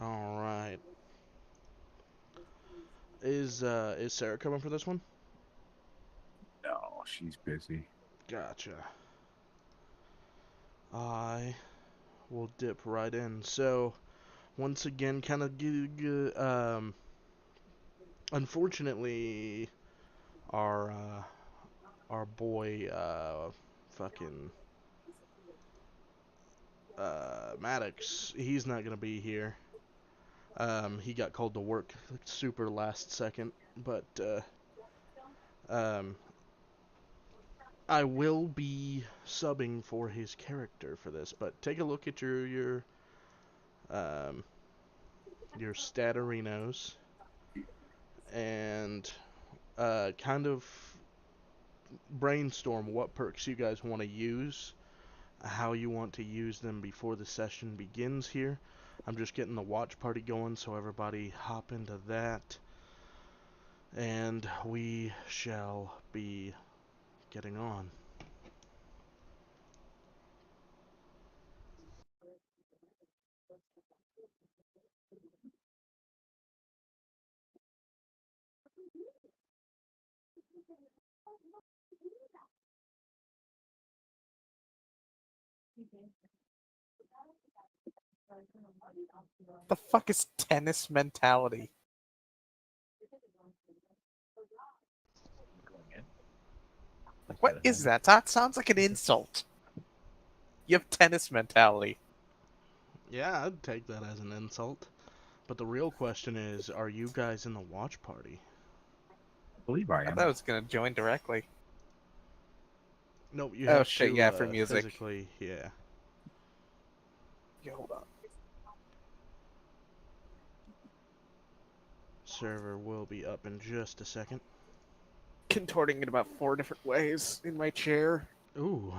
All right. Is Sarah coming for this one? No, she's busy. Gotcha. I will dip right in. So once again, kind of unfortunately, our our boy fucking Maddox, he's not gonna be here. He got called to work super last second, but um, I will be subbing for his character for this. But take a look at um, your statarinos and kind of brainstorm what perks you guys want to use, how you want to use them before the session begins here. I'm just getting the watch party going, so everybody hop into that, and we shall be getting on. The fuck is tennis mentality? Going in. What is that? That sounds like an insult. You have tennis mentality. Yeah, I'd take that as an insult. But the real question is, are you guys in the watch party? I believe I I am. thought I was gonna join directly. Nope, you Oh have shit, to yeah, for music. physically, yeah. Yeah, hold on. Server will be up in just a second. Contorting in about 4 different ways in my chair. Ooh.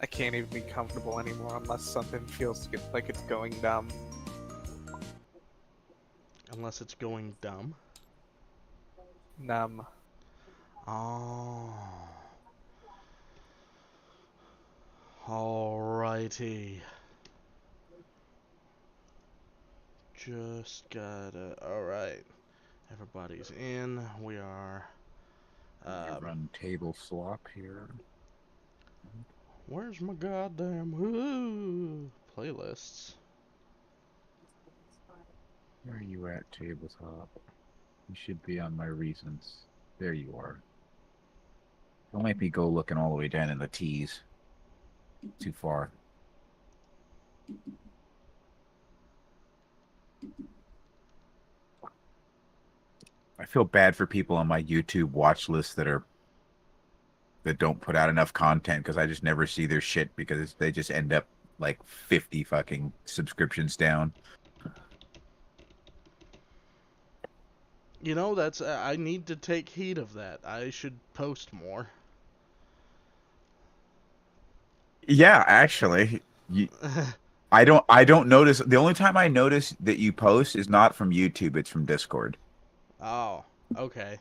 I can't even be comfortable anymore unless something feels like it's going dumb. Unless it's going dumb. Numb. Oh. Alrighty. Just gotta. Alright. Everybody's in. We are. Run table swap here. Where's my goddamn playlists? Where are you at, tabletop? You should be on my reasons. There you are. Don't make me go looking all the way down in the T's. Too far. I feel bad for people on my YouTube watch list that don't put out enough content because I just never see their shit because they just end up like 50 fucking subscriptions down. You know, that's. I need to take heed of that. I should post more. Yeah, actually, I don't notice. The only time I notice that you post is not from YouTube, it's from Discord. Oh, okay.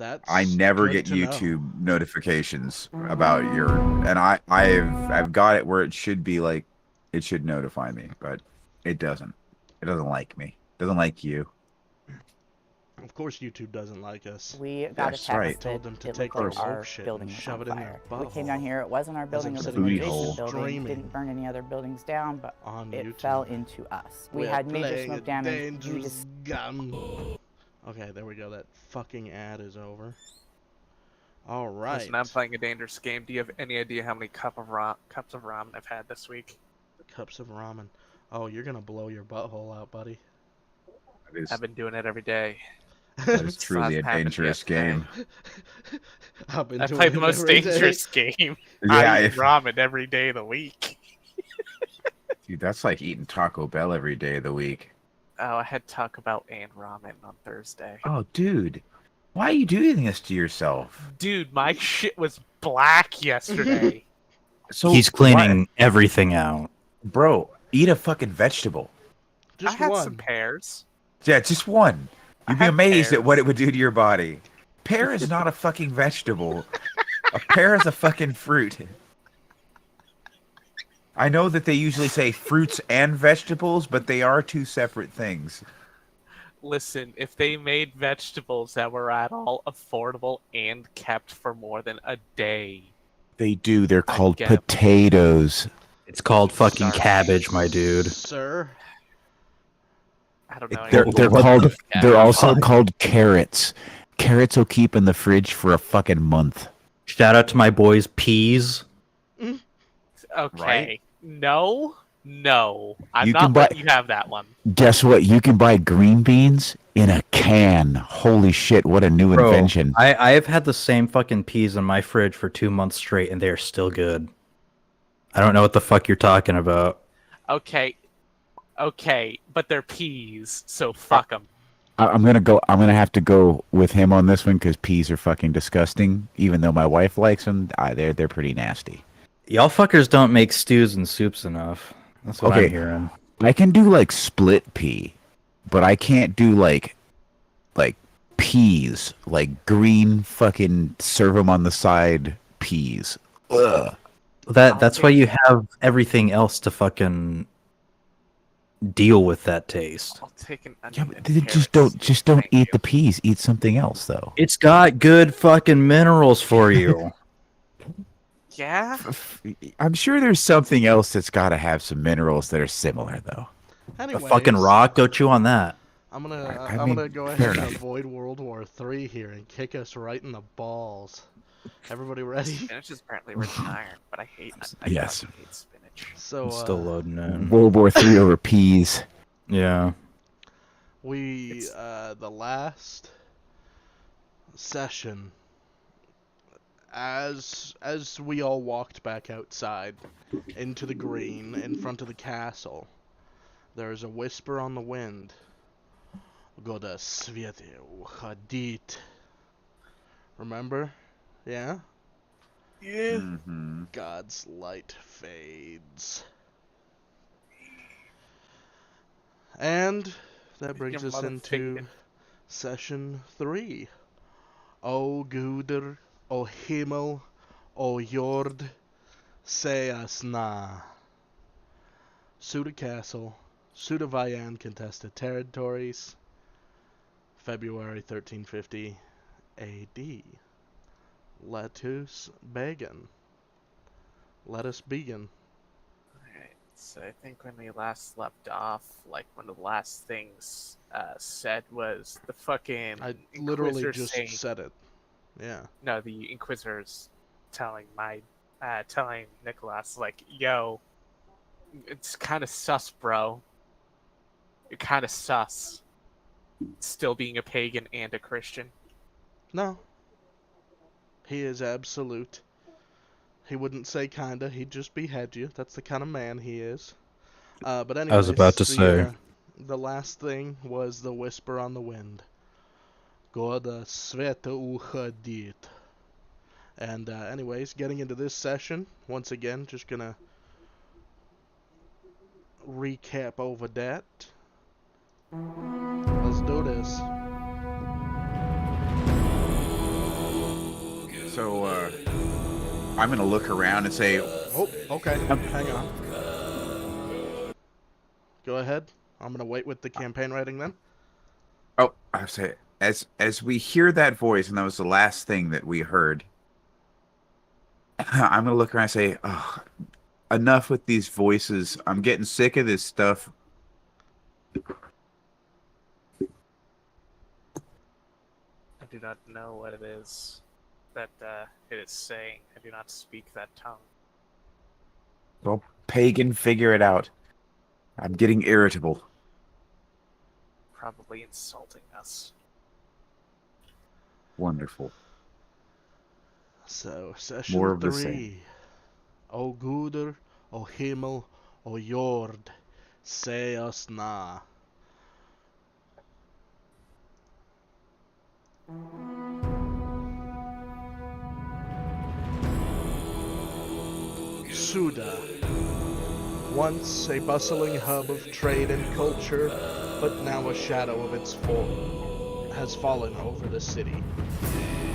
I That's never good get to know. YouTube notifications about and I've got it where it should be like it should notify me, but it doesn't. It doesn't like me. It doesn't like you. Of course, YouTube doesn't like us. We got a That's right. I text that told them to it take looked their like First, woke our shit and building was shove on it in their fire. We came down butthole here. It wasn't our as building. I'm It was sitting an here booty adjacent hole. building. streaming Didn't burn any other buildings down, but on it YouTube. fell into us. We We're had major playing smoke a damage due dangerous to gun. Okay, there we go. That fucking ad is over. All right. Listen, I'm playing a dangerous game. Do you have any idea how many cups of ramen I've had this week? Cups of ramen. Oh, you're gonna blow your butthole out, buddy. I've been doing it every day. that is Still truly a hasn't happened yet dangerous today. game. I've been I doing play the it most every day. dangerous game. Yeah, I eat if ramen every day of the week. dude, that's like eating Taco Bell every day of the week. Oh, I had Taco Bell and ramen on Thursday. Oh, dude, why are you doing this to yourself? Dude, my shit was black yesterday. So He's what, cleaning everything out. bro? Eat a fucking vegetable. I Just had some one. pears. Yeah, just one. I You'd be had amazed at what pears. it would do to your body. Pear is not a fucking vegetable. A pear is a fucking fruit. I know that they usually say fruits and vegetables, but they are two separate things. Listen, if they made vegetables that were at all affordable and kept for more than a day, They do. They're I'd called get 'em. potatoes. It's called fucking Sorry. cabbage, my dude. Sir, I don't know. They're anything what called. about They're cabbage. also fuck? called carrots. Carrots will keep in the fridge for a fucking month. Shout out to my boys, peas. Okay. Right? No. I'm You not can buy- letting you have that one. Guess what? You can buy green beans in a can. Holy shit! What a new Bro, invention. I have had the same fucking peas in my fridge for 2 months straight, and they're still good. I don't know what the fuck you're talking about. Okay, but they're peas, so fuck them. I'm gonna have to go with him on this one because peas are fucking disgusting. Even though my wife likes them, they're pretty nasty. Y'all fuckers don't make stews and soups enough. That's what Okay. I'm hearing. I can do like split pea, but I can't do like peas, like green fucking serve them on the side peas. Ugh. That's why you have everything else to fucking deal with that taste. I'll take an Yeah, onion but and they carrots. just don't Thank eat you. the peas. Eat something else though. It's got good fucking minerals for you. Yeah? I'm sure there's something else that's got to have some minerals that are similar though. The anyways, fucking rock, go chew on that. I'm gonna I I'm mean, gonna go fair ahead and enough. avoid World War III here and kick us right in the balls. Everybody ready? Spinach is apparently rich in iron, but I hate Yes. fucking hate spinach. So I'm still loading in. World War III over peas. Yeah. we the last session, as we all walked back outside into the green in front of the castle, there's a whisper on the wind. Goda Svete Ukhadit. Remember? Yeah? Yeah. Mm-hmm. God's light fades. And that brings Your us mother into faded. session 3. O Guder, O Himmel, O Jord, say us na. Suda Castle, Suda Vayan contested territories, February 1350 AD. Letus begin. Let us begin. Alright, so I think when we last left off, like one of the last things said was the fucking I literally Inquisitor just saying, said it. Yeah. no, the Inquisitors telling telling Nicholas, like, yo, it's kind of sus, bro. You're kind of sus. Still being a pagan and a Christian. No. He is absolute. He wouldn't say kinda, he'd just behead you. That's the kind of man he is. But anyways, I was about to say. The last thing was the whisper on the wind. Goda Sveta Ukhadit. And anyways, getting into this session, once again, just gonna recap over that. Let's do this. So I'm gonna look around and say, Oh, okay. Hang on. Go ahead. I'm gonna wait with the campaign writing then. oh, I say as we hear that voice, and that was the last thing that we heard. I'm gonna look around and say, oh, enough with these voices. I'm getting sick of this stuff. I do not know what it is that it is saying. I do not speak that tongue. Well, pagan, figure it out. I'm getting irritable. Probably insulting us. Wonderful. So, session More of the 3. same. O Guder, O Himmel, O Jord, say us na. Suda. Once a bustling hub of trade and culture, but now a shadow of its fall has fallen over the city.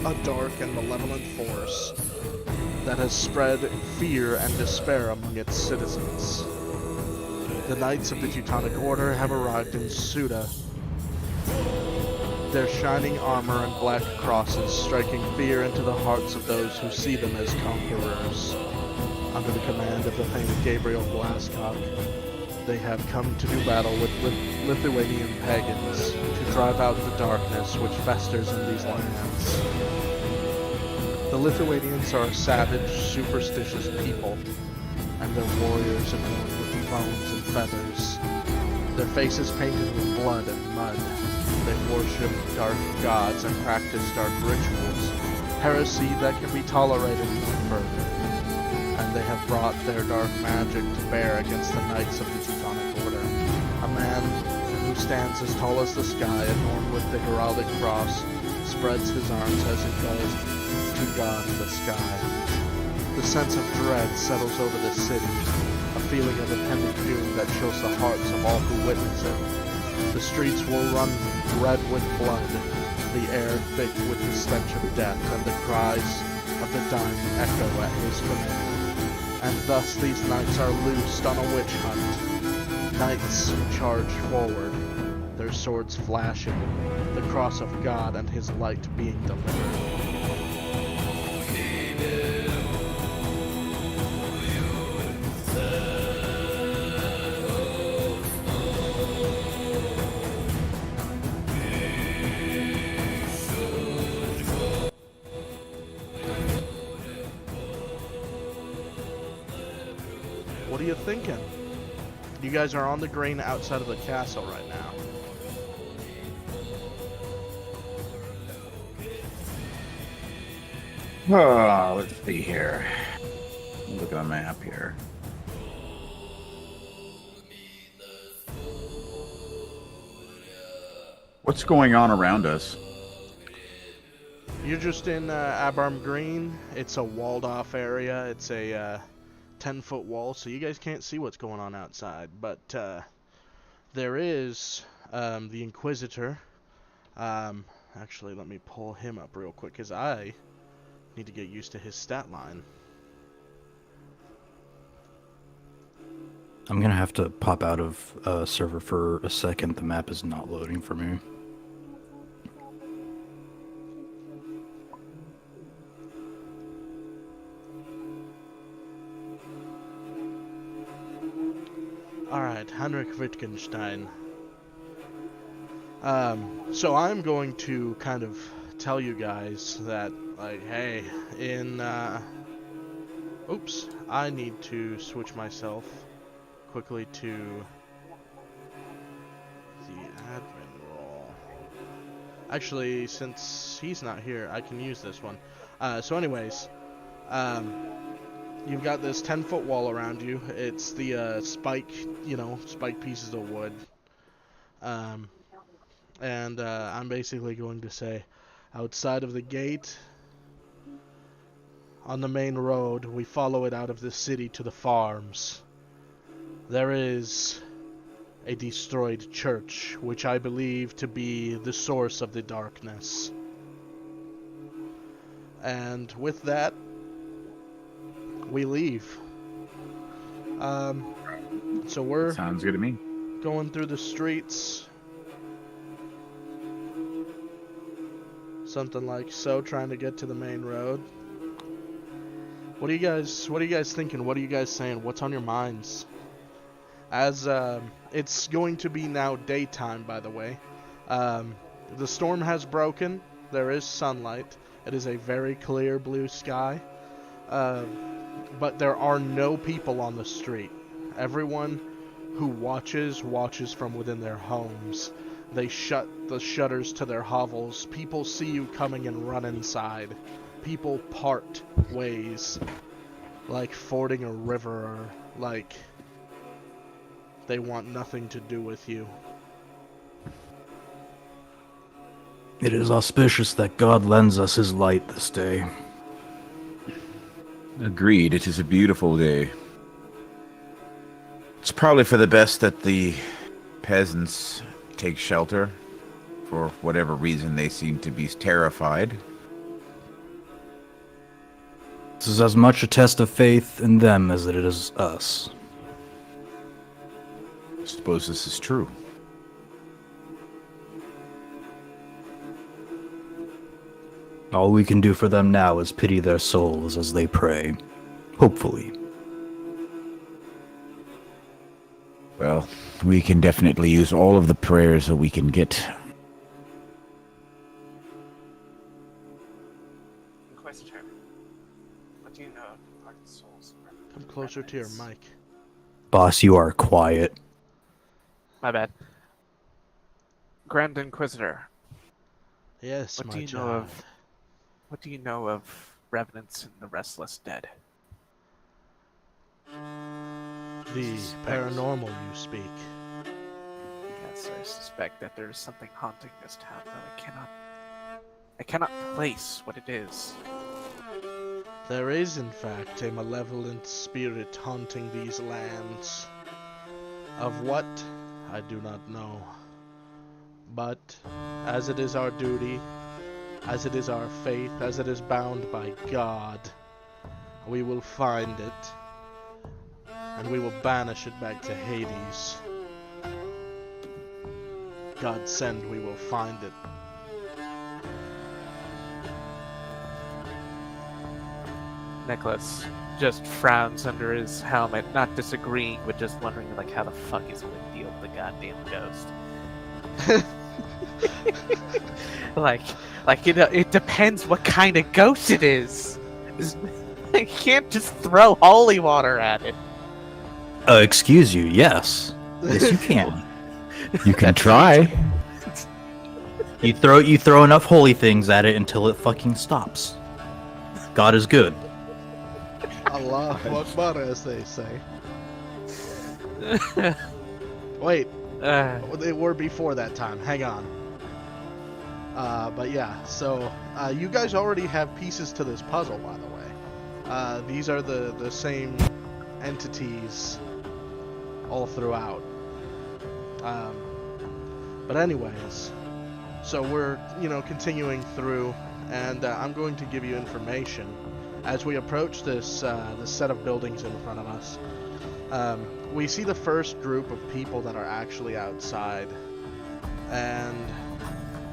A dark and malevolent force that has spread fear and despair among its citizens. The Knights of the Teutonic Order have arrived in Suda, their shining armor and black crosses striking fear into the hearts of those who see them as conquerors. Under the command of the famed Gabriel Glasscock, they have come to do battle with Lithuanian pagans to drive out the darkness which festers in these lands. The Lithuanians are a savage, superstitious people, and their warriors adorned with bones and feathers. Their faces painted with blood and mud. They worship dark gods and practice dark rituals, heresy that can be tolerated no further. And they have brought their dark magic to bear against the Knights of the Teutonic Order. A man who stands as tall as the sky, adorned with the heraldic cross, spreads his arms as he goes to God in the sky. The sense of dread settles over the city, a feeling of impending doom that chills the hearts of all who witness it. The streets will run red with blood, the air thick with the stench of death, and the cries of the dying echo at his command. And thus these knights are loosed on a witch hunt. Knights who charge forward, their swords flashing, the cross of God and his light being delivered. What are you thinking? You guys are on the green outside of the castle right now. Oh, let's see here. Look at the map here. What's going on around us? You're just in Abarm Green. It's a walled off area. It's a 10-foot wall, so you guys can't see what's going on outside. But there is the Inquisitor. Actually, let me pull him up real quick, because I need to get used to his stat line. I'm gonna have to pop out of server for a second. The map is not loading for me. Alright, Heinrich Wittgenstein. So I'm going to kind of tell you guys that, like, hey, in, oops, I need to switch myself quickly to the admin role. Actually, since he's not here, I can use this one. So anyways, you've got this 10-foot wall around you. It's the spike pieces of wood. And I'm basically going to say, outside of the gate, on the main road, we follow it out of the city to the farms. There is a destroyed church, which I believe to be the source of the darkness. And with that, we leave. So we're Sounds good to me. going through the streets, something like so, trying to get to the main road. What are you guys thinking? What are you guys saying? What's on your minds? As it's going to be now daytime, by the way. The storm has broken. There is sunlight. It is a very clear blue sky. But there are no people on the street. Everyone who watches from within their homes. They shut the shutters to their hovels. People see you coming and run inside. People part ways, like fording a river, or like they want nothing to do with you. It is auspicious that God lends us his light this day. Agreed. It is a beautiful day. It's probably for the best that the peasants take shelter. For whatever reason, they seem to be terrified. This is as much a test of faith in them as it is us. I suppose this is true. All we can do for them now is pity their souls as they pray. Hopefully. Well, we can definitely use all of the prayers that we can get. Inquisitor, what do you know of departed souls? Come closer to your mic. Boss, you are quiet. My bad. Grand Inquisitor, Yes, what my do you know child. of? What do you know of revenants and the restless dead? The paranormal, you speak. Yes, I suspect that there is something haunting this town, though I cannot place what it is. There is, in fact, a malevolent spirit haunting these lands. Of what, I do not know. But, as it is our duty, as it is our faith, as it is bound by God, we will find it, and we will banish it back to Hades. God send we will find it. Nicholas just frowns under his helmet, not disagreeing, but just wondering, like, how the fuck he's gonna deal with the goddamn ghost. like it depends what kind of ghost it is. I can't just throw holy water at it. Excuse you, yes. Yes, you can. You can try. You throw enough holy things at it until it fucking stops. God is good. Allahu Akbar, as they say. Wait, they were before that time. Hang on. But yeah, so you guys already have pieces to this puzzle, by the way. These are the same entities all throughout. But anyways, so we're continuing through, and I'm going to give you information as we approach this set of buildings in front of us. We see the first group of people that are actually outside, and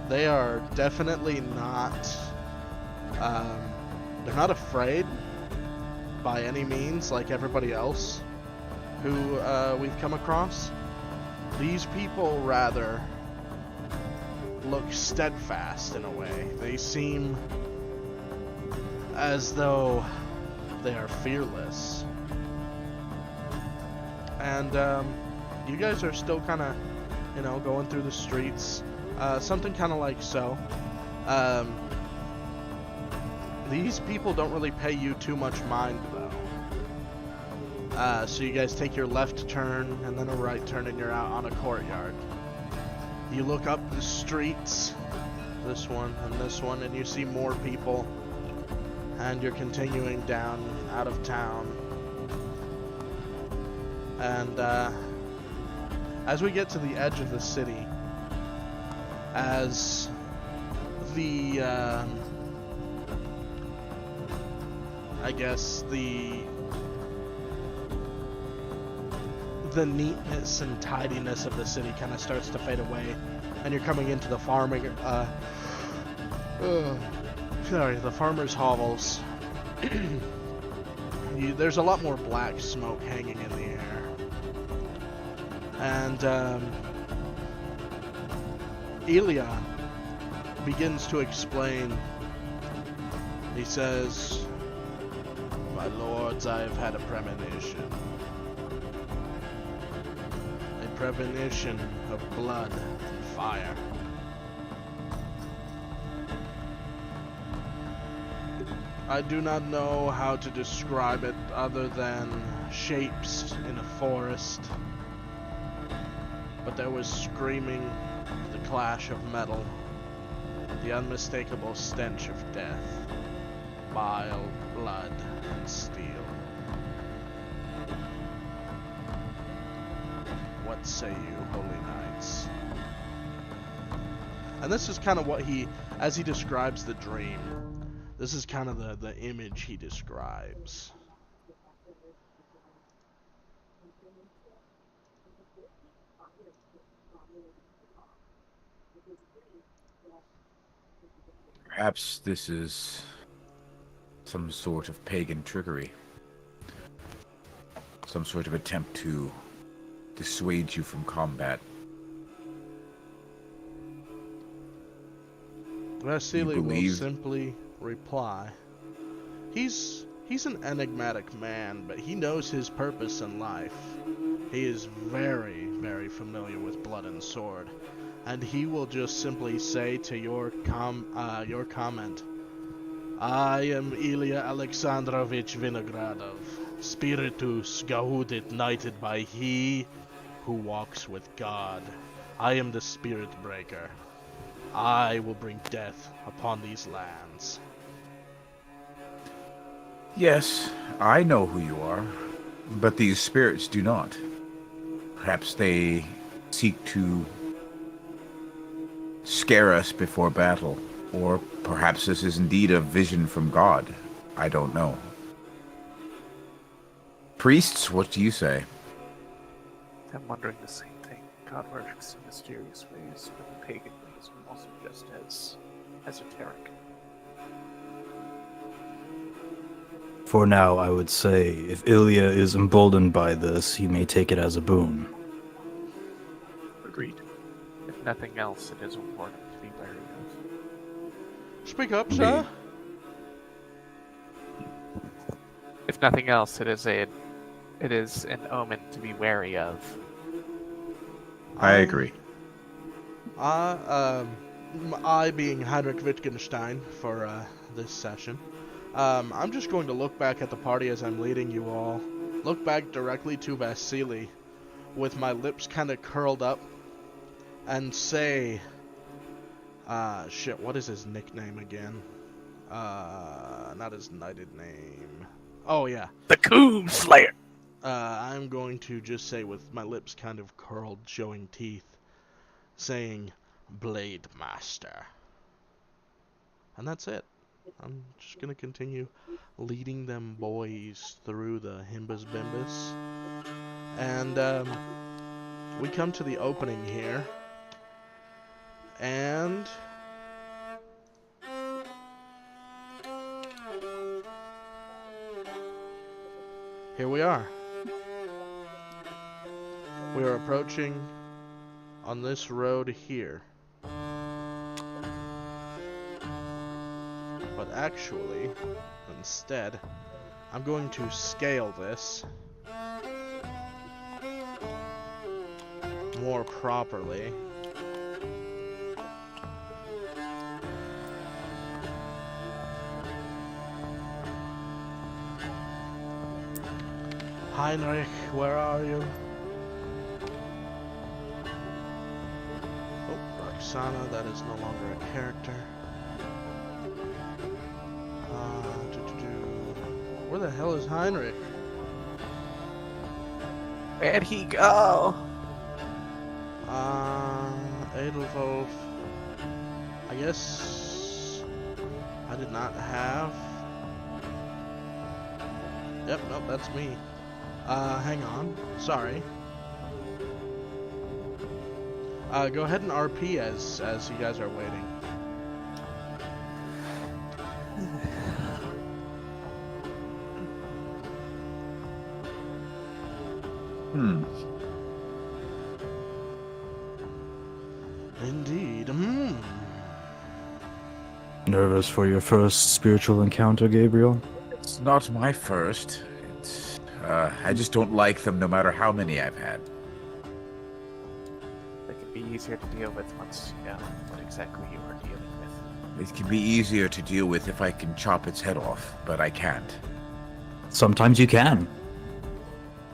they are definitely not, they're not afraid by any means like everybody else who we've come across. These people rather look steadfast in a way. They seem as though they are fearless. And you guys are still kind of, going through the streets. Something kind of like so. These people don't really pay you too much mind, though. So you guys take your left turn and then a right turn, and you're out on a courtyard. You look up the streets, this one and this one, and you see more people. And you're continuing down out of town. And as we get to the edge of the city, as the I guess the neatness and tidiness of the city kind of starts to fade away, and you're coming into the farming the farmers' hovels. There's a lot more black smoke hanging in the air. And Elia begins to explain. He says, "My lords, I have had a premonition. A premonition of blood and fire. I do not know how to describe it other than shapes in a forest. But there was screaming, the clash of metal, the unmistakable stench of death, bile, blood, and steel. What say you, holy knights?" And this is kind of what as he describes the dream, This is kind of the image he describes. Perhaps this is some sort of pagan trickery. Some sort of attempt to dissuade you from combat. Vasily will believe- simply reply, He's an enigmatic man, but he knows his purpose in life. He is very, very familiar with blood and sword, and he will just simply say to your comment, I am Ilya Alexandrovich Vinogradov, spiritus gaudit knighted by he who walks with God. I am the spirit breaker. I will bring death upon these lands. Yes, I know who you are, but these spirits do not. Perhaps they seek to scare us before battle, or perhaps this is indeed a vision from God. I don't know. Priests, what do you say? I'm wondering the same thing. God works in mysterious ways, but the pagan ways are also just as esoteric. For now, I would say, if Ilya is emboldened by this, he may take it as a boon. Agreed. If nothing else, it is important to be wary of. Speak up, Indeed. sir. If nothing else, it is an omen to be wary of. I agree. I being Heinrich Wittgenstein for this session, I'm just going to look back at the party as I'm leading you all. Look back directly to Vasily, with my lips kind of curled up, and say, shit, what is his nickname again? Not his knighted name. Oh yeah. The Coom Slayer! I'm going to just say with my lips kind of curled, showing teeth, saying, Blade Master. And that's it. I'm just going to continue leading them boys through the Himbus Bimbus. And we come to the opening here. And here we are. We are approaching on this road here. But actually, instead, I'm going to scale this more properly. Heinrich, where are you? Oh, Roxana, that is no longer a character. Where the hell is Heinrich? Where'd he go? Edelwolf. I guess I did not have. Yep, nope, that's me. Hang on. Sorry. Go ahead and RP as you guys are waiting. Indeed. Nervous for your first spiritual encounter, Gabriel? It's not my first. It's, I just don't like them no matter how many I've had. They can be easier to deal with once you know what exactly you are dealing with. It can be easier to deal with if I can chop its head off, but I can't. Sometimes you can.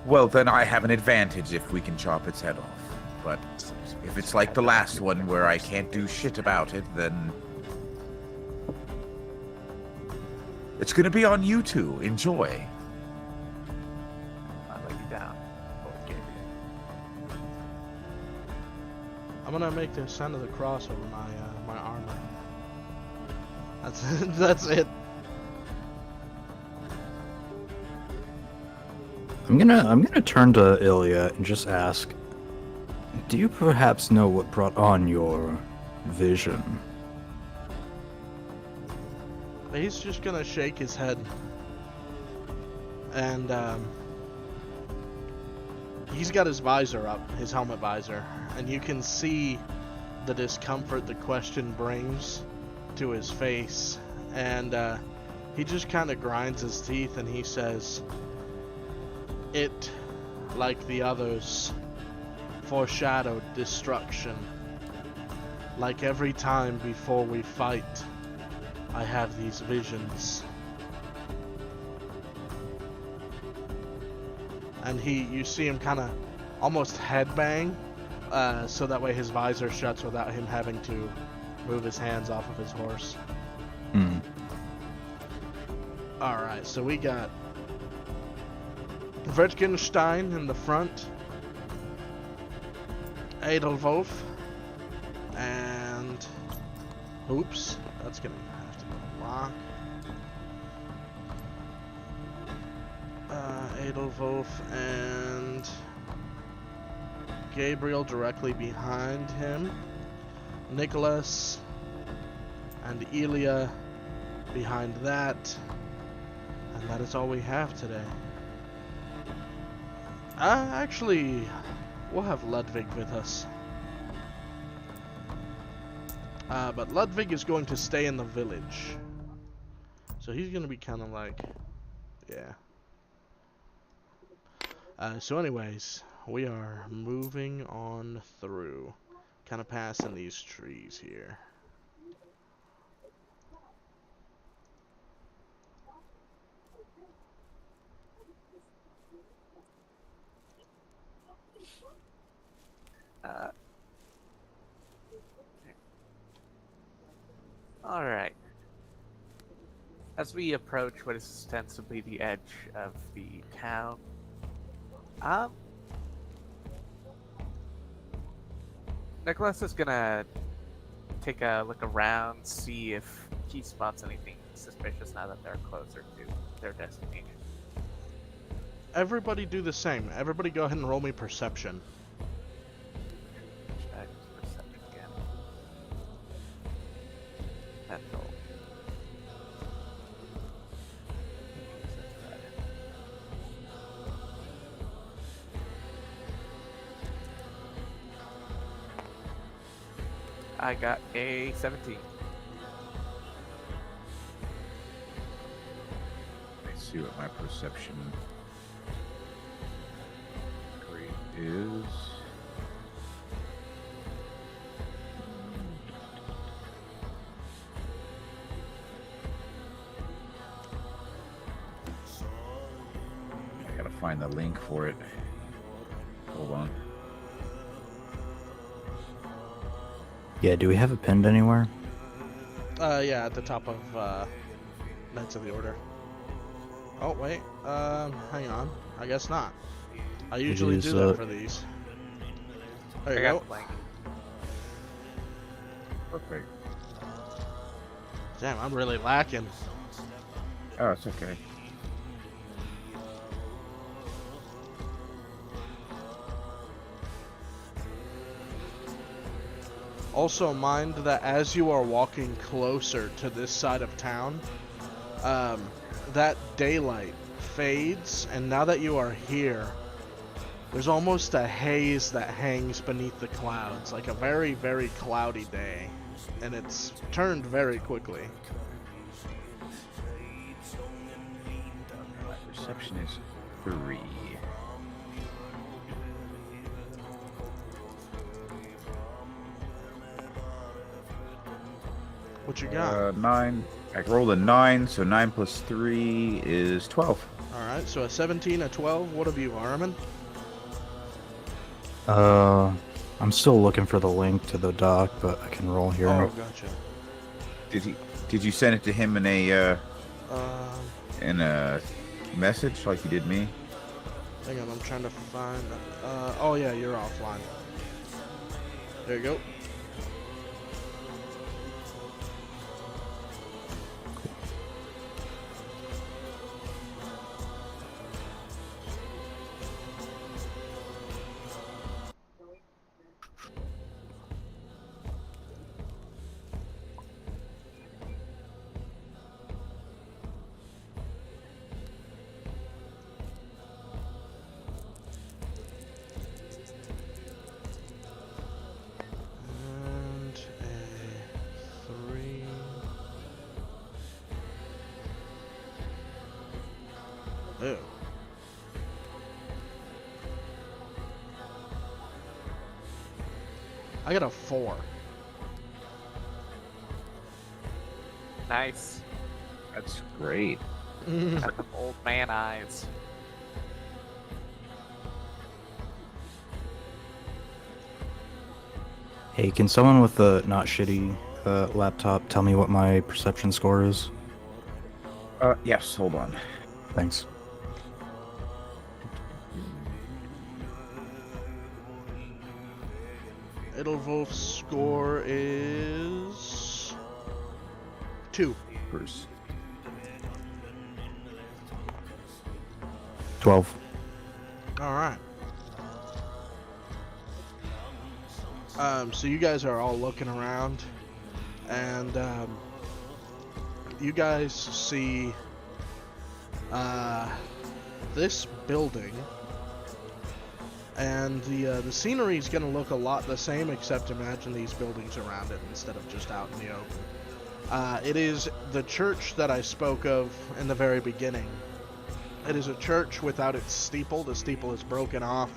Well, then I have an advantage if we can chop its head off. But if it's like the last one where I can't do shit about it, then it's gonna be on you two. Enjoy. I'll let you down. Okay. I'm gonna make the sign of the cross over my my armor. That's that's it. I'm gonna turn to Ilya and just ask, do you perhaps know what brought on your vision? He's just gonna shake his head. And, he's got his visor up, his helmet visor, and you can see the discomfort the question brings to his face. And, he just kind of grinds his teeth and he says, "It, like the others, foreshadowed destruction. Like every time before we fight, I have these visions." And you see him kind of almost headbang, so that way his visor shuts without him having to move his hands off of his horse. Hmm. Alright, so we got Wittgenstein in the front, Edelwolf, and oops, that's gonna have to go block. Edelwolf and Gabriel directly behind him, Nicholas and Ilya behind that, and that is all we have today. Actually, we'll have Ludwig with us. But Ludwig is going to stay in the village. So he's going to be kind of like, yeah. So anyways, we are moving on through. Kind of passing these trees here. Alright. As we approach what is ostensibly the edge of the town, Nicholas is gonna take a look around, see if he spots anything suspicious now that they're closer to their destination. Everybody do the same. Everybody go ahead and roll me perception. Check perception again. That's all. I got a 17. Let's see what my perception grade is. I gotta find the link for it. Hold on. Yeah, do we have it pinned anywhere? Yeah, at the top of Knights of the Order. Oh wait, hang on. I guess not. I usually is, do that for these. There you I go. got blank. Perfect. Damn, I'm really lacking. Oh, it's okay. Also mind that as you are walking closer to this side of town, that daylight fades, and now that you are here, there's almost a haze that hangs beneath the clouds, like a very, very cloudy day, and it's turned very quickly. My perception is 3. What you got? 9. I rolled a 9, so 9 plus 3 is 12. Alright, so a 17, a 12. What have you, Armin? I'm still looking for the link to the doc, but I can roll here. Oh, gotcha. Did you send it to him in a Um, message like you did me? hang on, I'm trying to find... oh yeah, you're offline. There you go. Ew. I got a 4. Nice. That's great. Got them old man eyes. Hey, can someone with a not shitty laptop tell me what my perception score is? Yes, hold on. Thanks. Edelwolf's score is 2. Bruce. 12. Alright. So you guys are all looking around, and you guys see this building, and the scenery is going to look a lot the same, except imagine these buildings around it instead of just out in the open. It is the church that I spoke of in the very beginning. It is a church without its steeple. The steeple is broken off.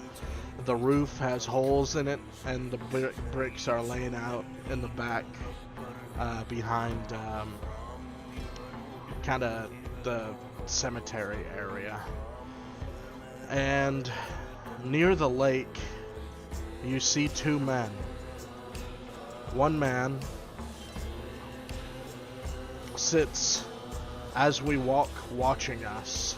The roof has holes in it, and the bricks are laying out in the back behind kind of the cemetery area. And near the lake, you see 2 men. One man sits as we walk, watching us.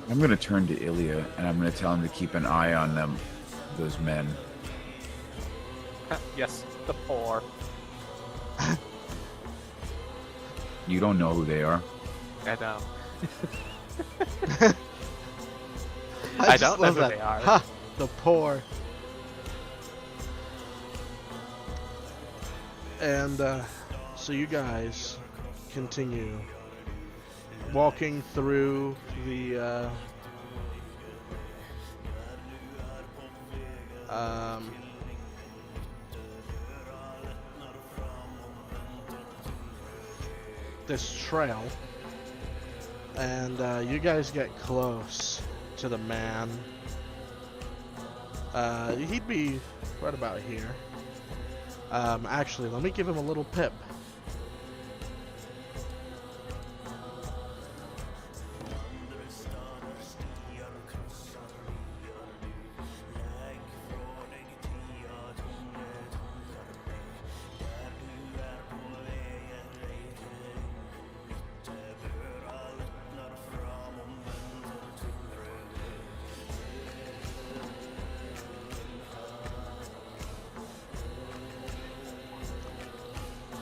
I'm gonna turn to Ilya and I'm gonna tell him to keep an eye on them, those men. Yes, the poor. You don't know who they are. I know. I just don't know love who that. they are. Ha! The poor. And so you guys continue walking through the this trail, and you guys get close to the man. He'd be right about here. Actually, let me give him a little pip.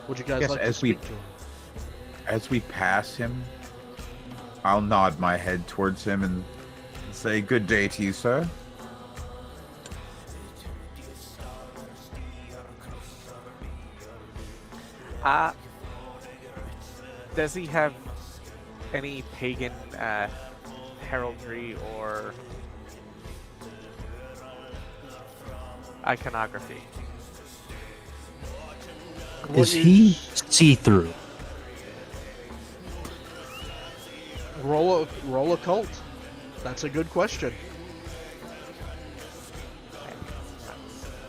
Would you guys Yes, like to as we- speak to him? As we pass him, I'll nod my head towards him and say, "Good day to you, sir." Does he have any pagan heraldry or iconography? What Is he see-through? roll a cult? That's a good question.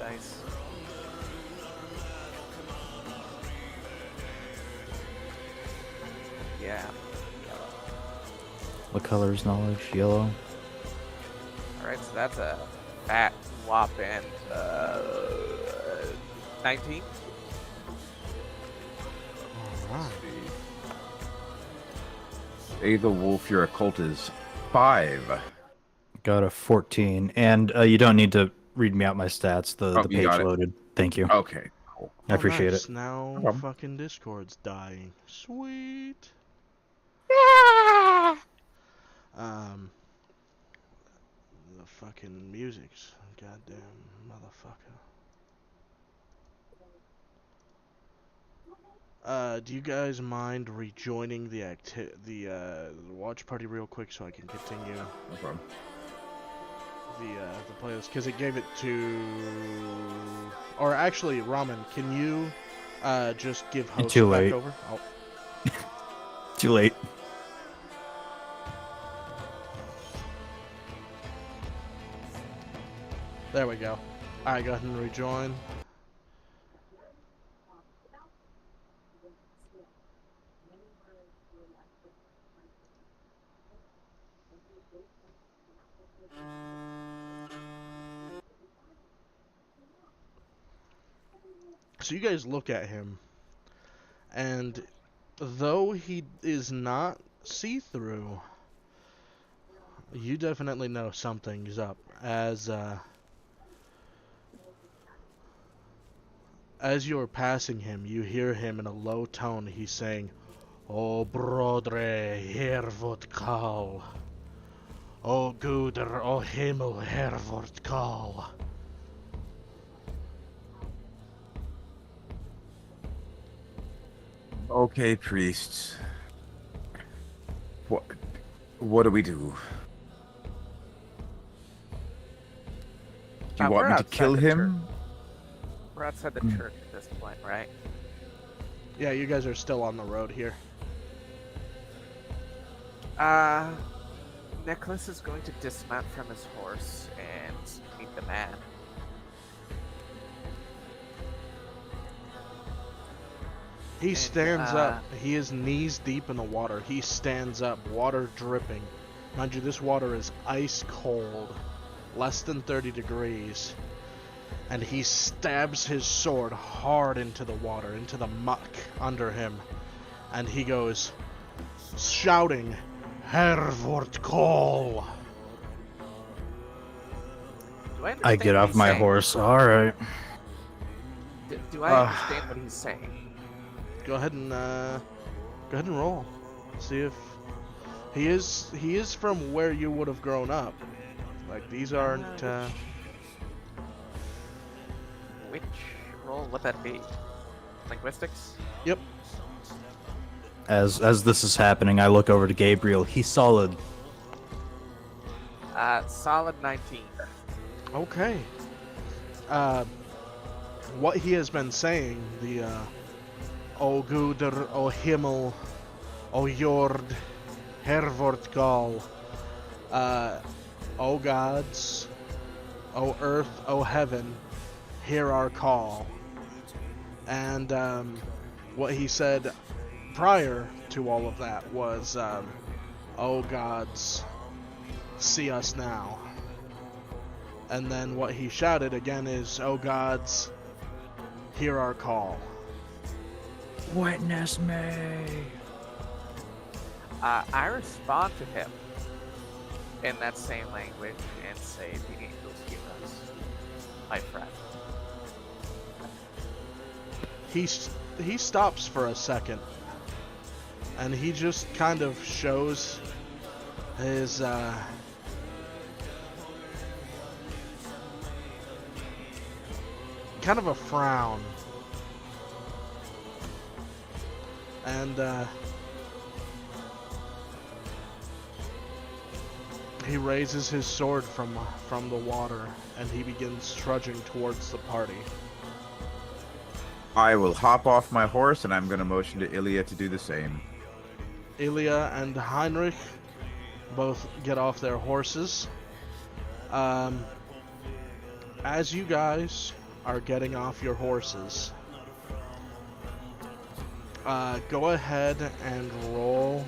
Nice. Yeah. What color is knowledge? Yellow. Alright, so that's a fat whopping 19. Alright. Hey, the wolf, your occult is 5. Got a 14. And you don't need to read me out my stats. The you page got it. loaded. Thank you. Okay, cool. I appreciate nice. it. Now problem. fucking Discord's dying. Sweet. The fucking music's goddamn motherfucker. Do you guys mind rejoining the watch party real quick so I can continue? No problem. the playlist because it gave it to. Or actually, Ramen, can you just give host Too back late. over? Oh. Too late. There we go. Alright, go ahead and rejoin. So you guys look at him, and though he is not see-through, you definitely know something's up as you're passing him, you hear him in a low tone. He's saying, "O brodre, hervot kal. O guder, o himmel, hervot kal." Okay, priests. What do we do? Do you want We're me to outside kill the him? We're outside the Hmm. church at this point, right? Yeah, you guys are still on the road here. Nicholas is going to dismount from his horse and meet the man. He And, stands up. He is knees deep in the water. He stands up, water dripping. Mind you, this water is ice cold, less than 30 degrees. And he stabs his sword hard into the water, into the muck under him. And he goes, shouting, "Hervort Kol!" Do I understand I get what off he's my saying? horse. All right. Do I understand what he's saying? Go ahead and roll. See if he is from where you would have grown up. Like these aren't. Which role would that be? Linguistics? Yep. As this is happening, I look over to Gabriel. He's solid. Solid 19. Okay. What he has been saying, the O Guder, O Himmel, O Jord, Hervort Gal, O gods, O earth, O heaven, hear our call. And what he said prior to all of that was, O gods, see us now. And then what he shouted again is, "O gods, hear our call." Witness me. I respond to him in that same language and say, "The angels hear us, my friend." He stops for a second, and he just kind of shows his kind of a frown, and he raises his sword from the water, and he begins trudging towards the party. I will hop off my horse, and I'm going to motion to Ilya to do the same. Ilya and Heinrich both get off their horses. As you guys are getting off your horses, go ahead and roll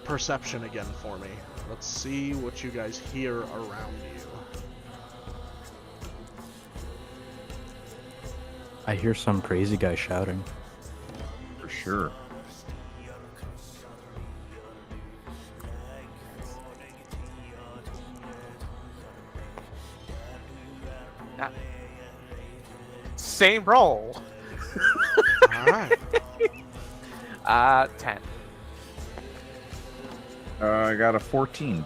perception again for me. Let's see what you guys hear around you. I hear some crazy guy shouting. For sure. Same roll. Alright. 10. I got a 14.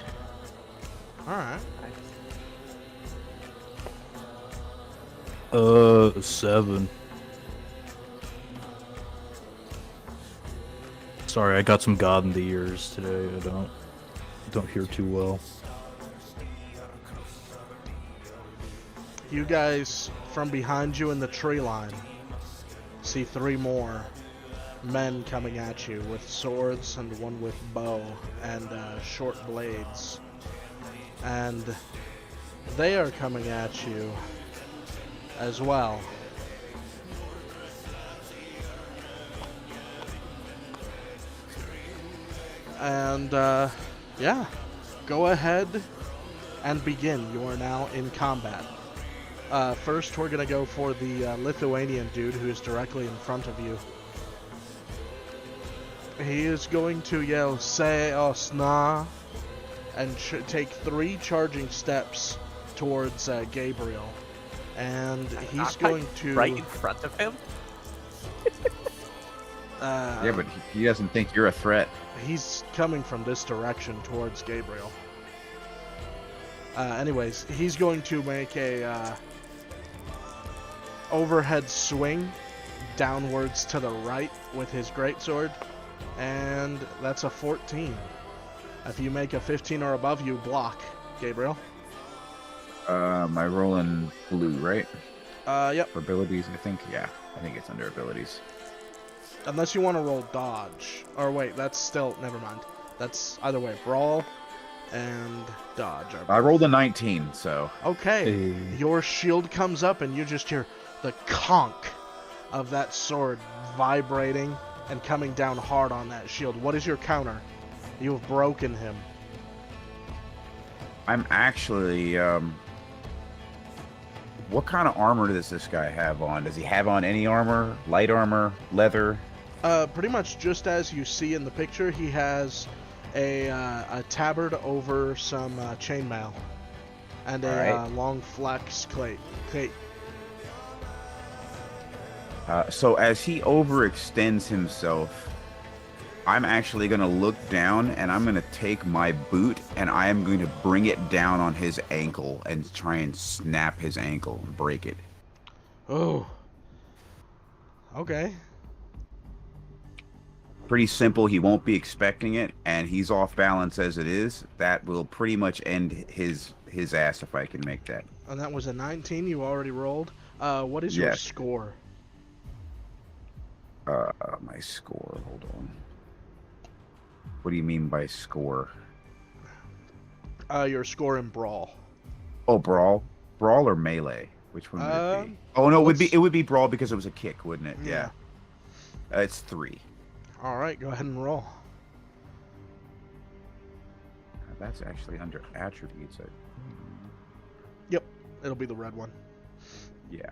Alright. 7. Sorry, I got some God in the ears today. I don't hear too well. You guys, from behind you in the tree line, see 3 more men coming at you with swords and one with bow and short blades. And they are coming at you as well. And yeah, go ahead and begin. You are now in combat. First, we're gonna go for the Lithuanian dude who is directly in front of you. He is going to yell "Se osna" and take 3 charging steps towards Gabriel, and he's going to right in front of him. Yeah, but he doesn't think you're a threat. He's coming from this direction towards Gabriel. Anyways, he's going to make a overhead swing downwards to the right with his greatsword, and that's a 14. If you make a 15 or above, you block, Gabriel. I roll in blue, right? Yep. For abilities, I think. Yeah, I think it's under abilities. Unless you want to roll dodge. Or wait, that's still... Never mind. That's either way. Brawl and dodge. I rolled a 19, so... Okay. Hey. Your shield comes up and you just hear the conk of that sword vibrating and coming down hard on that shield. What is your counter? You have broken him. I'm actually... What kind of armor does this guy have on? Does he have on any armor? Light armor? Leather? Pretty much just as you see in the picture, he has a tabard over some chainmail and a long flax plate. So as he overextends himself, I'm actually going to look down and I'm going to take my boot and I am going to bring it down on his ankle and try and snap his ankle and break it. Oh. Okay. Pretty simple. He won't be expecting it, and he's off balance as it is. That will pretty much end his ass if I can make that. And that was a 19 you already rolled. What is your Yes. score? My score. Hold on. What do you mean by score? Your score in Brawl. Oh, brawl or melee? Which one would it be? Oh no, it would be brawl because it was a kick, wouldn't it? Yeah. It's 3. All right, go ahead and roll. That's actually under attributes. Yep, it'll be the red one. Yeah.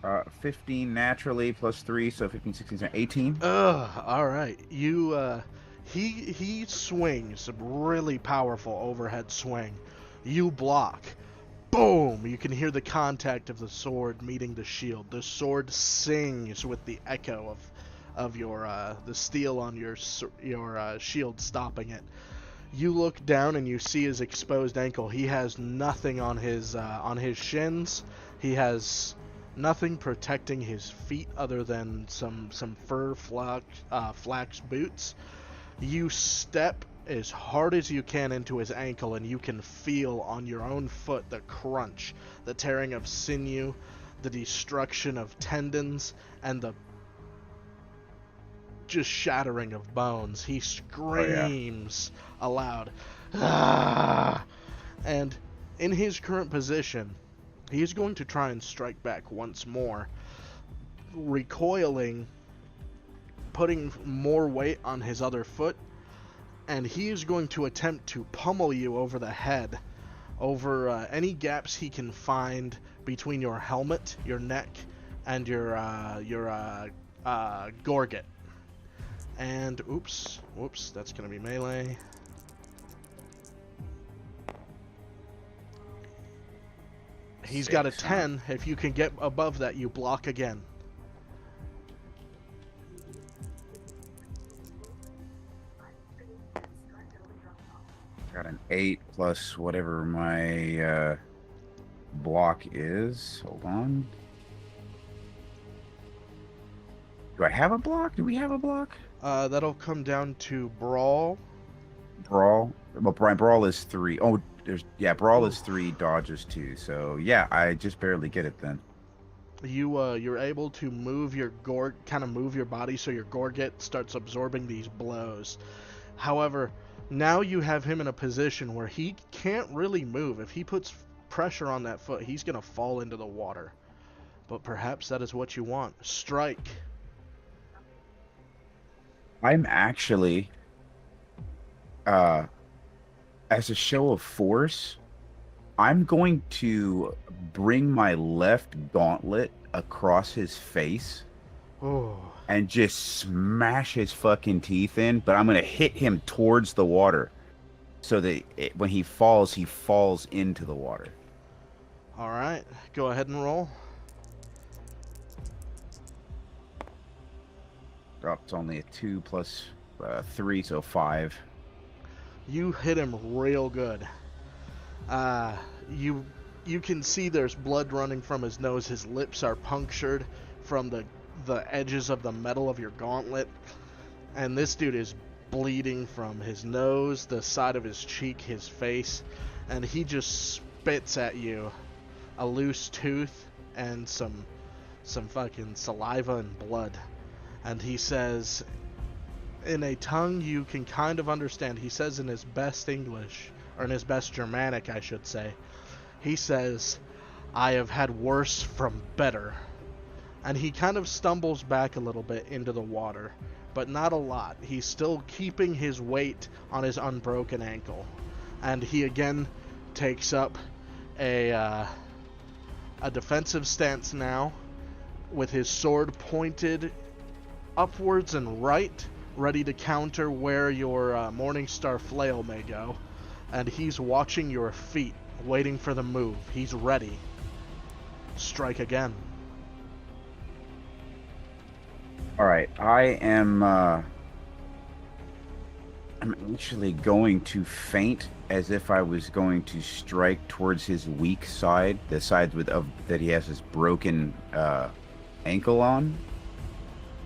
Uh, 15 naturally plus 3, so 15, 16, 18. All right. You he swings a really powerful overhead swing. You block. Boom! You can hear the contact of the sword meeting the shield. The sword sings with the echo of your the steel on your shield stopping it. You look down and you see his exposed ankle. He has nothing on his shins. He has nothing protecting his feet other than some fur flax boots. You step as hard as you can into his ankle, and you can feel on your own foot the crunch, the tearing of sinew, the destruction of tendons, and the just shattering of bones. He screams aloud. Ah! And in his current position, he's going to try and strike back once more, recoiling, putting more weight on his other foot, and he is going to attempt to pummel you over the head, over any gaps he can find between your helmet, your neck, and your gorget. And oops, that's gonna be melee. He's got a 10. If you can get above that, you block again. Got an 8 plus whatever my block is. Hold on. Do I have a block? Do we have a block? That'll come down to brawl. Brawl. Well, brawl is 3. Oh, brawl is Ooh. 3, dodge is 2. So yeah, I just barely get it then. You're able to move your kind of move your body so your gorget starts absorbing these blows. However, now you have him in a position where he can't really move. If he puts pressure on that foot, he's gonna fall into the water. But perhaps that is what you want. Strike. I'm actually, as a show of force, I'm going to bring my left gauntlet across his face Oh. and just smash his fucking teeth in, but I'm going to hit him towards the water so that when he falls into the water. All right. Go ahead and roll. Oh, it's only a 2 plus 3, so 5. You hit him real good. You can see there's blood running from his nose. His lips are punctured from the edges of the metal of your gauntlet. And this dude is bleeding from his nose, the side of his cheek, his face. And he just spits at you a loose tooth and some fucking saliva and blood. And he says, in a tongue you can kind of understand, he says in his best English, or in his best Germanic, I should say, he says, "I have had worse from better." And he kind of stumbles back a little bit into the water, but not a lot. He's still keeping his weight on his unbroken ankle. And he again takes up a defensive stance now, with his sword pointed upwards and right, ready to counter where your Morningstar flail may go. And he's watching your feet, waiting for the move. He's ready. Strike again. All right, I'm actually going to feint as if I was going to strike towards his weak side, the side that he has his broken ankle on.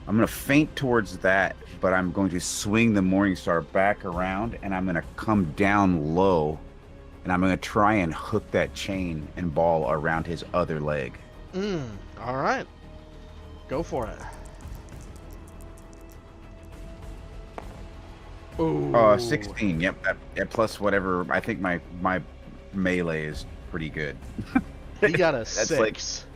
I'm going to feint towards that, but I'm going to swing the Morningstar back around, and I'm going to come down low, and I'm going to try and hook that chain and ball around his other leg. All right. Go for it. Ooh. 16. Yep. That plus whatever. I think my melee is pretty good. He got a That's 6.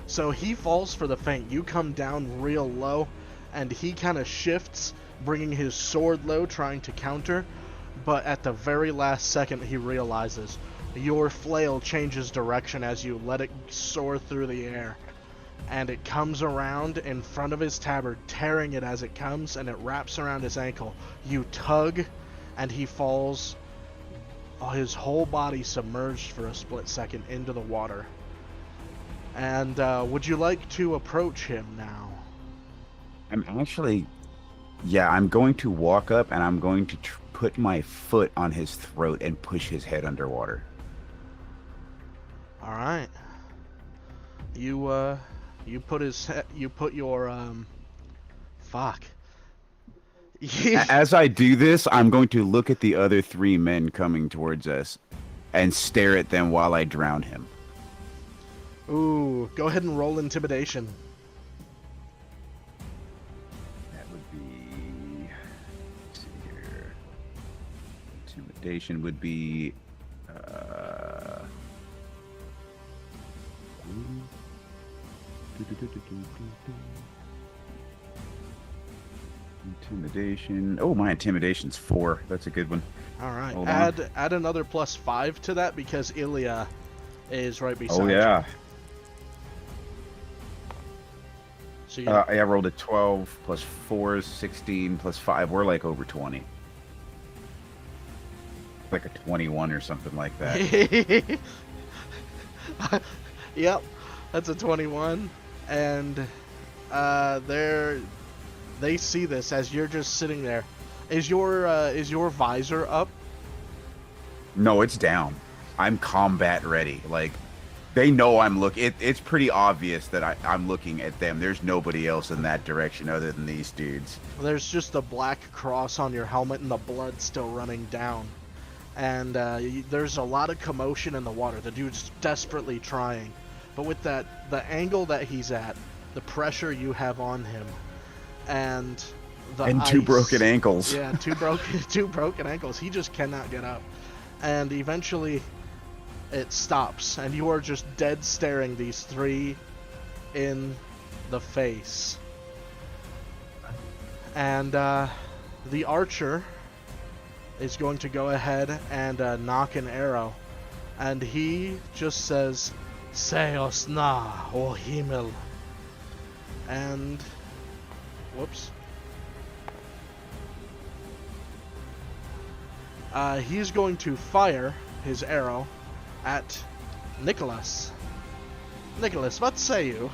So he falls for the feint. You come down real low, and he kind of shifts, bringing his sword low, trying to counter. But at the very last second, he realizes your flail changes direction as you let it soar through the air. And it comes around in front of his tabard, tearing it as it comes, and it wraps around his ankle. You tug, and he falls, his whole body submerged for a split second into the water. And would you like to approach him now? I'm going to walk up, and I'm going to put my foot on his throat and push his head underwater. All right. You put your fuck. As I do this, I'm going to look at the other 3 men coming towards us and stare at them while I drown him. Ooh, go ahead and roll intimidation. That would be... Let's see here. Intimidation would be... Intimidation. Oh, my intimidation's 4. That's a good one. All right. Hold on. Add another +5 to that because Ilya is right beside Oh, yeah. you. So I rolled a 12 plus 4 is 16 plus 5. We're like over 20. Like a 21 or something like that. Yep, that's a 21, and they see this as you're just sitting there. Is your visor up? No, it's down. I'm combat ready. Like, They know I'm looking. It's pretty obvious that I'm looking at them. There's nobody else in that direction other than these dudes. There's just a black cross on your helmet and the blood still running down. And there's a lot of commotion in the water. The dude's desperately trying. But with the angle that he's at, the pressure you have on him, and the And two ice- broken ankles. Yeah, two broken ankles. He just cannot get up. And eventually it stops, and you are just dead staring these three in the face. And the archer is going to go ahead and knock an arrow. And he just says, Seos na, o Himmel. And, whoops. He's going to fire his arrow at Nicholas. Nicholas, what say you?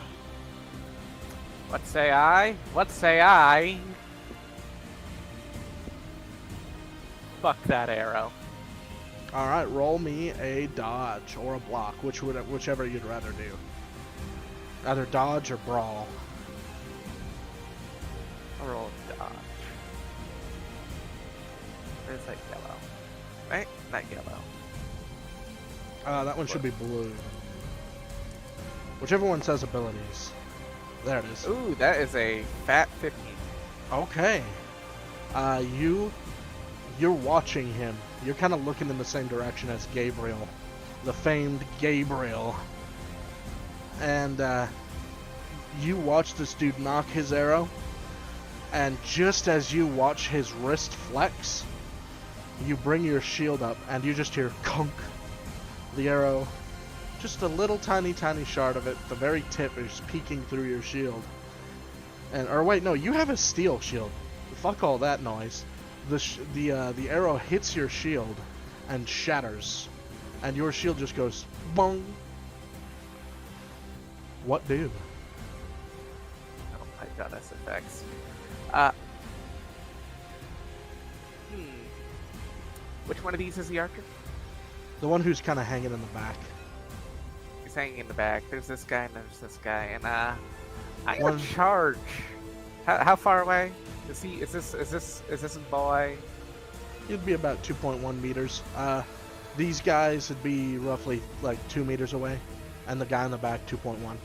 What say I? What say I? Fuck that arrow. Alright, roll me a dodge or a block, whichever you'd rather do. Either dodge or brawl. I'll roll a dodge. Where's that yellow? Right? Not yellow. That one should be blue. Whichever one says abilities. There it is. Ooh, that is a fat 15. Okay. You're watching him. You're kind of looking in the same direction as Gabriel. The famed Gabriel. And, you watch this dude knock his arrow. And just as you watch his wrist flex, you bring your shield up and you just hear conk. The arrow, just a little tiny shard of it, the very tip is peeking through your shield. And, or wait, no, you have a steel shield. Fuck all that noise. The arrow hits your shield and shatters, and your shield just goes bong. What do? Oh my god, that's effects. Which one of these is the archer? The one who's kind of hanging in the back. He's hanging in the back. There's this guy and there's this guy, and I'm One- gonna charge. How far away is he? Is this a boy? It'd be about 2.1 meters. These guys would be roughly like 2 meters away, and the guy in the back 2.1.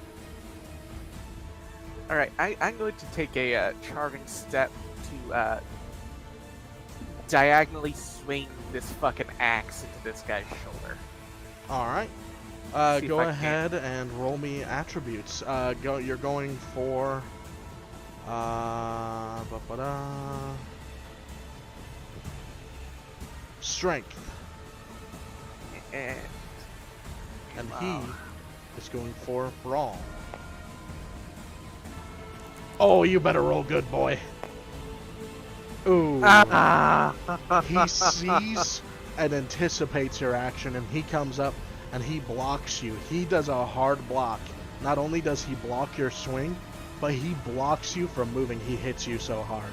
All right, I'm going to take a charging step to diagonally swing this fucking axe into this guy's shoulder. All right. See if Go I can. ahead and roll me attributes. You're going for strength, And he is going for brawl. Oh, you better roll good, boy. Ooh. He sees and anticipates your action, and he comes up and he blocks you. He does a hard block. Not only does he block your swing, but he blocks you from moving. He hits you so hard.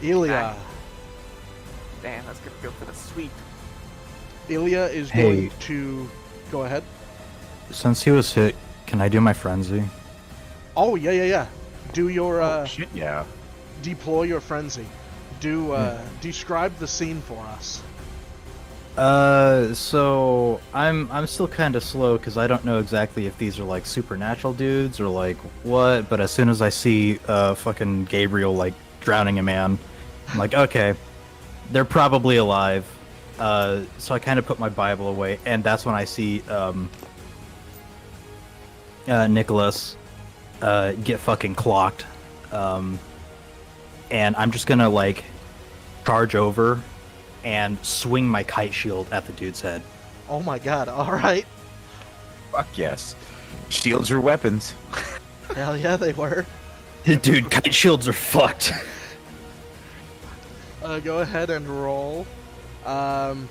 Ilya. Damn, that's gonna go for the sweep. Ilya is Hey. going to go ahead. Since he was hit, can I do my frenzy? Oh yeah. Do your Shit, yeah. deploy your frenzy. Describe the scene for us. So I'm still kind of slow because I don't know exactly if these are like supernatural dudes or like what. But as soon as I see fucking Gabriel like drowning a man, I'm like, okay, they're probably alive. So I kind of put my Bible away, and that's when I see Nicholas get fucking clocked. And I'm just gonna like charge over and swing my kite shield at the dude's head. Oh my god, alright. Fuck yes. Shields are weapons. Hell yeah, they were. Dude, kite shields are fucked. Go ahead and roll. Roll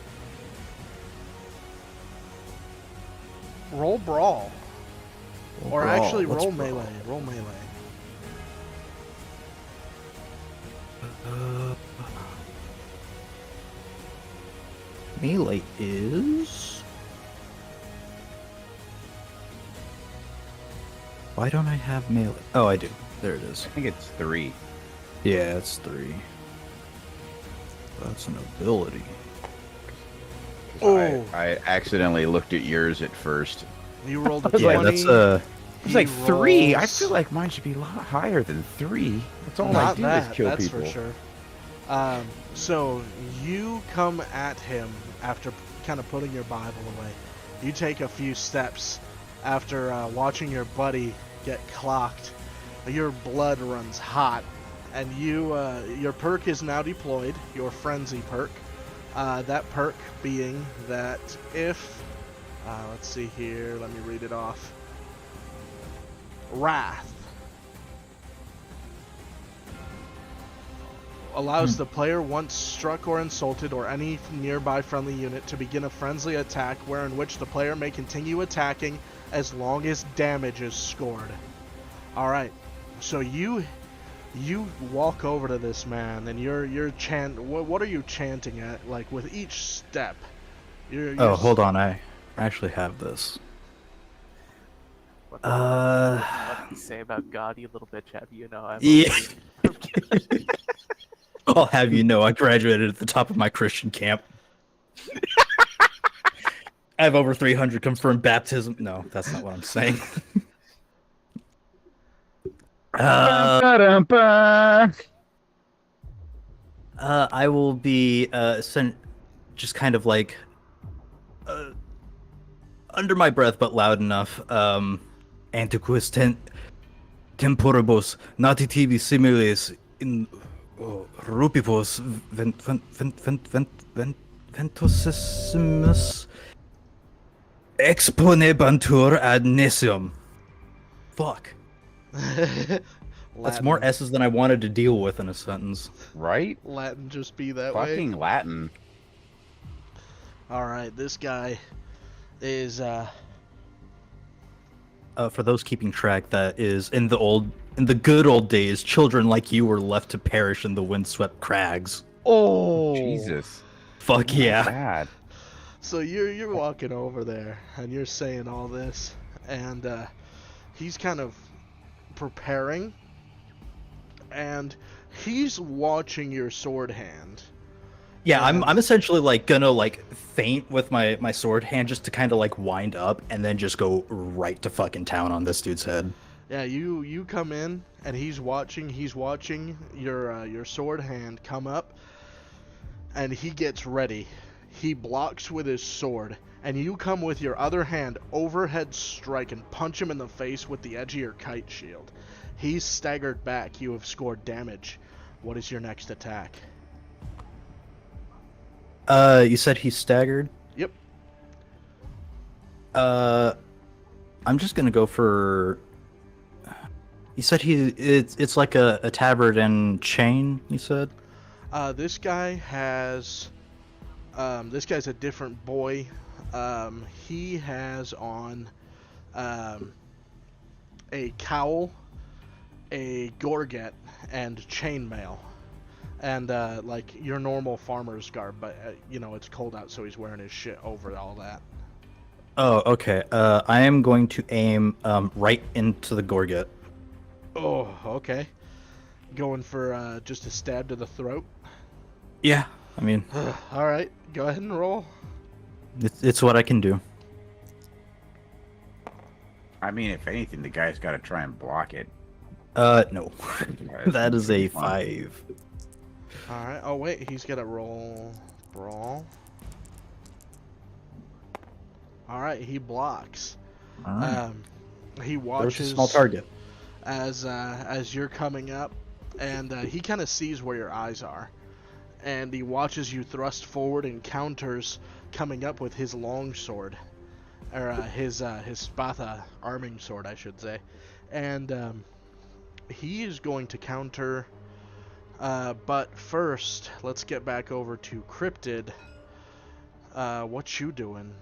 brawl. Or Brawl, actually let's roll brawl. melee. Roll melee. Melee is Why don't I have melee? Oh, I do. There it is. I think it's 3. Yeah, it's 3. That's an ability. Oh. I accidentally looked at yours at first. You rolled a was 20. like, That's It's like 3. I rolls- feel like mine should be a lot higher than 3. That's all Not I do that, is kill that's people. for sure. So you come at him after kind of putting your Bible away. You take a few steps after watching your buddy get clocked. Your blood runs hot, and your perk is now deployed. Your frenzy perk. That perk being that if let's see here. Let me read it off. Wrath allows the player once struck or insulted or any nearby friendly unit to begin a friendly attack wherein which the player may continue attacking as long as damage is scored. Alright, so you walk over to this man and you're what are you chanting at, like, with each step? Oh, hold on. I actually have this. What do you say about God, you little bitch? Have you know? Yeah. I'll have you know, I graduated at the top of my Christian camp. I have over 300 confirmed baptism. No, that's not what I'm saying. I will be just kind of like under my breath, but loud enough. Antiquus temporibus natitivi similes in rupibus ventosissimus exponebantur ad necium. Fuck. That's more S's than I wanted to deal with in a sentence. Right? Latin just be that way. Fucking Latin. Alright, this guy is For those keeping track, that is in the good old days, children like you were left to perish in the windswept crags. oh Jesus. Fuck yeah. Bad. So you're walking over there and you're saying all this, and he's kind of preparing, and he's watching your sword hand. Yeah, And- I'm essentially like gonna like feint with my sword hand just to kind of like wind up and then just go right to fucking town on this dude's head. Yeah, you come in and he's watching your sword hand come up, and he gets ready. He blocks with his sword, and you come with your other hand overhead strike and punch him in the face with the edge of your kite shield. He's staggered back. You have scored damage. What is your next attack? You said he's staggered? Yep. I'm just gonna go for. You said it's like a tabard and chain. You said. This guy has. This guy's a different boy. He has on a cowl, a gorget, and chainmail. And like your normal farmer's garb, but it's cold out, so he's wearing his shit over all that. Oh, okay. I am going to aim right into the gorget. Oh, okay. Going for just a stab to the throat. Yeah, I mean, All right, go ahead and roll. it's what I can do. I mean, if anything, the guy's got to try and block it. No. That's That is a fun. 5. All right. Oh wait, he's got to roll brawl. All right, he blocks. All right. He There's watches a small target. as you're coming up, and he kind of sees where your eyes are, and he watches you thrust forward and counters coming up with his long sword, or his spatha arming sword, I should say, and he is going to counter. But first, let's get back over to Cryptid. What you doing?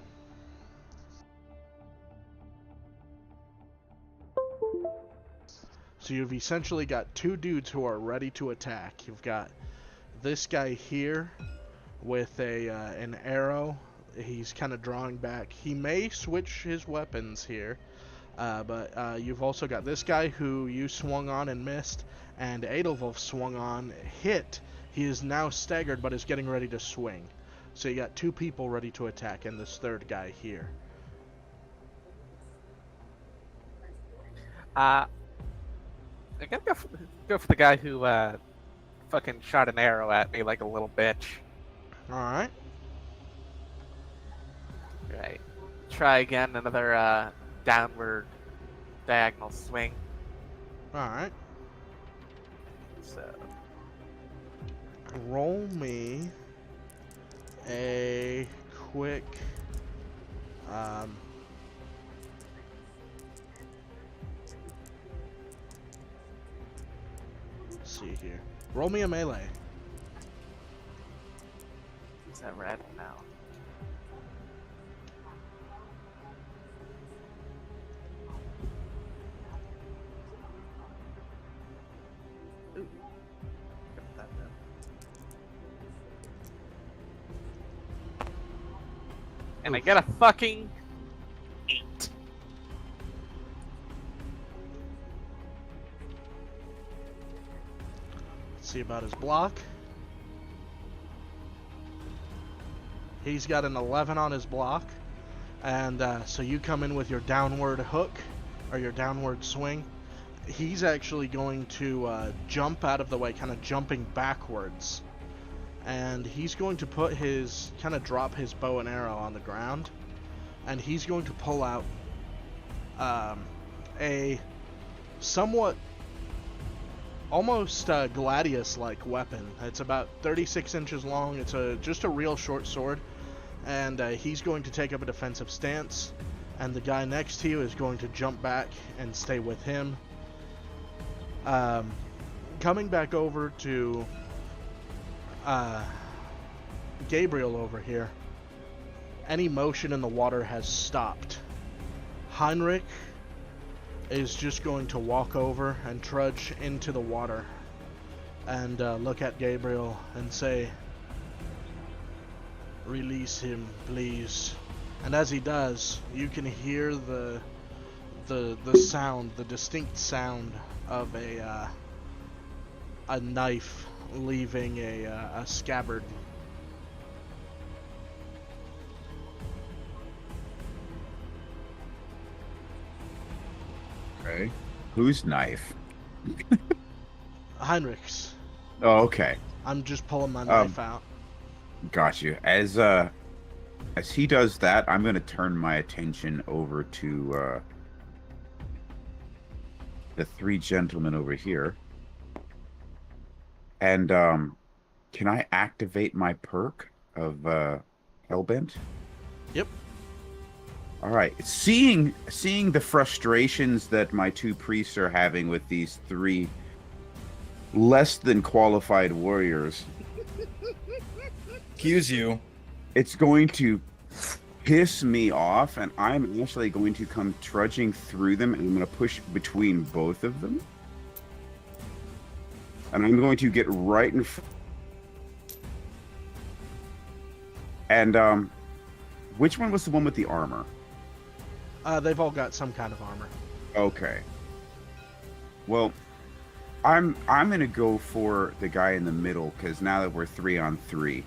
So you've essentially got two dudes who are ready to attack. You've got this guy here with an arrow. He's kind of drawing back. He may switch his weapons here. But you've also got this guy who you swung on and missed, and Edelwolf swung on, hit. He is now staggered, but is getting ready to swing. So you got 2 people ready to attack, and this third guy here. I gotta go for the guy who fucking shot an arrow at me like a little bitch. Alright. Right. Try again, another downward diagonal swing. Alright. So Roll me a quick let's see here. Roll me a melee. is that red now? Ooh. Got that down. And I get a fucking 8. Let's see about his block. He's got an 11 on his block. And so you come in with your downward hook, or your downward swing. He's actually going to jump out of the way, kind of jumping backwards. And he's going to put his, kind of drop his bow and arrow on the ground. And he's going to pull out a somewhat, almost gladius-like weapon. It's about 36 inches long. It's just a real short sword. And he's going to take up a defensive stance. And the guy next to you is going to jump back and stay with him. Coming back over to Gabriel over here. Any motion in the water has stopped. Heinrich is just going to walk over and trudge into the water and look at Gabriel and say, "Release him, please." And as he does, you can hear the sound, the distinct sound of a knife leaving a scabbard. Okay. Whose knife? Heinrich's. Oh, okay. I'm just pulling my knife out. Got you. As he does that, I'm going to turn my attention over to the 3 gentlemen over here. And can I activate my perk of Hellbent? Yep. All right. Seeing the frustrations that my 2 priests are having with these 3 less than qualified warriors, Excuse you. it's going to piss me off, and I'm actually going to come trudging through them, and I'm going to push between both of them. And I'm going to get right in front. And, which one was the one with the armor? They've all got some kind of armor. Okay. Well, I'm going to go for the guy in the middle, because now that we're 3 on 3.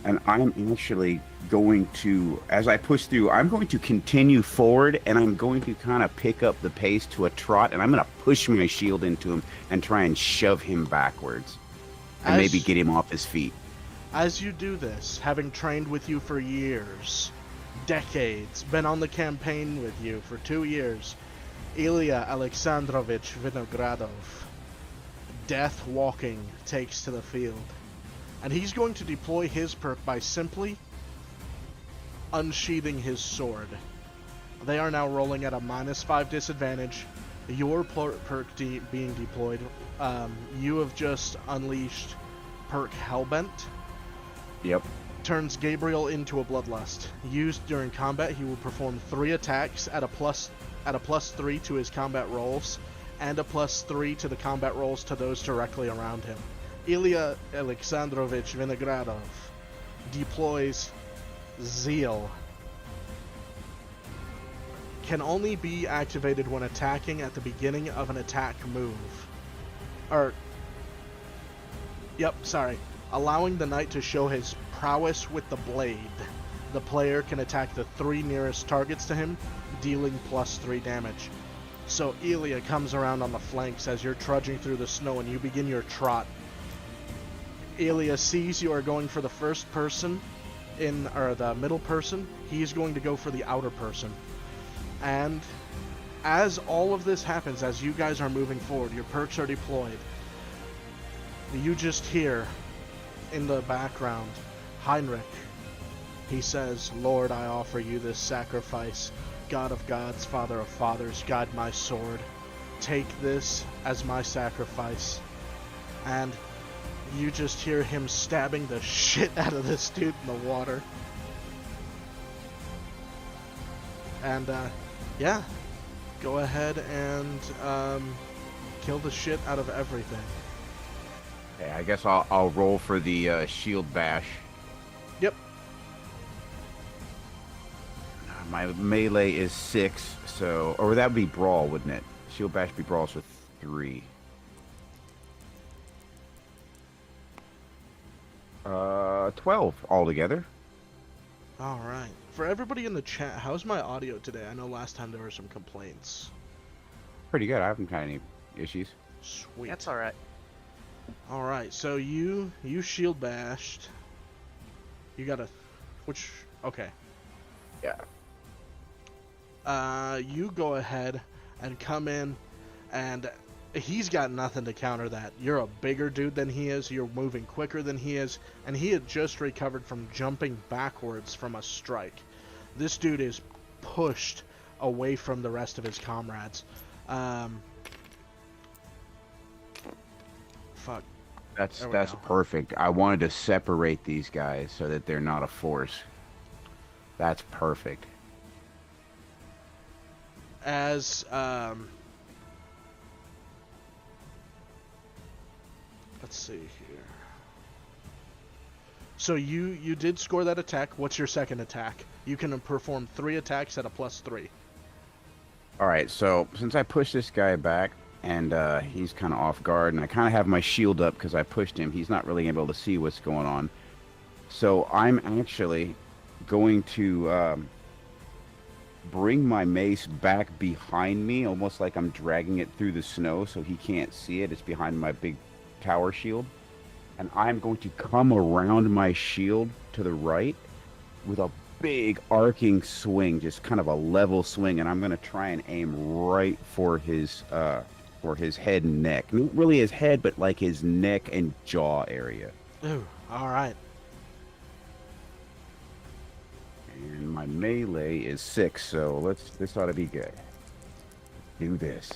And I'm actually going to, as I push through, I'm going to continue forward, and I'm going to kind of pick up the pace to a trot, and I'm going to push my shield into him and try and shove him backwards. And maybe get him off his feet. As you do this, having trained with you for years, decades, been on the campaign with you for 2 years, Ilya Alexandrovich Vinogradov, death walking, takes to the field. And he's going to deploy his perk by simply unsheathing his sword. They are now rolling at a -5 disadvantage. Your perk being deployed, you have just unleashed perk Hellbent. Yep. Turns Gabriel into a Bloodlust. Used during combat, he will perform 3 attacks at a +3 to his combat rolls, and a +3 to the combat rolls to those directly around him. Ilya Alexandrovich Vinogradov deploys Zeal. can only be activated when attacking at the beginning of an attack move. Allowing the knight to show his prowess with the blade. The player can attack the 3 nearest targets to him, dealing +3 damage. So Elia comes around on the flanks as you're trudging through the snow and you begin your trot. Elia sees you are going for the first person, or the middle person. He's going to go for the outer person. And as all of this happens, as you guys are moving forward, your perks are deployed, you just hear in the background, Heinrich. He says, "Lord, I offer you this sacrifice. God of gods, Father of fathers, guide my sword. Take this as my sacrifice." And you just hear him stabbing the shit out of this dude in the water. And, yeah. Go ahead and, kill the shit out of everything. Okay, I guess I'll roll for the shield bash. Yep. My melee is 6, so... Or that would be brawl, wouldn't it? Shield bash be brawls with 3. 12 altogether. Alright. For everybody in the chat, how's my audio today? I know last time there were some complaints. Pretty good. I haven't had any issues. Sweet. That's alright. Alright, so you shield bashed. You got a... Which... Okay. Yeah. You go ahead and come in, and he's got nothing to counter that. You're a bigger dude than he is, you're moving quicker than he is, and he had just recovered from jumping backwards from a strike. This dude is pushed away from the rest of his comrades. Fuck. That's There we go. perfect. I wanted to separate these guys so that they're not a force. That's perfect. As, let's see here. So you did score that attack. What's your second attack? You can perform 3 attacks at a +3. All right, so since I pushed this guy back and he's kind of off guard, and I kind of have my shield up because I pushed him, he's not really able to see what's going on. So I'm actually going to bring my mace back behind me, almost like I'm dragging it through the snow so he can't see it. It's behind my big tower shield. And I'm going to come around my shield to the right with a big arcing swing, just kind of a level swing, and I'm going to try and aim right for his head and neck. Not really his head, but like his neck and jaw area. Ooh, all right. And my melee is 6, so this ought to be good. Do this.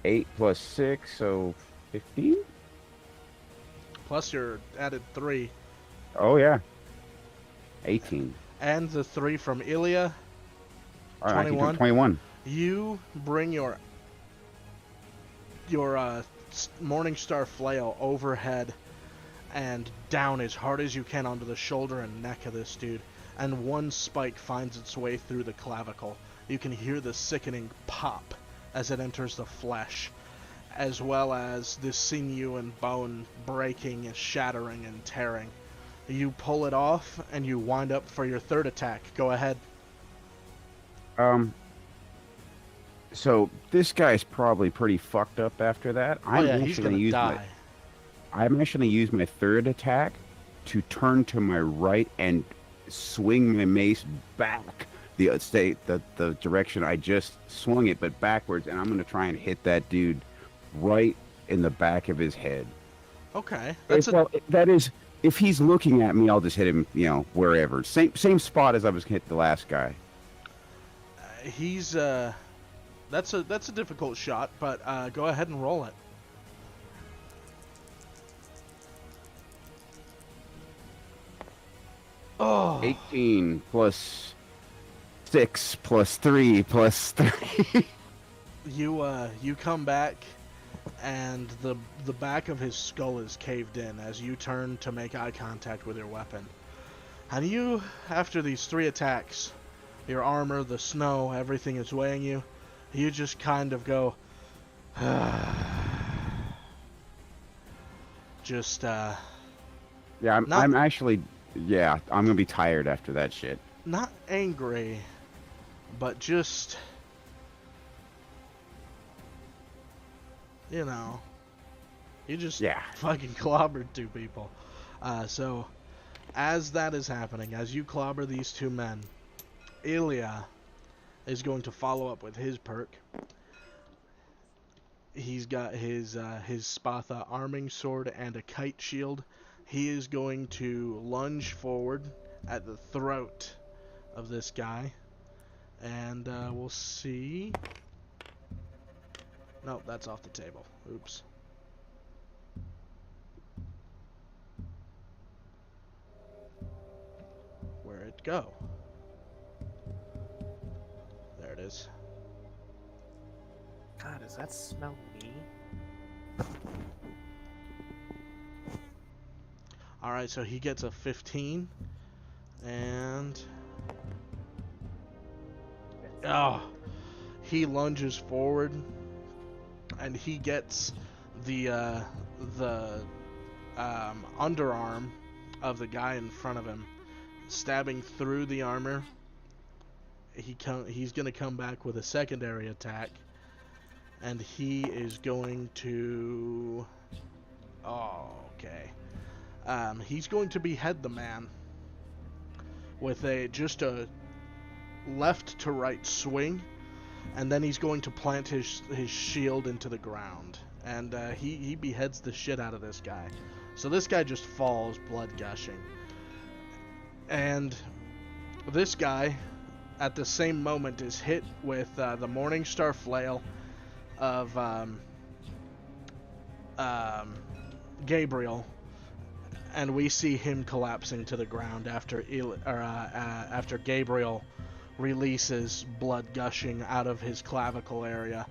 8 plus 6, so 15? Plus your added 3. Oh, yeah. 18. And the 3 from Ilya. All right, I can 21. do 21. You bring your Morning Star flail overhead and down as hard as you can onto the shoulder and neck of this dude. And one spike finds its way through the clavicle. You can hear the sickening pop as it enters the flesh, as well as the sinew and bone breaking and shattering and tearing. You pull it off, and you wind up for your third attack. Go ahead. So this guy's probably pretty fucked up after that. Oh yeah, he's gonna die. I'm actually going to use my third attack to turn to my right and swing my mace back the direction I just swung it, but backwards, and I'm going to try and hit that dude right in the back of his head. Okay. That is, if he's looking at me, I'll just hit him, wherever. Same spot as I was hit the last guy. He's that's a difficult shot, but go ahead and roll it. Oh. 18 plus 6 plus 3 plus 3. You come back, and the back of his skull is caved in as you turn to make eye contact with your weapon. And you, after these 3 attacks, your armor, the snow, everything is weighing you. You just kind of go, just Yeah, Not- I'm actually, yeah, I'm gonna be tired after that shit. not angry, but just, you know, you just Yeah. fucking clobbered two people. So, as that is happening, as you clobber these two men, Ilya is going to follow up with his perk. He's got his Spatha arming sword and a kite shield. He is going to lunge forward at the throat of this guy, and we'll see. Nope, that's off the table. Oops. Where'd it go? There it is. God, does that smell me? Alright, so he gets a 15. And... oh, he lunges forward. And he gets the underarm of the guy in front of him, stabbing through the armor. He's going to come back with a secondary attack. And he is going to... oh, okay. He's going to behead the man with just a left to right swing, and then he's going to plant his shield into the ground, and he beheads the shit out of this guy. So this guy just falls, blood gushing, and this guy at the same moment is hit with the Morningstar flail of Gabriel. And we see him collapsing to the ground after Gabriel releases blood gushing out of his clavicle area.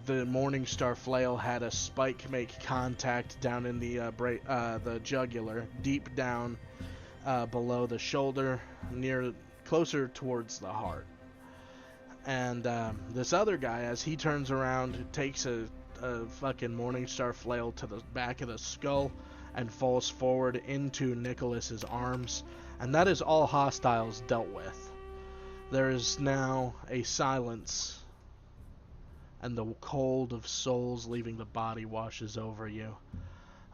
The Morningstar flail had a spike make contact down in the jugular, deep down below the shoulder, closer towards the heart. And this other guy, as he turns around, takes a fucking Morningstar flail to the back of the skull and falls forward into Nicholas's arms, and that is all hostiles dealt with. There is now a silence, and the cold of souls leaving the body washes over you.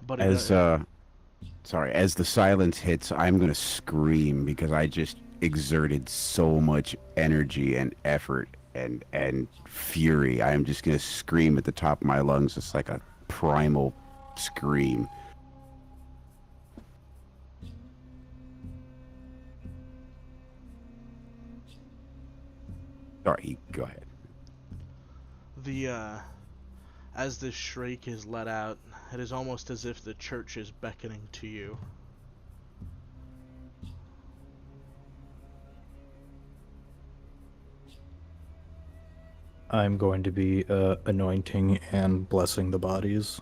But As as the silence hits, I'm gonna scream because I just exerted so much energy and effort and fury. I'm just gonna scream at the top of my lungs. It's like a primal scream. Sorry, go ahead. As this shriek is let out, it is almost as if the church is beckoning to you. I'm going to be anointing and blessing the bodies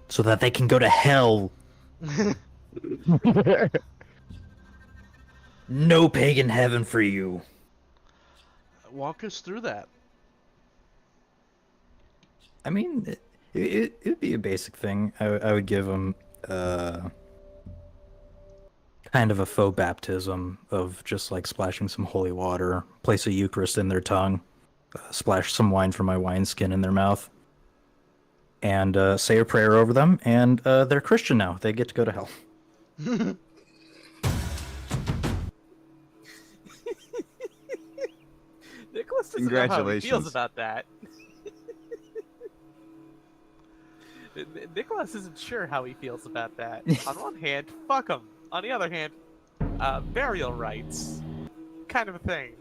so that they can go to hell. No pagan heaven for you. Walk us through that. I mean, it would be a basic thing. I would give them kind of a faux baptism of just like splashing some holy water, place a Eucharist in their tongue, splash some wine from my wineskin in their mouth, and say a prayer over them, and they're Christian now. They get to go to hell. Nicholas doesn't know how he feels Congratulations. about that. Nicholas isn't sure how he feels about that. On one hand, fuck him. On the other hand, burial rites. Kind of a thing.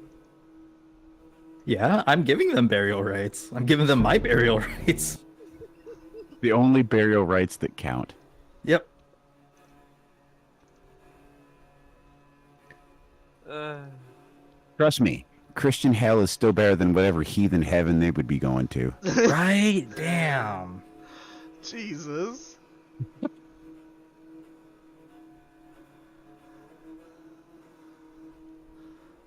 Yeah, I'm giving them burial rites. I'm giving them my burial rites. The only burial rites that count. Yep. Trust me, Christian hell is still better than whatever heathen heaven they would be going to. Right? Damn. Jesus.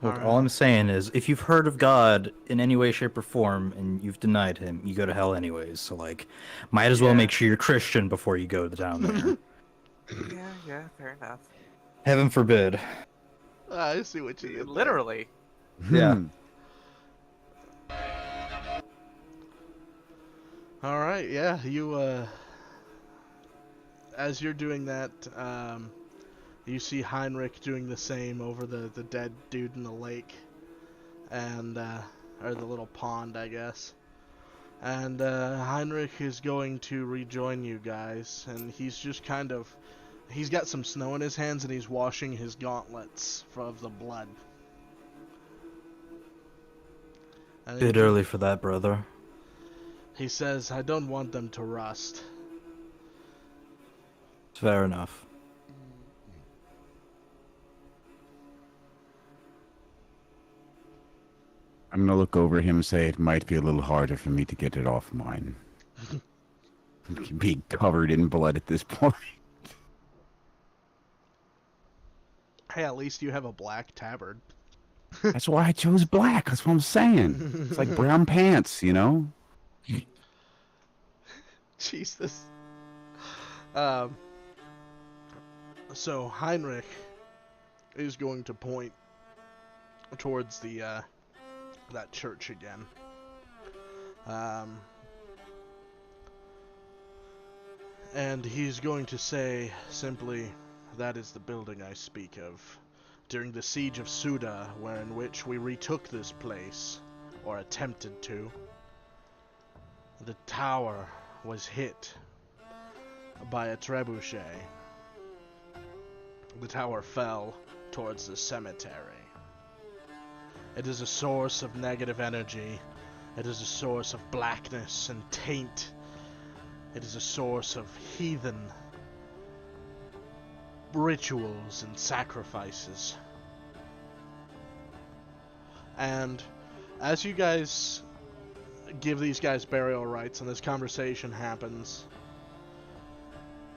Look, Alright. all I'm saying is, if you've heard of God in any way, shape, or form, and you've denied him, you go to hell anyways. So, like, might as well Yeah. make sure you're Christian before you go down there. Yeah, fair enough. Heaven forbid. I see what you did there. Literally. Yeah. All right, yeah, you as you're doing that, you see Heinrich doing the same over the dead dude in the lake, and or the little pond, I guess. And Heinrich is going to rejoin you guys, and he's just he's got some snow in his hands, and he's washing his gauntlets of the blood. And Bit early for that, brother. He says, I don't want them to rust. Fair enough. I'm gonna look over him and say it might be a little harder for me to get it off mine. Being covered in blood at this point. Hey, at least you have a black tabard. That's why I chose black. That's what I'm saying. It's like brown pants, you know? Jesus. So Heinrich is going to point towards the that church again. And he's going to say simply, that is the building I speak of. During the siege of Suda, in which we retook this place, or attempted to, the tower was hit by a trebuchet. The tower fell towards the cemetery. It is a source of negative energy. It is a source of blackness and taint. It is a source of heathen rituals and sacrifices. And as you guys give these guys burial rites and this conversation happens,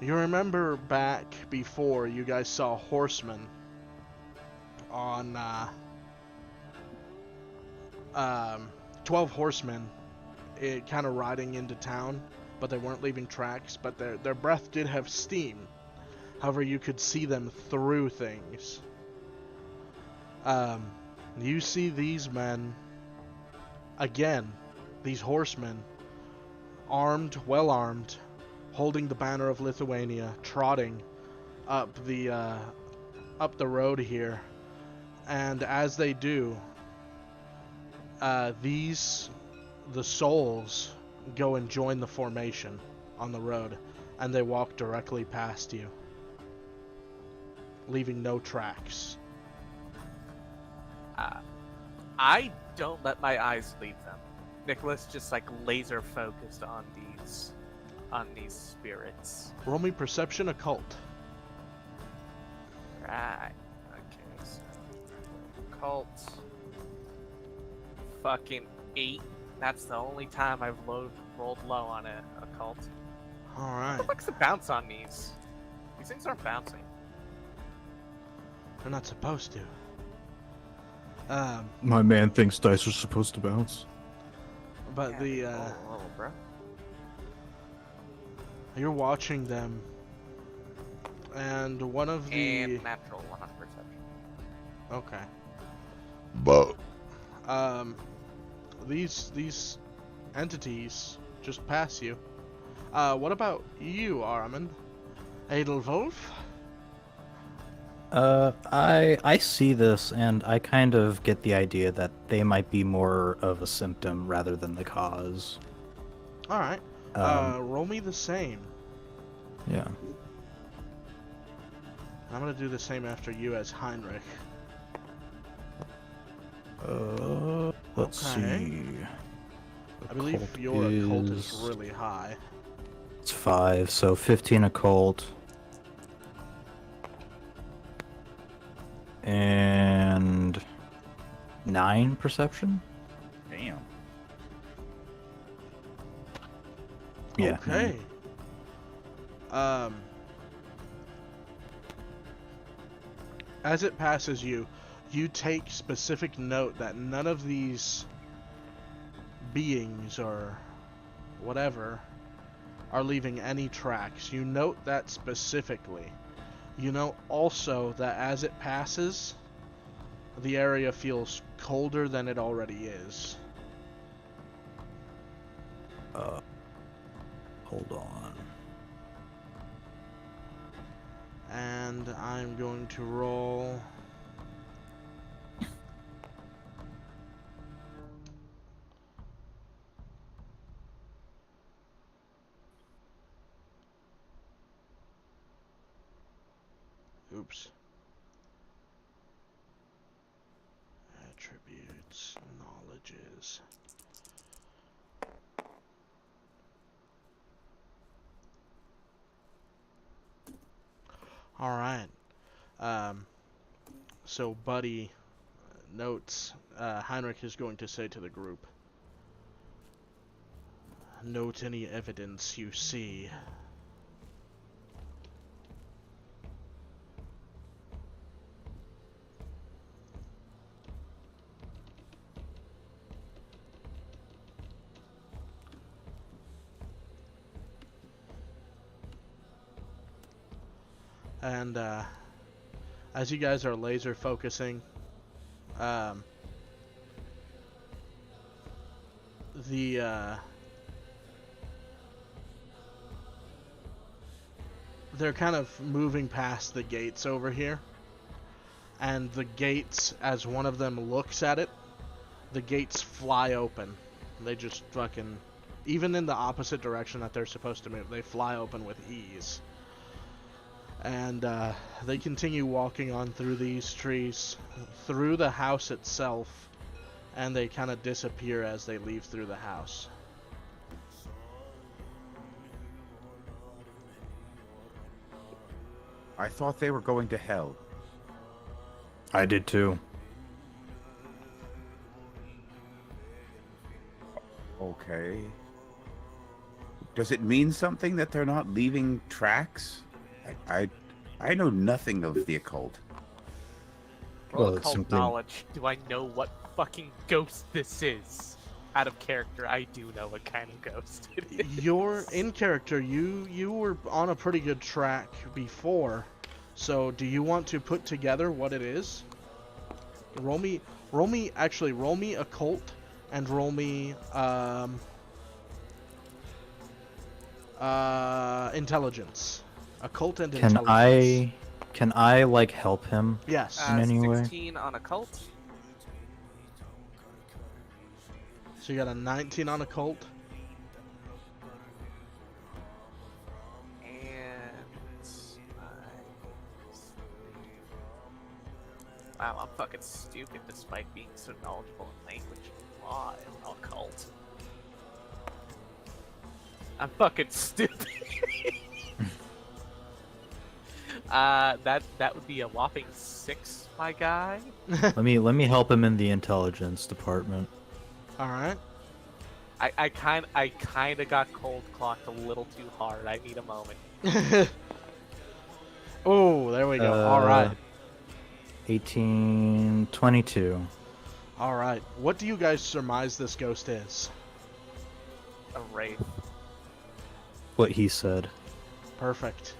you remember back before you guys saw horsemen on 12 horsemen kind of riding into town, but they weren't leaving tracks, but their breath did have steam. However, you could see them through things. You see these men, again, these horsemen, armed, well armed, holding the banner of Lithuania, trotting up the road here. And as they do, the souls go and join the formation on the road, and they walk directly past you, leaving no tracks. I don't let my eyes leave them. Nicholas just like laser focused on these spirits. Roll me perception occult. Right. Okay. So cult. Fucking 8. That's the only time I've rolled low on a cult. Alright. What the fuck's the bounce on these? These things aren't bouncing. They're not supposed to. My man thinks dice are supposed to bounce. But Yeah, the roll a little, bro. you're watching them, and one of the And natural 100 perception. okay. These entities just pass you. What about you, Armin? Edelwolf? I see this, and I kind of get the idea that they might be more of a symptom rather than the cause. Alright. Roll me the same. Yeah. I'm gonna do the same after you as Heinrich. Let's Okay. see. I believe Occult your occult is really high. It's 5, so 15 occult. And 9 perception? Damn. Yeah. Okay. As it passes you, you take specific note that none of these beings or whatever are leaving any tracks. You note that specifically. You note also that as it passes, the area feels colder than it already is. Hold on. And I'm going to roll... Oops. Attributes, knowledges. Alright. So Buddy notes, Heinrich is going to say to the group, note any evidence you see. And as you guys are laser focusing, they're kind of moving past the gates over here, and the gates, as one of them looks at it, the gates fly open. They just fucking, even in the opposite direction that they're supposed to move, they fly open with ease. And they continue walking on through these trees, through the house itself, and they kind of disappear as they leave through the house. I thought they were going to hell. I did too. Okay. Does it mean something that they're not leaving tracks? I know nothing of the occult. Roll Well, it's occult simply- knowledge. Do I know what fucking ghost this is? Out of character, I do know what kind of ghost it is. You're in character. You were on a pretty good track before. So do you want to put together what it is? Roll me occult and roll me intelligence. Occult and intelligence. Can I like help him? Yes. in any way? 16 on occult. So you got a 19 on occult. Wow, I'm fucking stupid despite being so knowledgeable in language and law and occult. I'm fucking stupid. That would be a whopping 6, my guy. let me help him in the intelligence department. All right. I kind of got cold clocked a little too hard. I need a moment. Oh, there we go. All right. 18, 22. All right. What do you guys surmise this ghost is? A wraith. What he said. Perfect.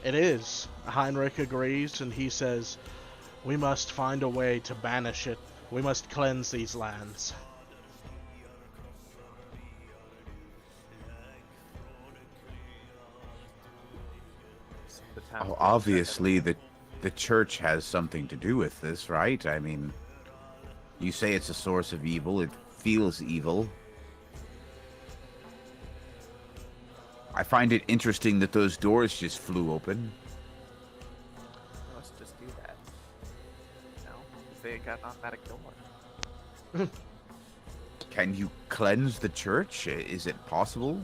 It is. Heinrich agrees, and he says, we must find a way to banish it. We must cleanse these lands. The town Oh, obviously the church has something to do with this, right? I mean, you say it's a source of evil. It feels evil. I find it interesting that those doors just flew open. Let's just do that. No, they got an automatic door. Can you cleanse the church? Is it possible?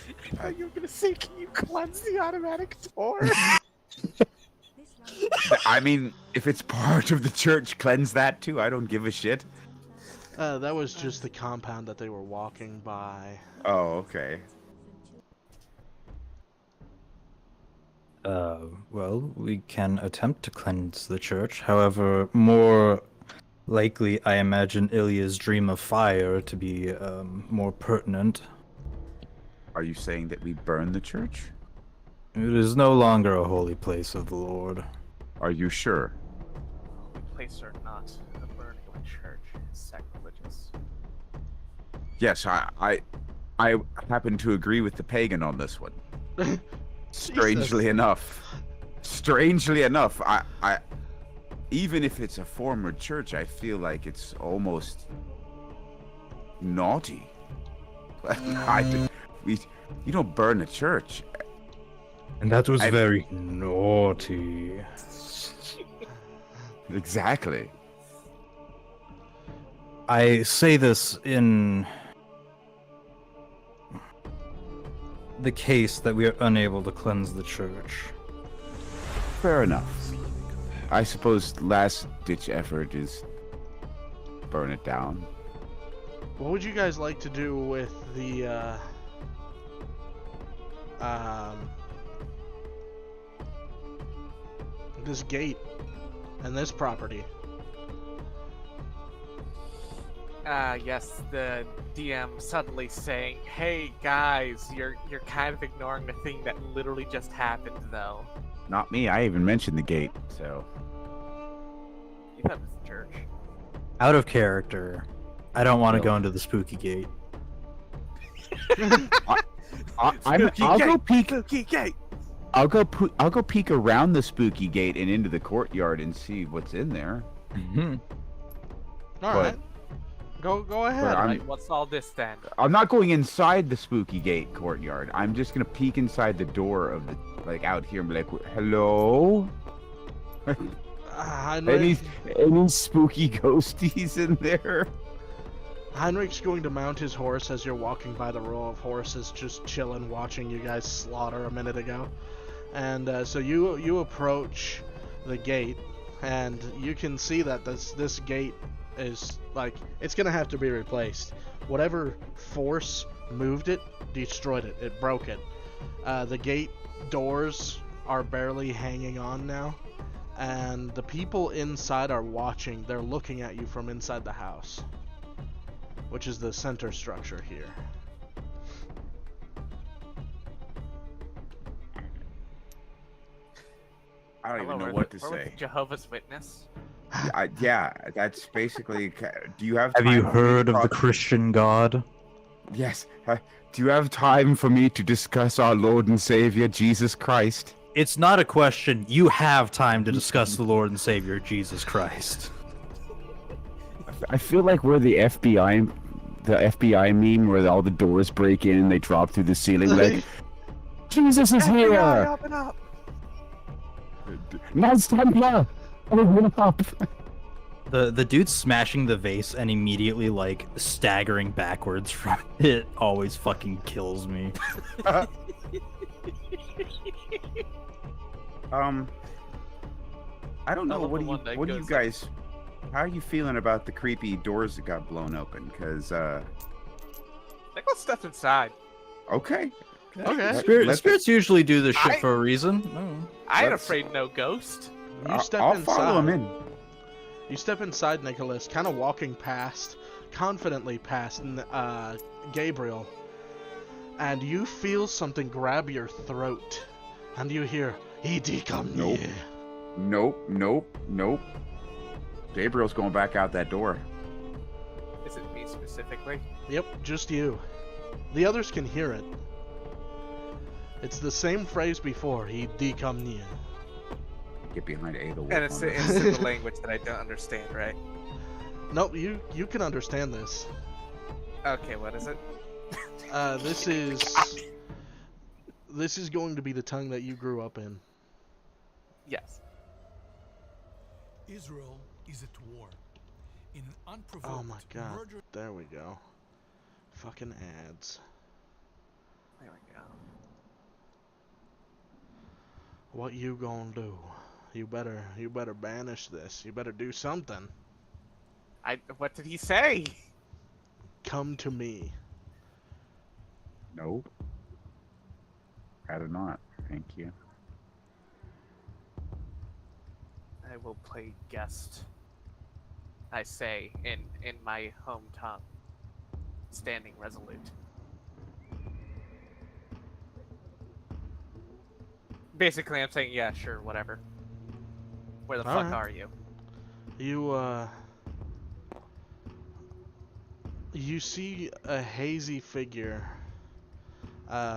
I thought you were gonna say, can you cleanse the automatic door? I mean, if it's part of the church, cleanse that too. I don't give a shit. That was just the compound that they were walking by. Oh, okay. Well, we can attempt to cleanse the church. However, more likely, I imagine Ilya's dream of fire to be more pertinent. Are you saying that we burn the church? It is no longer a holy place of the Lord. Are you sure? Place or not, the burning of a church is sacrilegious. Yes, I happen to agree with the pagan on this one. Strangely enough. Strangely enough, I even if it's a former church, I feel like it's almost naughty. You don't burn a church. And that was very naughty. Exactly. I say this in the case that we are unable to cleanse the church. Fair enough. I suppose last ditch effort is burn it down. What would you guys like to do with the this gate and this property? Yes, the DM suddenly saying, "Hey guys, you're kind of ignoring the thing that literally just happened, though." Not me. I even mentioned the gate, so. You thought it was the church. Out of character. I don't want to No. go into the spooky gate. I'll go peek. Spooky gate. I'll go peek around the spooky gate and into the courtyard and see what's in there. Mm-hmm. All right. Go ahead. I'm- Right, what's all this then? I'm not going inside the spooky gate courtyard. I'm just gonna peek inside the door of the out here and be like, "Hello? Heinrich, Any spooky ghosties in there?" Heinrich's going to mount his horse as you're walking by the row of horses, just chilling, watching you guys slaughter a minute ago. And so you approach the gate, and you can see that this gate is like it's gonna have to be replaced. Whatever force moved it, destroyed it. It broke it. The gate doors are barely hanging on now, and the people inside are watching. They're looking at you from inside the house, which is the center structure here. I don't even Hello, know we're what with- to we're with say. Jehovah's Witness. Yeah, that's basically. Do you have? Have you time for me to heard of the talk- Christian God? Yes. Do you have time for me to discuss our Lord and Savior Jesus Christ? It's not a question. You have time to discuss the Lord and Savior Jesus Christ. I feel like we're the FBI meme where all the doors break in and they drop through the ceiling like, Jesus is here! Open up! Knights Templar! Open up! The dude smashing the vase and immediately like staggering backwards from it always fucking kills me. I don't know. love What the do one that you goes guys? How are you feeling about the creepy doors that got blown open? Because Like, let's step inside. okay. Okay. Spirits usually do this shit I- for a reason. Oh. I ain't Let's- afraid no ghost. You step I'll inside. follow him in. You step inside, Nicholas, kind of walking past, confidently past Gabriel, and you feel something grab your throat, and you hear, "Idi come Nope. near." Nope. Gabriel's going back out that door. Is it me specifically? Yep, just you. The others can hear it. It's the same phrase before, "Idi come near." Get behind Ada. Wolf And it's on this. in the language that I don't understand, right? Nope, you can understand this. Okay, what is it? This is going to be the tongue that you grew up in. Yes. Israel is at war. In an unprovoked, Oh my god, murder- there we go. Fucking ads. There we go. What you gonna do? You better banish this. You better do something. What did he say? Come to me. Nope. Rather not. Thank you. I will play guest. I say in my home tongue, standing resolute. Basically, I'm saying, yeah, sure, whatever. Where the fuck Alright. are you? You see a hazy figure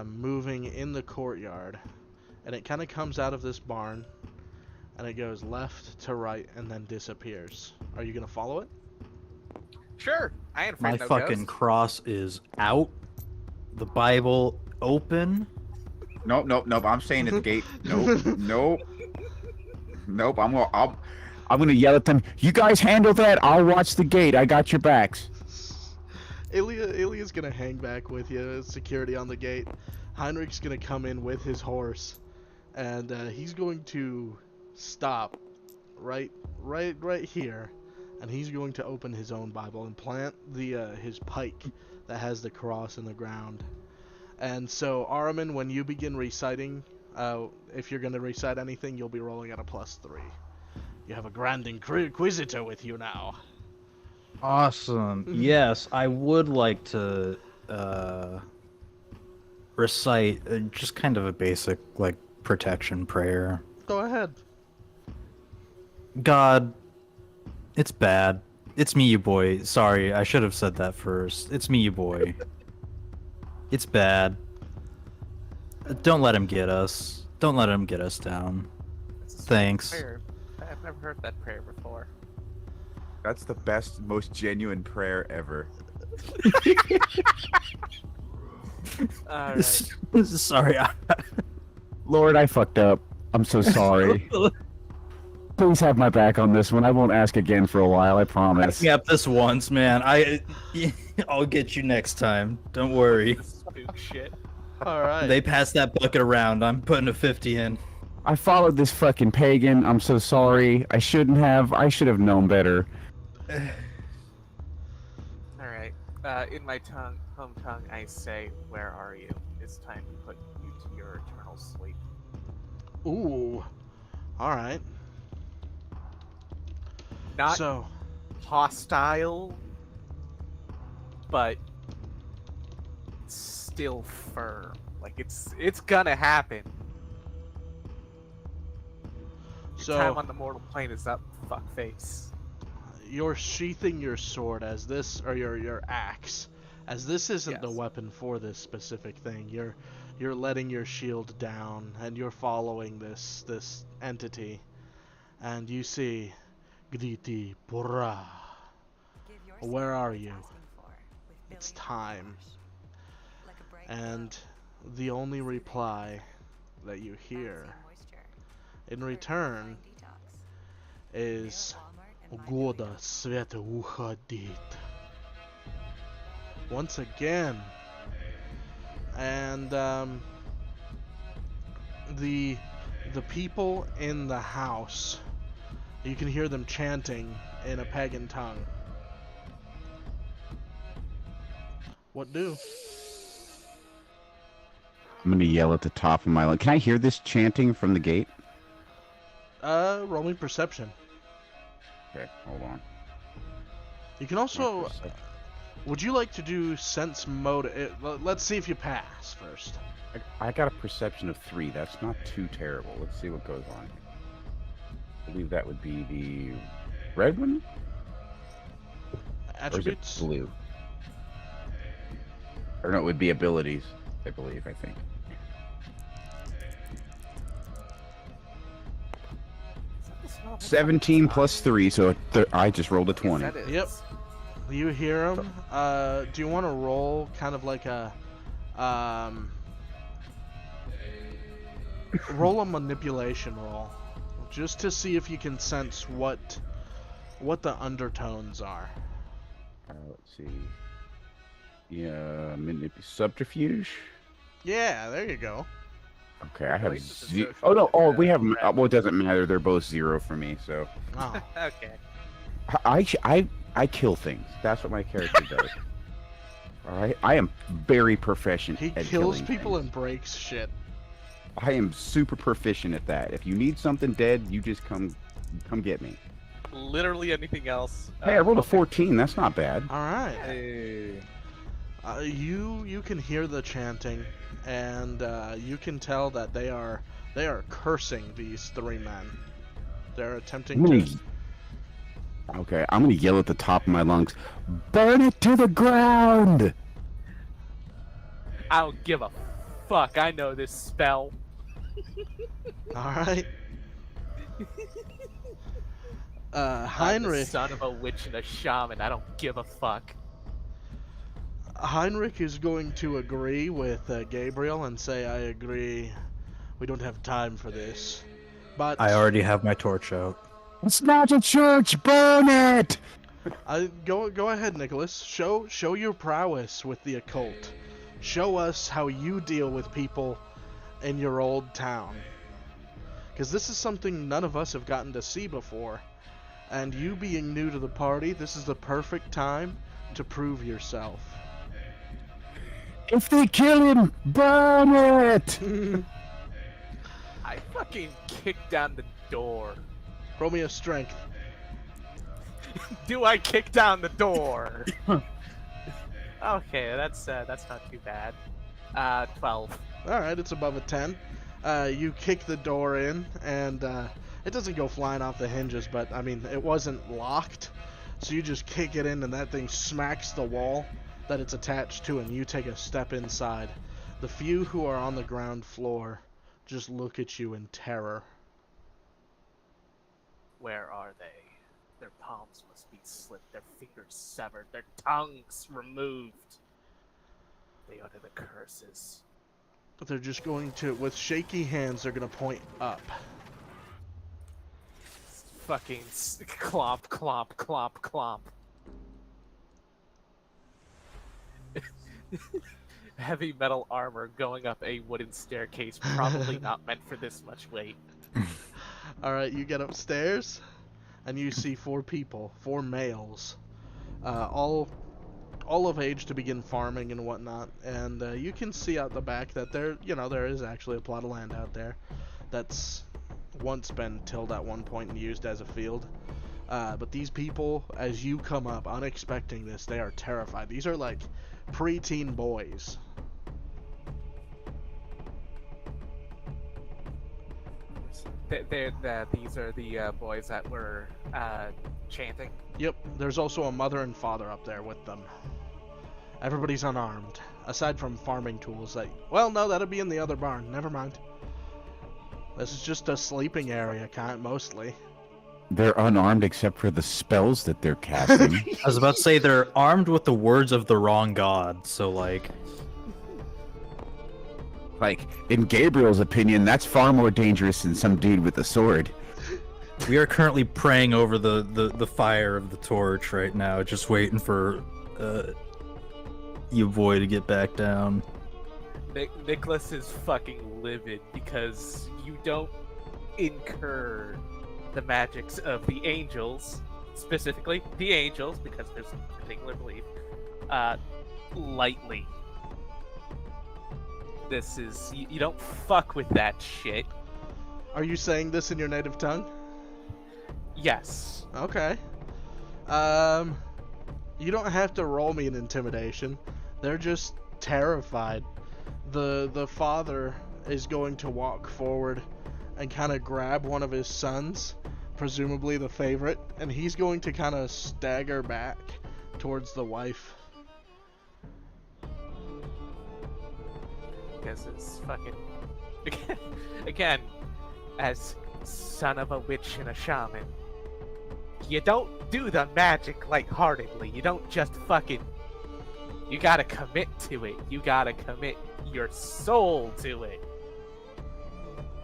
moving in the courtyard, and it kind of comes out of this barn, and it goes left to right and then disappears. Are you gonna follow it? Sure, I ain't My afraid no fucking ghost. cross is out. The Bible open. Nope. I'm staying at the gate. Nope. I'm gonna yell at them. You guys handle that. I'll watch the gate. I got your backs. Ilya's gonna hang back with you, security on the gate. Heinrich's gonna come in with his horse, and he's going to stop right here, and he's going to open his own Bible and plant his pike that has the cross in the ground. And so, Araman, when you begin reciting, if you're gonna recite anything, you'll be rolling at a +3. You have a Grand Inquisitor with you now. Awesome. Yes, I would like to recite just kind of a basic like protection prayer. Go ahead. God, it's bad. It's me, you boy. Sorry, I should have said that first. It's me, you boy. It's bad. Don't let him get us. Don't let him get us down. It's a sweet Thanks. prayer. I've never heard that prayer before. That's the best, most genuine prayer ever. Alright. Sorry. Lord, I fucked up. I'm so sorry. Please have my back on this one. I won't ask again for a while. I promise. Yep, this once, man. I'll get you next time. Don't worry. Spook shit. Alright. They passed that bucket around. I'm putting a 50 in. I followed this fucking pagan. I'm so sorry. I shouldn't have. I should have known better. Alright. In my home tongue, I say, where are you? It's time to put you to your eternal sleep. Ooh. Alright. Not So, hostile, but still firm. Like it's gonna happen. Your time on the mortal plane is up, fuckface. you're sheathing your sword as this, or your axe, as this isn't the Yes. weapon for this specific thing. You're letting your shield down, and you're following this entity, and you see, Griti Pura. Where are you? It's time. And the only reply that you hear in return is Goda Sveta Uhadit. Once again. And the people in the house, you can hear them chanting in a pagan tongue. What do? I'm gonna yell at the top of my lungs. Can I hear this chanting from the gate? Roll me perception. Okay, hold on. You can also, would you like to do sense mode? Let's see if you pass first. I got a perception of 3. That's not too terrible. Let's see what goes on. I believe that would be the red one? Or is it Attributes? blue? Or no, it would be abilities, I believe, I think. Is that the smell of 17 plus 3, so I just rolled a 20. That is. Yep. You hear them. Do you want to roll kind of like a, roll a manipulation roll, just to see if you can sense what the undertones are. Let's see. Yeah, subterfuge. Yeah, there you go. Okay, I have Wait, this is zero. social Oh no! Oh, we have. red. Well, it doesn't matter. They're both 0 for me. So Oh. Okay. I kill things. That's what my character does. All right. I am very proficient. He at kills killing people things. and breaks shit. I am super proficient at that. If you need something dead, you just come Come get me. Literally anything else. Hey, I rolled a 14. That's not bad. All right. Hey. You can hear the chanting, and you can tell that they are cursing these three men. They're attempting to. Okay, I'm gonna yell at the top of my lungs, burn it to the ground! I don't give a fuck. I know this spell. All right. I'm the Heinrich. son of a witch and a shaman. I don't give a fuck. Heinrich is going to agree with Gabriel and say, "I agree. We don't have time for this." But I already have my torch out. It's not a church, burn it! go ahead, Nicholas. Show your prowess with the occult. Show us how you deal with people in your old town. Because this is something none of us have gotten to see before. And you being new to the party, this is the perfect time to prove yourself. If they kill him, burn it! I fucking kicked down the door. Roll me a strength. Do I kick down the door? Okay, that's not too bad. 12. Alright, it's above a 10. You kick the door in, and it doesn't go flying off the hinges, but, I mean, it wasn't locked. So you just kick it in, and that thing smacks the wall that it's attached to, and you take a step inside. The few who are on the ground floor just look at you in terror. Where are they? Their palms must be slit, their fingers severed, their tongues removed. They utter the curses. But they're just going to, with shaky hands, they're going to point up. Fucking clomp, clomp, clomp, clomp. Heavy metal armor going up a wooden staircase, probably not meant for this much weight. Alright, you get upstairs, and you see four people, four males, all of age to begin farming and whatnot, and you can see out the back that there is actually a plot of land out there that's once been tilled at one point and used as a field. But these people, as you come up, unexpecting this, they are terrified. These are like preteen boys. These are the boys that were chanting. Yep, there's also a mother and father up there with them. Everybody's unarmed, aside from farming tools that... Well, no, that'll be in the other barn. Never mind. This is just a sleeping area, mostly. They're unarmed except for the spells that they're casting. I was about to say they're armed with the words of the wrong god, so like... Like, in Gabriel's opinion, that's far more dangerous than some dude with a sword. We are currently praying over the fire of the torch right now, just waiting for you boy to get back down. Nicholas is fucking livid because you don't incur the magics of the angels, specifically the angels, because there's a particular belief, lightly. This is... You don't fuck with that shit. Are you saying this in your native tongue? Yes. Okay. You don't have to roll me an intimidation. They're just terrified. The father is going to walk forward and kind of grab one of his sons, presumably the favorite, and he's going to kind of stagger back towards the wife. Because it's fucking... Again, as son of a witch and a shaman, you don't do the magic lightheartedly. You don't just fucking... You gotta commit to it. You gotta commit your soul to it.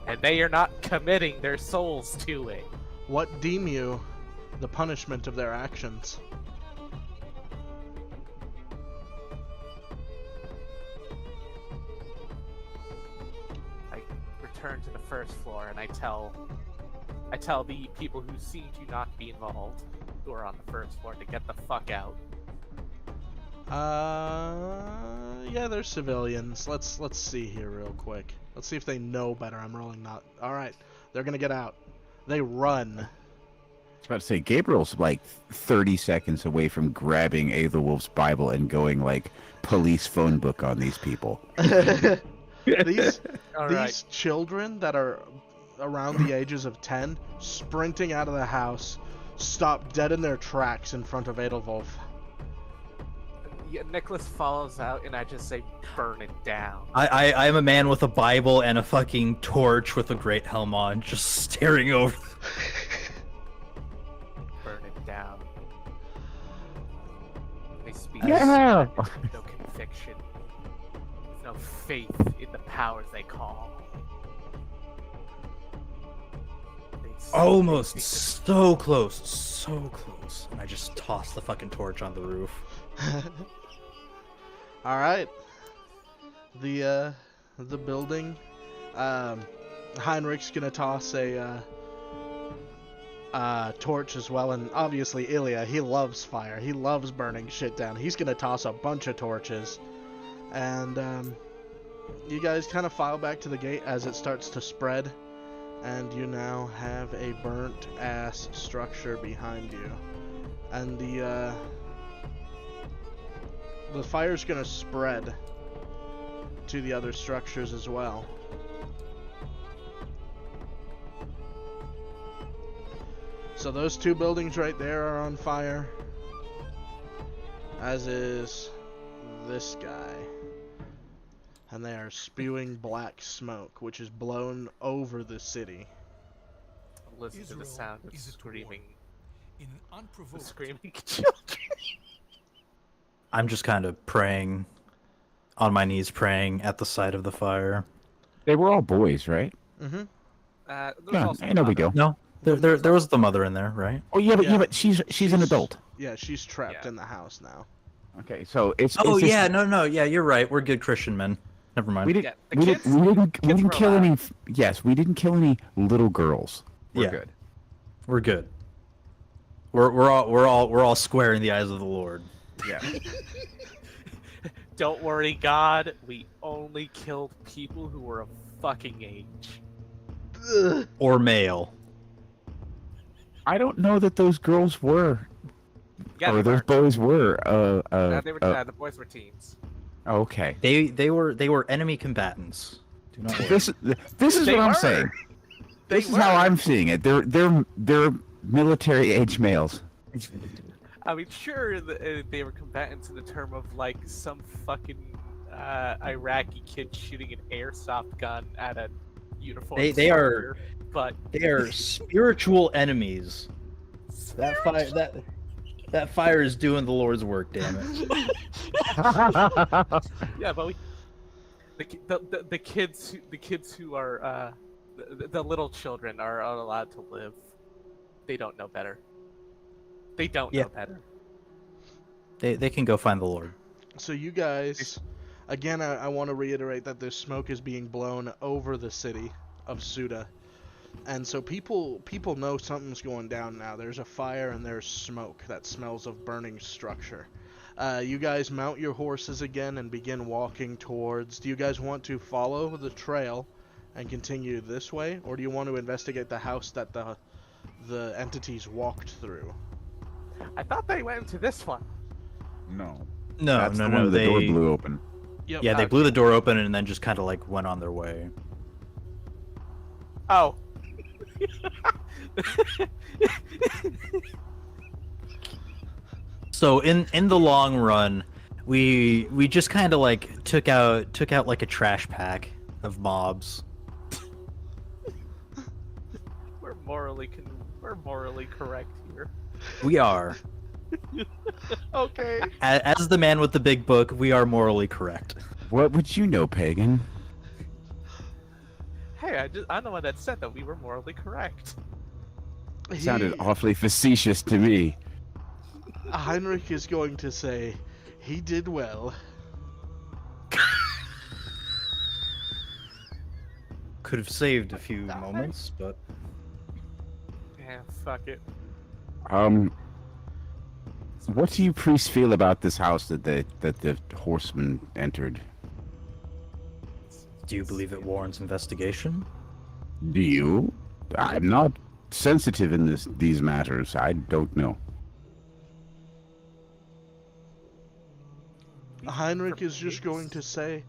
And they are not committing their souls to it. What deem you the punishment of their actions? I return to the first floor and I tell the people who seem to not be involved, who are on the first floor, to get the fuck out. Yeah, they're civilians. Let's see here real quick. Let's see if they know better. I'm rolling not. All right, they're gonna get out. They run. was about to say, Gabriel's like 30 seconds away from grabbing Aethelwolf's Bible and going like police phone book on these people. these All these right. children that are around the ages of 10 sprinting out of the house stop dead in their tracks in front of Aethelwolf. Yeah, Nicholas follows out, and I just say, "Burn it down." I am a man with a Bible and a fucking torch with a great helm on, just staring over. Burn it down. They speak Yeah. with no conviction, with no faith in the powers they call. Almost so close, and I just toss the fucking torch on the roof. All right. The building. Heinrich's gonna toss a torch as well, and obviously Ilya, he loves fire. He loves burning shit down. He's gonna toss a bunch of torches, and you guys kind of file back to the gate as it starts to spread, and you now have a burnt ass structure behind you, and the fire's gonna spread to the other structures as well. So those two buildings right there are on fire, as is this guy, and they are spewing black smoke, which is blown over the city. Listen to the Israel sound of is at screaming, war. In an unprovoked screaming children. I'm just kind of praying, on my knees praying at the side of the fire. They were all boys, right? Mm-hmm. There's Yeah, also ain't no big another- deal. No, there was the mother in there, right? Oh yeah, Yeah. but she's an adult. Yeah, she's trapped Yeah. in the house now. Okay, so it's Oh it's just- yeah, no, yeah, you're right. We're good Christian men. Never mind. we didn't Yeah, the we kids- didn't we didn't, we kids didn't were kill allowed. any. Yes, we didn't kill any little girls. We're Yeah. good. We're good. We're all square in the eyes of the Lord. Yeah. Don't worry, God. We only killed people who were of fucking age. Ugh. Or male. I don't know that those girls were, Yeah, or they those were. boys were. They were. The boys were teens. Okay. They were enemy combatants. Do not worry. This is They what I'm were. saying. They This is how were. I'm seeing it. They're military age males. I mean, sure, they were combatants in the term of like some fucking Iraqi kid shooting an airsoft gun at a uniform. They are- soldier, but They are spiritual enemies. That fire is doing the Lord's work. Damn it. yeah, but the kids who are the little children are allowed to live. They don't know better. They don't Yeah. know better. They can go find the Lord. So you guys, again, I want to reiterate that this smoke is being blown over the city of Suda, and so people know something's going down now. There's a fire and there's smoke that smells of burning structure. You guys mount your horses again and begin walking towards. Do you guys want to follow the trail and continue this way, or do you want to investigate the house that the entities walked through? I thought they went into this one. No. No, That's no, the no. one the door They blew open. Yep. yeah, they blew the door open and then just kind of like went on their way. Oh. So in the long run, we just kind of like took out like a trash pack of mobs. We're morally correct here. We are. Okay. As the man with the big book, we are morally correct. What would you know, pagan? Hey, I'm the one that said that we were morally correct. Sounded awfully facetious to me. Heinrich is going to say, he did well. Could have saved a few moments, but Yeah, fuck it. What do you priests feel about this house that the horseman entered? do you believe it warrants investigation? Do you? I'm not sensitive in these matters. I don't know. Heinrich is just going to say,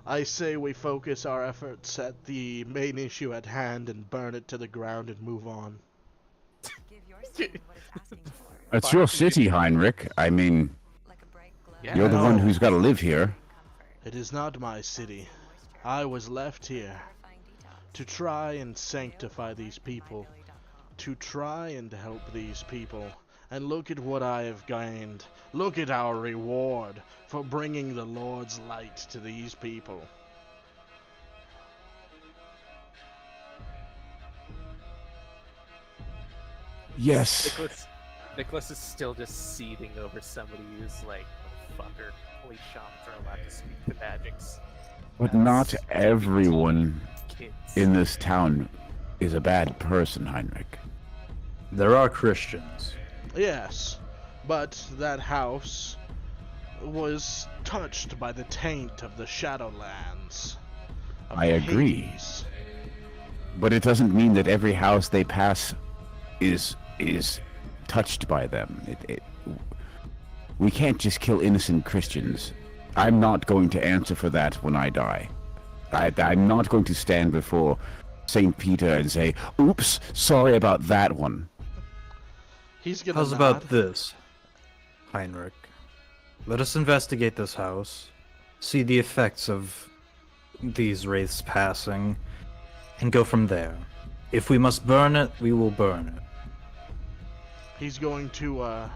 I say we focus our efforts at the main issue at hand and burn it to the ground and move on. It's your city, Heinrich. I mean, Yeah. you're the one No. who's got to live here. It is not my city. I was left here to try and sanctify these people, to try and help these people. And look at what I have gained. Look at our reward for bringing the Lord's light to these people. Yes. Nicholas is still just seething over somebody who's like, fucker, holy shit, I'm allowed to speak the magics. But not everyone Kids. in this town is a bad person, Heinrich. There are Christians. Yes, but that house was touched by the taint of the Shadowlands. Of I agree. Hades. But it doesn't mean that every house they pass is touched by them. We can't just kill innocent Christians. I'm not going to answer for that when I die. I'm not going to stand before St. Peter and say, oops, sorry about that one. He's gonna How's nod. about this, Heinrich? Let us investigate this house, see the effects of these wraiths passing, and go from there. If we must burn it, we will burn it. He's going to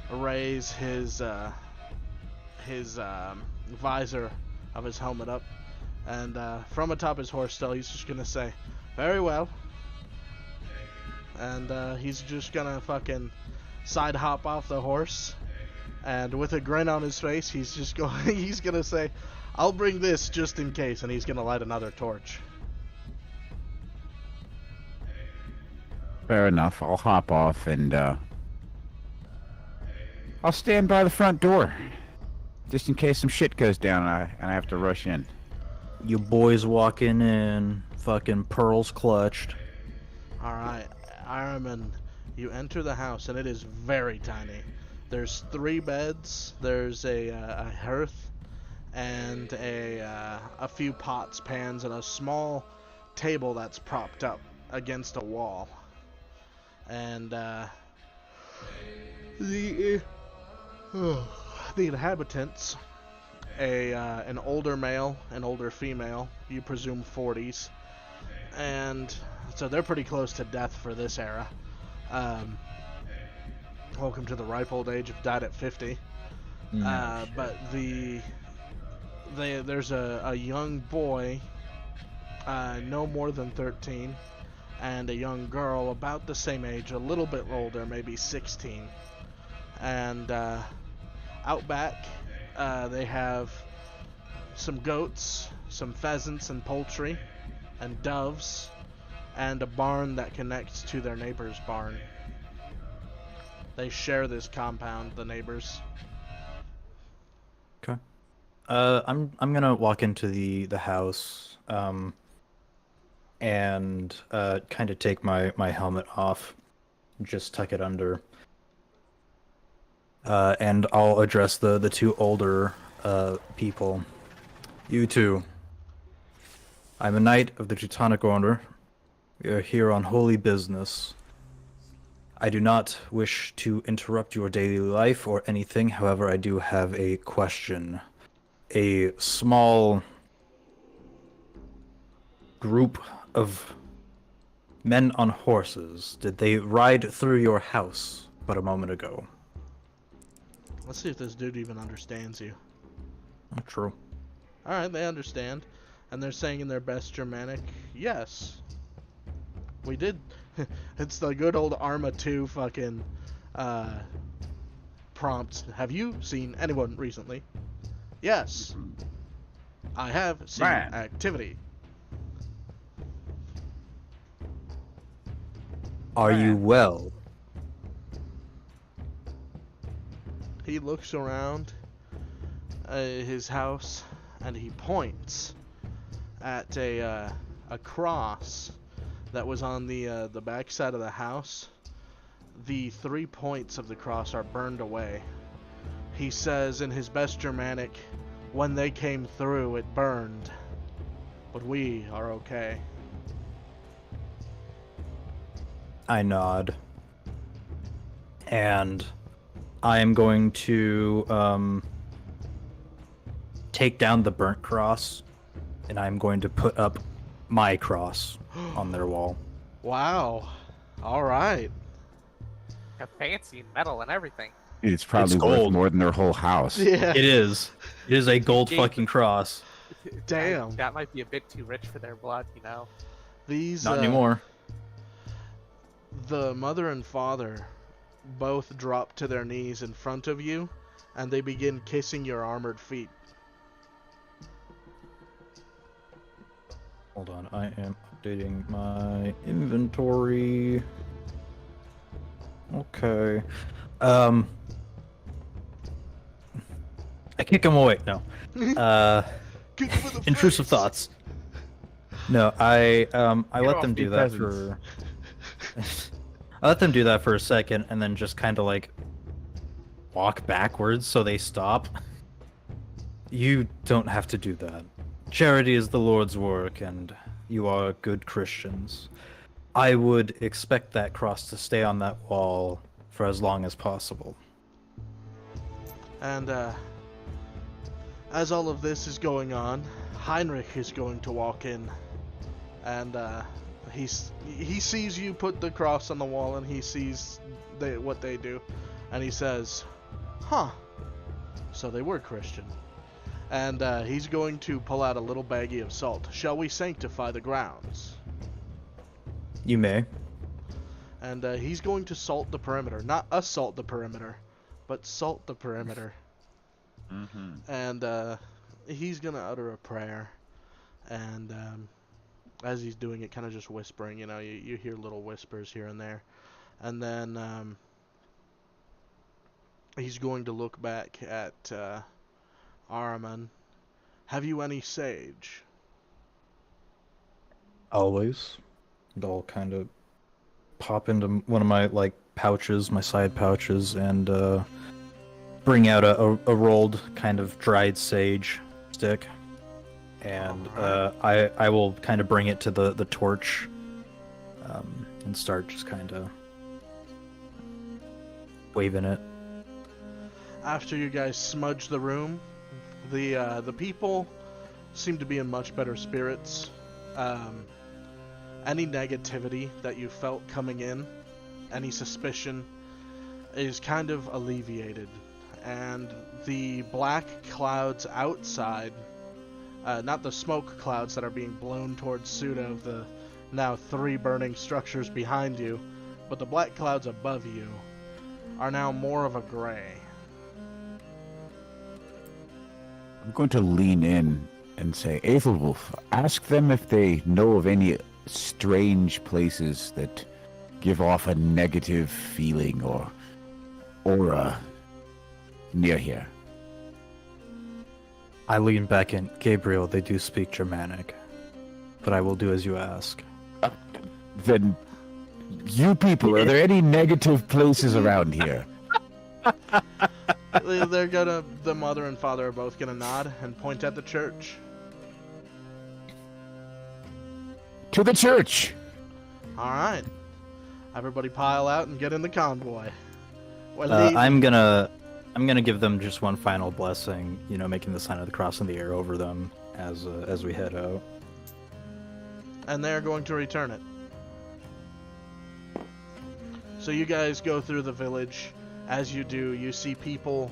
raise his visor of his helmet up, and from atop his horse still, he's just gonna say, "Very well." And he's just gonna fucking side hop off the horse, and with a grin on his face, he's gonna say, "I'll bring this just in case," and he's gonna light another torch. Fair enough. I'll hop off and I'll stand by the front door, just in case some shit goes down and I have to rush in. You boys walking in, fucking pearls clutched. Alright, Ironman, you enter the house and it is very tiny. There's 3 beds, there's a hearth, and a few pots, pans, and a small table that's propped up against a wall. And the inhabitants, an older male, an older female, you presume 40s, and so they're pretty close to death for this era. Welcome to the ripe old age of died at 50. But there's a young boy, no more than 13, and a young girl about the same age, a little bit older, maybe 16. And out back, they have some goats, some pheasants and poultry, and doves, and a barn that connects to their neighbor's barn. They share this compound, the neighbors. Okay. I'm gonna walk into the house, and kind of take my helmet off, just tuck it under, and I'll address the 2 older people. You two. I'm a knight of the Teutonic Order. We are here on holy business. I do not wish to interrupt your daily life or anything, however, I do have a question. A small group of men on horses, did they ride through your house but a moment ago? Let's see if this dude even understands you. True. Alright, they understand. And they're saying in their best Germanic, yes. We did. It's the good old Arma 2 fucking prompts. Have you seen anyone recently? Yes. I have seen Man. activity. Are you well? He looks around his house and he points at a cross that was on the back side of the house, the 3 points of the cross are burned away. He says in his best Germanic, when they came through, it burned, but we are okay. I nod. And I am going to take down the burnt cross, and I'm going to put up my cross on their wall. Wow. All right. A fancy metal and everything. It's probably It's worth gold. more than their whole house. Yeah. It is. It is a gold Gee. fucking cross. Damn. That might be a bit too rich for their blood, you know. These Not anymore. The mother and father both drop to their knees in front of you, and they begin kissing your armored feet. Hold on, I am updating my inventory. Okay. I kick him away. No. Kick for the Intrusive face. thoughts. No, I let off them me, do that peasants. for. I let them do that for a second, and then just kind of like walk backwards so they stop. You don't have to do that. Charity is the Lord's work, and you are good Christians. I would expect that cross to stay on that wall for as long as possible. And as all of this is going on, Heinrich is going to walk in, and he sees you put the cross on the wall, and he sees what they do, and he says, "Huh? So they were Christian." And he's going to pull out a little baggie of salt. Shall we sanctify the grounds? You may. And he's going to salt the perimeter. Not assault the perimeter, but salt the perimeter. Mm-hmm. And he's going to utter a prayer. And as he's doing it, kind of just whispering, you know, you hear little whispers here and there. And then he's going to look back at Araman. Have you any sage? Always. And I'll kind of pop into one of my like pouches, my side pouches, and bring out a rolled kind of dried sage stick, and I will kind of bring it to the torch, and start just kind of waving it. After you guys smudge the room, the people seem to be in much better spirits. Any negativity that you felt coming in, any suspicion, is kind of alleviated. And the black clouds outside, not the smoke clouds that are being blown towards Suda, the now 3 burning structures behind you, but the black clouds above you are now more of a gray. I'm going to lean in and say, Aethelwulf, ask them if they know of any strange places that give off a negative feeling or aura near here. I lean back in. Gabriel, they do speak Germanic, but I will do as you ask. Then, you people, are there any negative places around here? They're gonna, the mother and father are both gonna nod and point at the church. To the church! Alright. Everybody pile out and get in the convoy. We're I'm gonna give them just one final blessing, you know, making the sign of the cross in the air over them as we head out. And they're going to return it. So you guys go through the village. As you do, you see people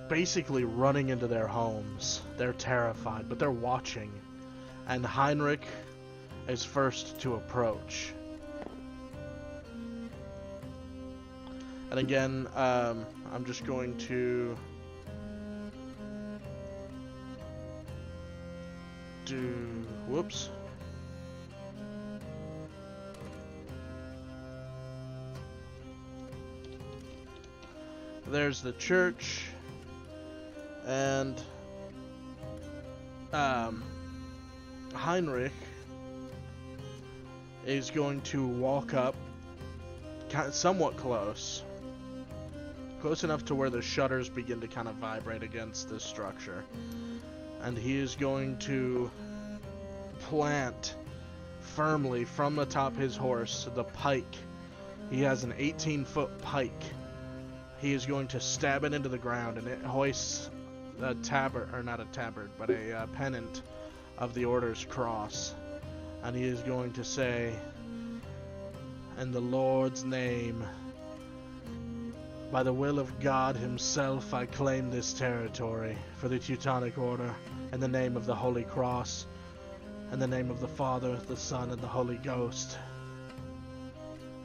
basically running into their homes. They're terrified, but they're watching. And Heinrich is first to approach. And again, I'm just going to do... Whoops. There's the church, and Heinrich is going to walk up somewhat close enough to where the shutters begin to kind of vibrate against this structure, and he is going to plant firmly from the top of his horse the pike. He has an 18-foot pike. He is going to stab it into the ground, and it hoists a tabard, or not a tabard, but a pennant of the Order's cross. And he is going to say, "In the Lord's name, by the will of God himself, I claim this territory for the Teutonic Order, in the name of the Holy Cross, in the name of the Father, the Son, and the Holy Ghost."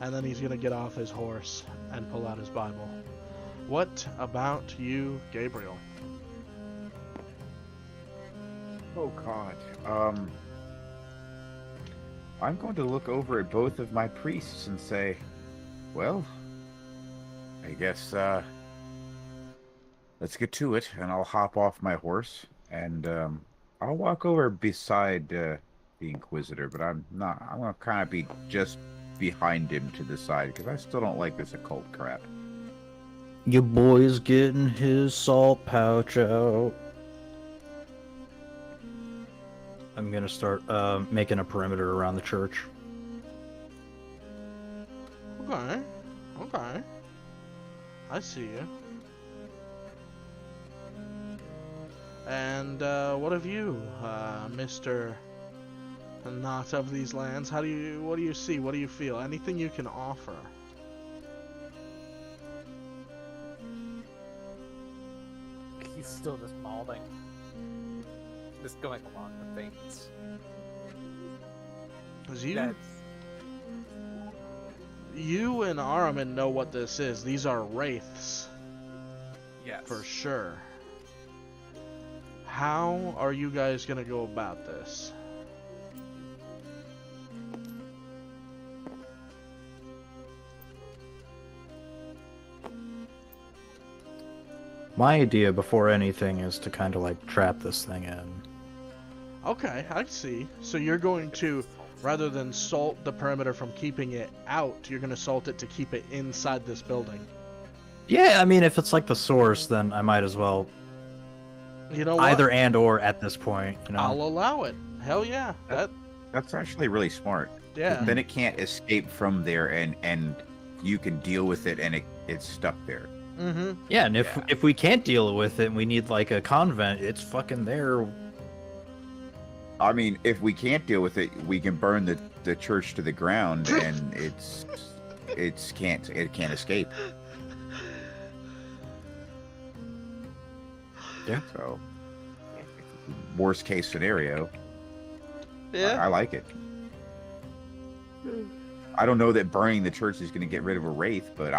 And then he's going to get off his horse and pull out his Bible. What about you, Gabriel? Oh God. I'm going to look over at both of my priests and say, well, I guess let's get to it. And I'll hop off my horse and I'll walk over beside the Inquisitor, but I'm going to kind of be just behind him to the side because I still don't like this occult crap. Your boy's getting his salt pouch out. I'm gonna start making a perimeter around the church. Okay. I see you. And what of you, Mr. Not of these lands? What do you see? What do you feel? Anything you can offer? He's still just balding. Just going along with things. Because you and Araman know what this is. These are wraiths. Yes. For sure. How are you guys going to go about this? My idea before anything is to kind of like trap this thing in. Okay, I see. So you're going to, rather than salt the perimeter from keeping it out, you're going to salt it to keep it inside this building. Yeah, I mean, if it's like the source, then I might as well. You know what? Either and or at this point, you know. I'll allow it. Hell yeah. That's actually really smart. Yeah. Then it can't escape from there, and you can deal with it, and it's stuck there. Mm-hmm. Yeah, and if we can't deal with it, and we need like a convent, it's fucking there. I mean, if we can't deal with it, we can burn the church to the ground, and it can't escape. Yeah. So, worst case scenario. Yeah. I like it. I don't know that burning the church is going to get rid of a wraith, but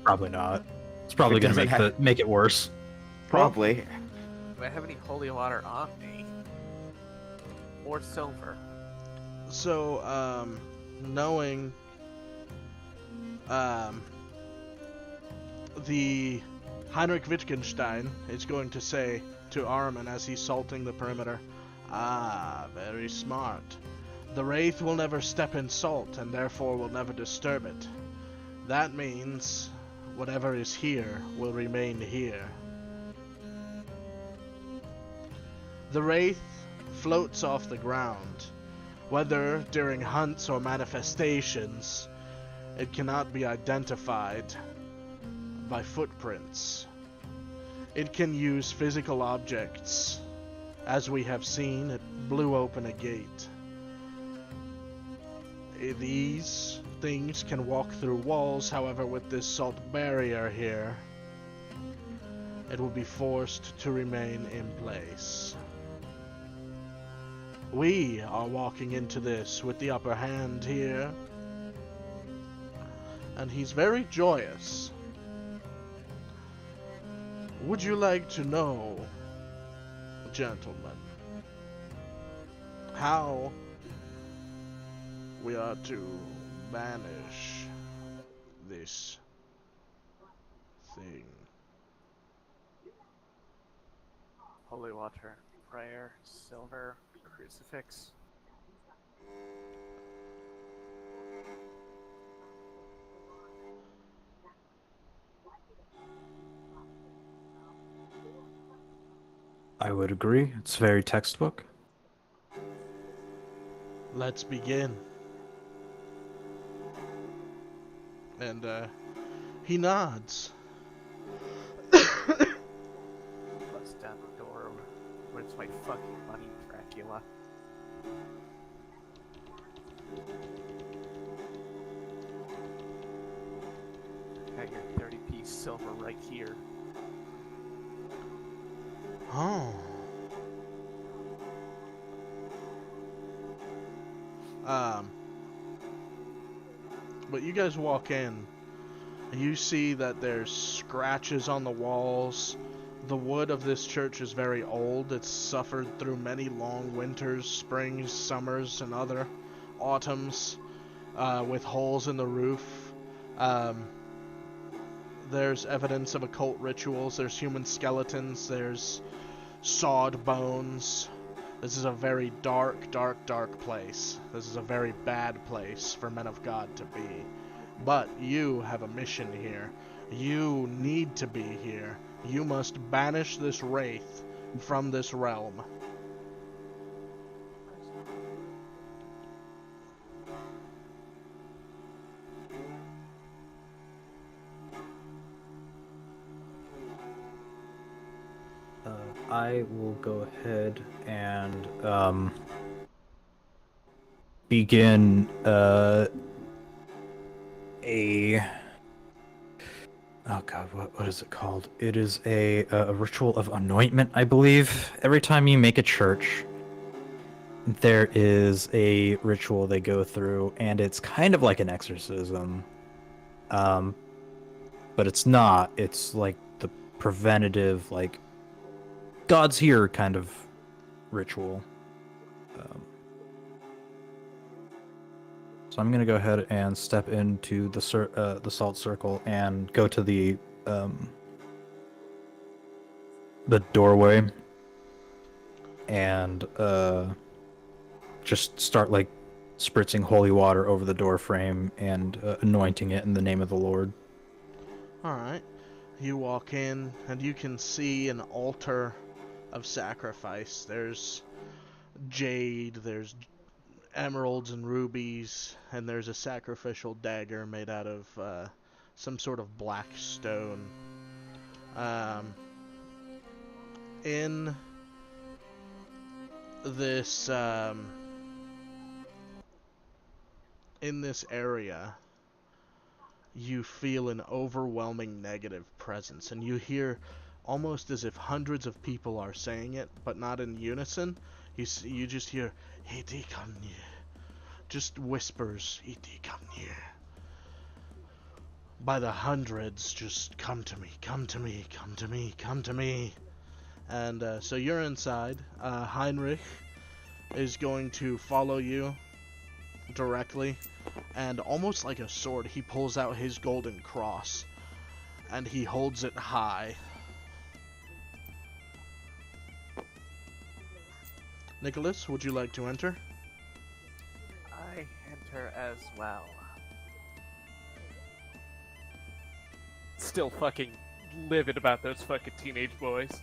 Probably not. It's probably It going to doesn't make it worse. probably. Do I have any holy water on me? Or silver? So, knowing the Heinrich Wittgenstein is going to say to Araman as he's salting the perimeter, "Ah, very smart. The wraith will never step in salt and therefore will never disturb it. That means whatever is here will remain here." The wraith floats off the ground. Whether during hunts or manifestations, it cannot be identified by footprints. It can use physical objects. As we have seen, it blew open a gate. These things can walk through walls, however, with this salt barrier here, it will be forced to remain in place. We are walking into this with the upper hand here, and he's very joyous. Would you like to know, gentlemen, how we are to banish this thing? Holy water, prayer, silver, crucifix. I would agree. It's very textbook. Let's begin. And, he nods. Bust down the door. Where's my fucking money, Dracula? Got your 30-piece silver right here. Oh. But you guys walk in, and you see that there's scratches on the walls. The wood of this church is very old. It's suffered through many long winters, springs, summers, and other autumns, with holes in the roof. There's evidence of occult rituals. There's human skeletons. There's sawed bones. This is a very dark, dark, dark place. This is a very bad place for men of God to be. But you have a mission here. You need to be here. You must banish this wraith from this realm. I will go ahead and begin a oh god, what is it called? It is a ritual of anointment, I believe. Every time you make a church, there is a ritual they go through, and it's kind of like an exorcism. But it's not. It's like the preventative, like, God's here kind of ritual. So I'm gonna go ahead and step into the salt circle and go to the doorway and just start like spritzing holy water over the door frame and anointing it in the name of the Lord. Alright. You walk in, and you can see an altar of sacrifice. There's jade, there's emeralds and rubies, and there's a sacrificial dagger made out of some sort of black stone. In this area, you feel an overwhelming negative presence, and you hear almost as if hundreds of people are saying it, but not in unison. You just hear, "Iti come near," just whispers, "Iti come near." By the hundreds, just come to me, come to me, come to me, come to me. And so you're inside. Heinrich is going to follow you directly, and almost like a sword, he pulls out his golden cross, and he holds it high. Nicholas, would you like to enter? I enter as well. Still fucking livid about those fucking teenage boys.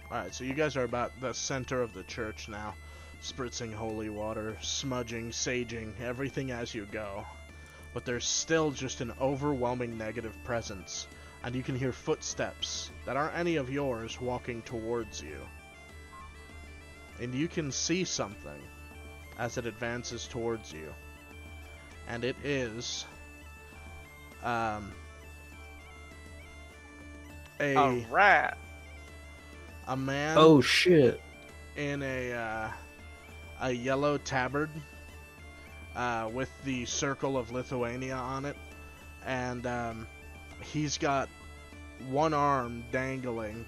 Alright, so you guys are about the center of the church now. Spritzing holy water, smudging, saging, everything as you go. But there's still just an overwhelming negative presence. And you can hear footsteps that aren't any of yours walking towards you. And you can see something as it advances towards you. And it is A rat. A man Oh shit. in a yellow tabard with the circle of Lithuania on it, and he's got one arm dangling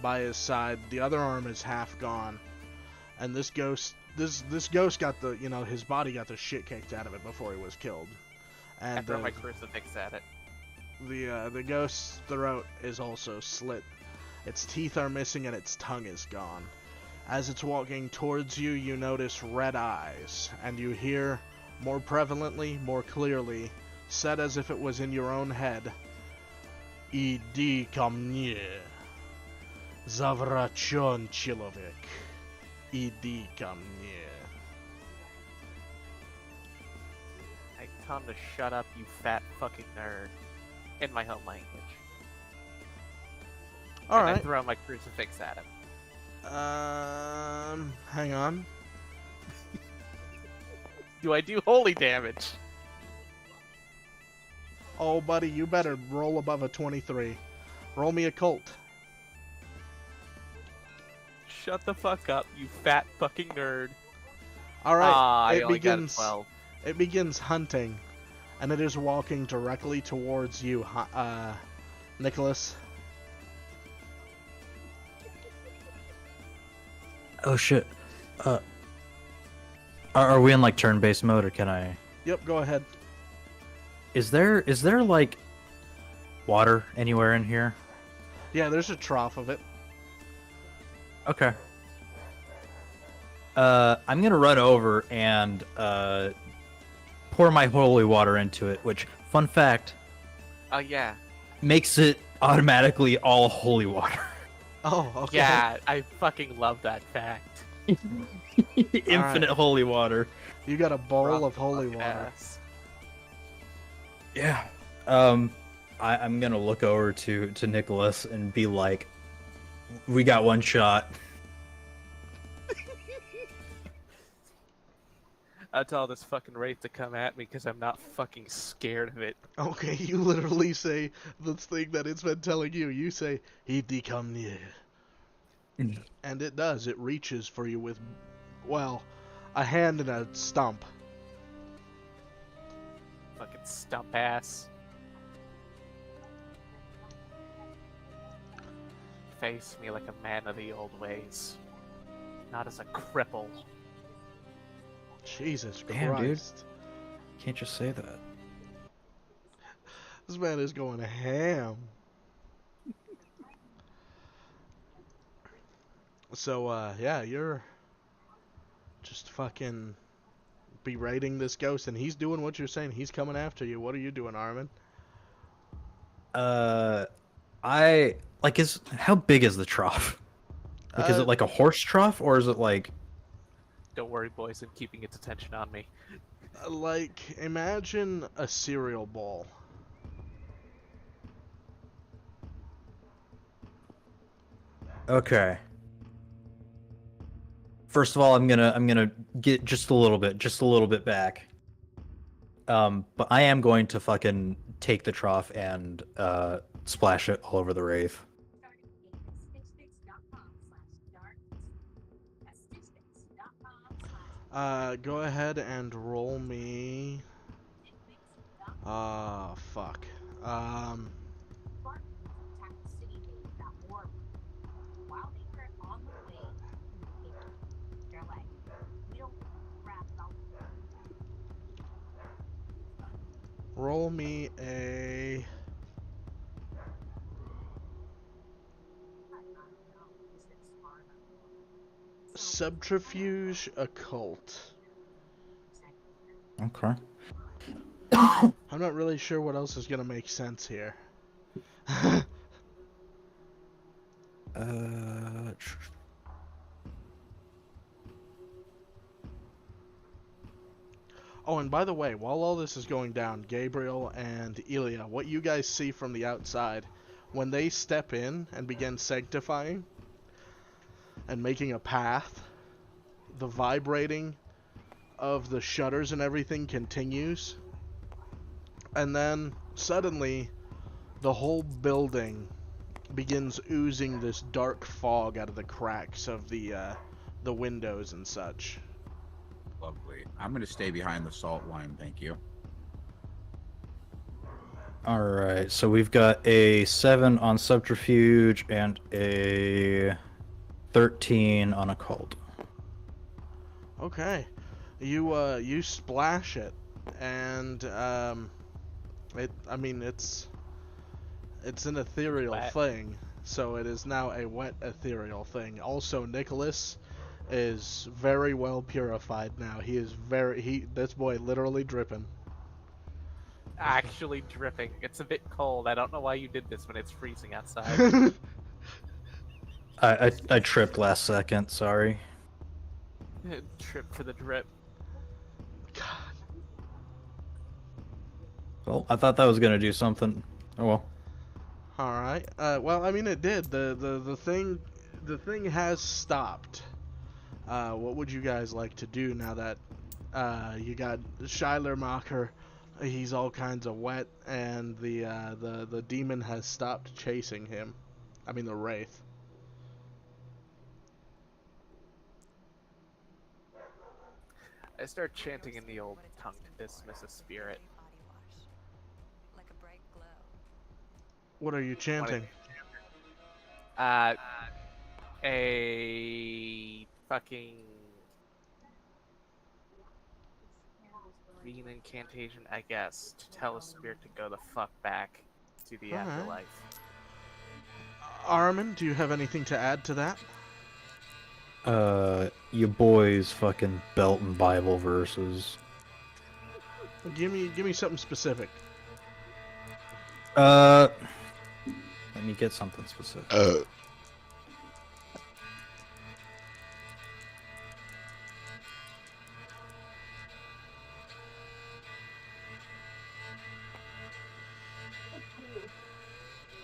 by his side. The other arm is half gone, and this ghost got the, his body got the shit kicked out of it before he was killed. And I throw my crucifix at it. the ghost's throat is also slit. Its teeth are missing and its tongue is gone. As it's walking towards you, you notice red eyes, and you hear, more prevalently, more clearly, said as if it was in your own head, Idi ко мне, за врачом человек, Idi ко мне. I tell him to shut up, you fat fucking nerd. In my home language. And I Alright, throw my crucifix at him. hang on. Do I do holy damage? Oh, buddy, you better roll above a 23. Roll me a cult. Shut the fuck up, you fat fucking nerd. Alright, I it only got a begins. 12. It begins hunting, and it is walking directly towards you, Nicholas. Oh shit. Are we in like turn-based mode, or can I? Yep, go ahead. Is there like water anywhere in here? Yeah, there's a trough of it. Okay. I'm gonna run over and pour my holy water into it, which, fun fact, Oh yeah. makes it automatically all holy water. Oh, okay. Yeah, I fucking love that fact. Infinite holy water. You got a bowl Rock of the holy fucking water. ass. Yeah. I'm gonna look over to Nicholas and be like, "We got one shot." I tell this fucking wraith to come at me because I'm not fucking scared of it. Okay, you literally say the thing that it's been telling you. You say, Idi ко мне. And it does. It reaches for you with, well, a hand and a stump. Fucking stump ass. Face me like a man of the old ways. Not as a cripple. Jesus Damn, Christ. Can't just say that. This man is going ham. So, yeah, you're just fucking berating this ghost, and he's doing what you're saying. He's coming after you. What are you doing, Armin? How big is the trough? Like, is it like a horse trough, or is it like? Don't worry, boys, I'm keeping its attention on me. Like, imagine a cereal bowl. Okay. First of all, I'm gonna get just a little bit back. But I am going to fucking take the trough and splash it all over the wraith. Go ahead and roll me. Fuck. Roll me a subterfuge occult. Okay. I'm not really sure what else is gonna make sense here. Oh, and by the way, while all this is going down, Gabriel and Ilya, what you guys see from the outside, when they step in and begin sanctifying and making a path, the vibrating of the shutters and everything continues. And then, suddenly, the whole building begins oozing this dark fog out of the cracks of the windows and such. Lovely. I'm going to stay behind the salt line, thank you. All right. So we've got a 7 on subterfuge and a 13 on occult. Okay. You splash it, and it's an ethereal Flat. thing, So it is now a wet ethereal thing. Also, Nicholas is very well purified now. He is this boy literally dripping. Actually dripping. It's a bit cold. I don't know why you did this when it's freezing outside. I tripped last second. Sorry. Trip for the drip. God. Well, I thought that was gonna do something. Oh well. All right. Well, I mean, it did. The thing has stopped. What would you guys like to do now that you got Schuylermacher? He's all kinds of wet, and the demon has stopped chasing him. I mean, the wraith. I start chanting in the old tongue to dismiss a spirit. What are you chanting? A fucking being incantation, I guess, to tell a spirit to go the fuck back to the Alright. afterlife. Armin, do you have anything to add to that? Your boy's fucking belt and Bible verses. Give me something specific. Let me get something specific.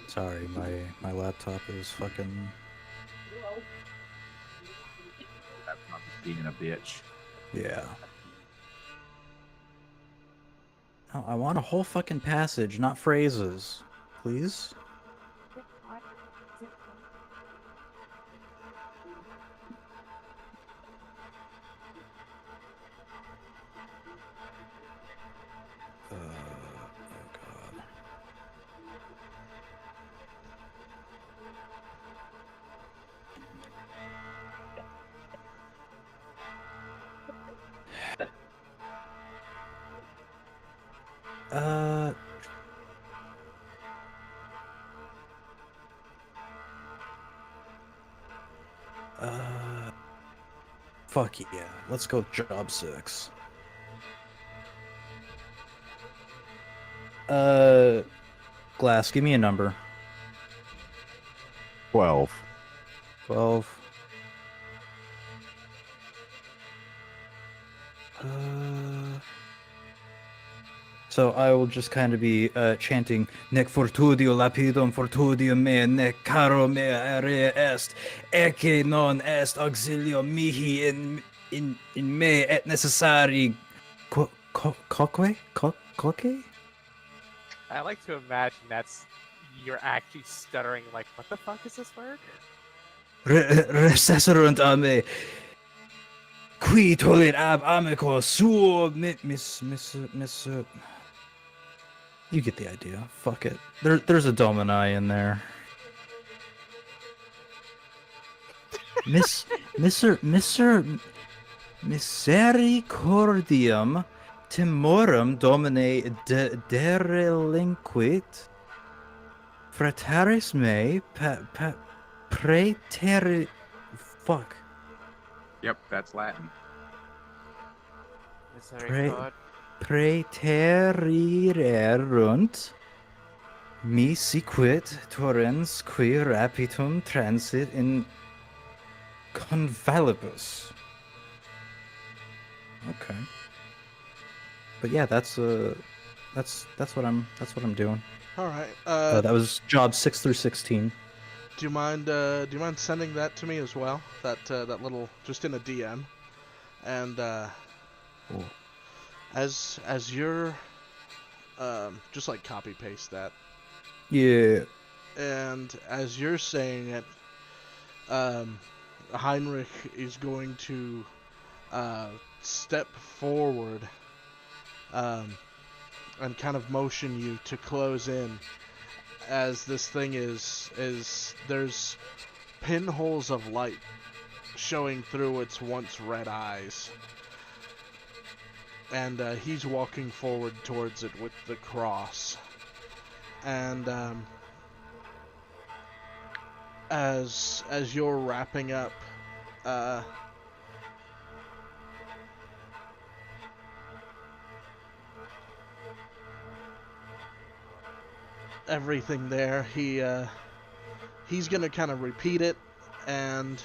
Sorry, my laptop is fucking. That's not being a bitch. Yeah. No, I want a whole fucking passage, not phrases. Please? Oh god. Uh. Fuck yeah. Let's go job 6. Glass, give me a number. 12. 12. So I will just kind of be chanting Nec fortudio lapidum fortudium me nec caro me are est ecce non est auxilio mihi in me et necessari coque? I like to imagine you're actually stuttering like, what the fuck is this word? Recesserunt a me qui tolit ab amico suo miss. You get the idea. Fuck it. There's a Domini in there. Mr. Misericordium timorum domine derelinquit frateris me praeteri. Fuck. Yep, that's Latin. Misericord. Praeterirerunt mi siquit torrens qui rapitum transit in convalibus. Okay. But yeah, that's what I'm doing. All right. That was job 6 through 16. Do you mind sending that to me as well? That little, just in a DM, and Cool. as you're just like copy paste that, Yeah. and as you're saying it, Heinrich is going to step forward and kind of motion you to close in. As this thing is there's pinholes of light showing through its once red eyes, and he's walking forward towards it with the cross, and as you're wrapping up, everything there, he's gonna kind of repeat it, and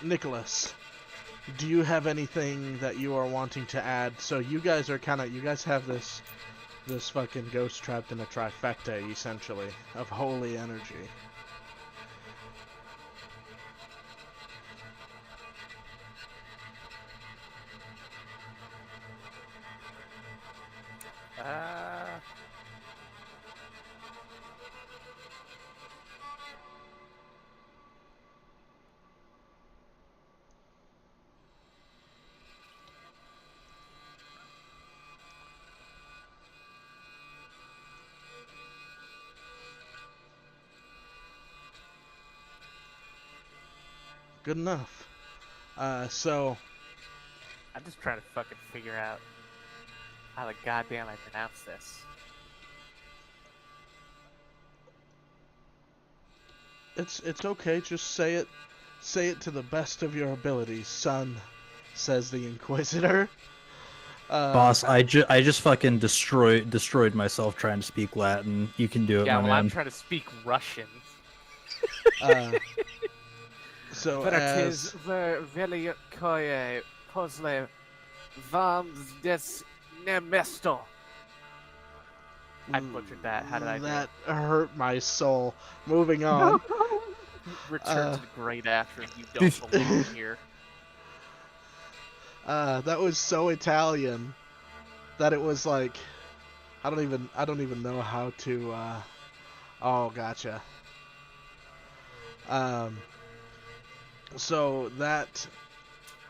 Nicholas, do you have anything that you are wanting to add? So you guys have this fucking ghost trapped in a trifecta, essentially, of holy energy. Good enough. So I'm just trying to fucking figure out how the goddamn I pronounce this. it's okay. Just say it to the best of your abilities, son, says the Inquisitor. Boss, I just fucking destroyed myself trying to speak Latin. You can do it, Yeah, my well, man. I'm trying to speak Russian. So But it as is very koye pozle vam des nemesto. I butchered that. How did I do? that hurt my soul. Moving on. Return to the great after you don't belong here. That was so Italian that it was like I don't even know how to oh, gotcha. So that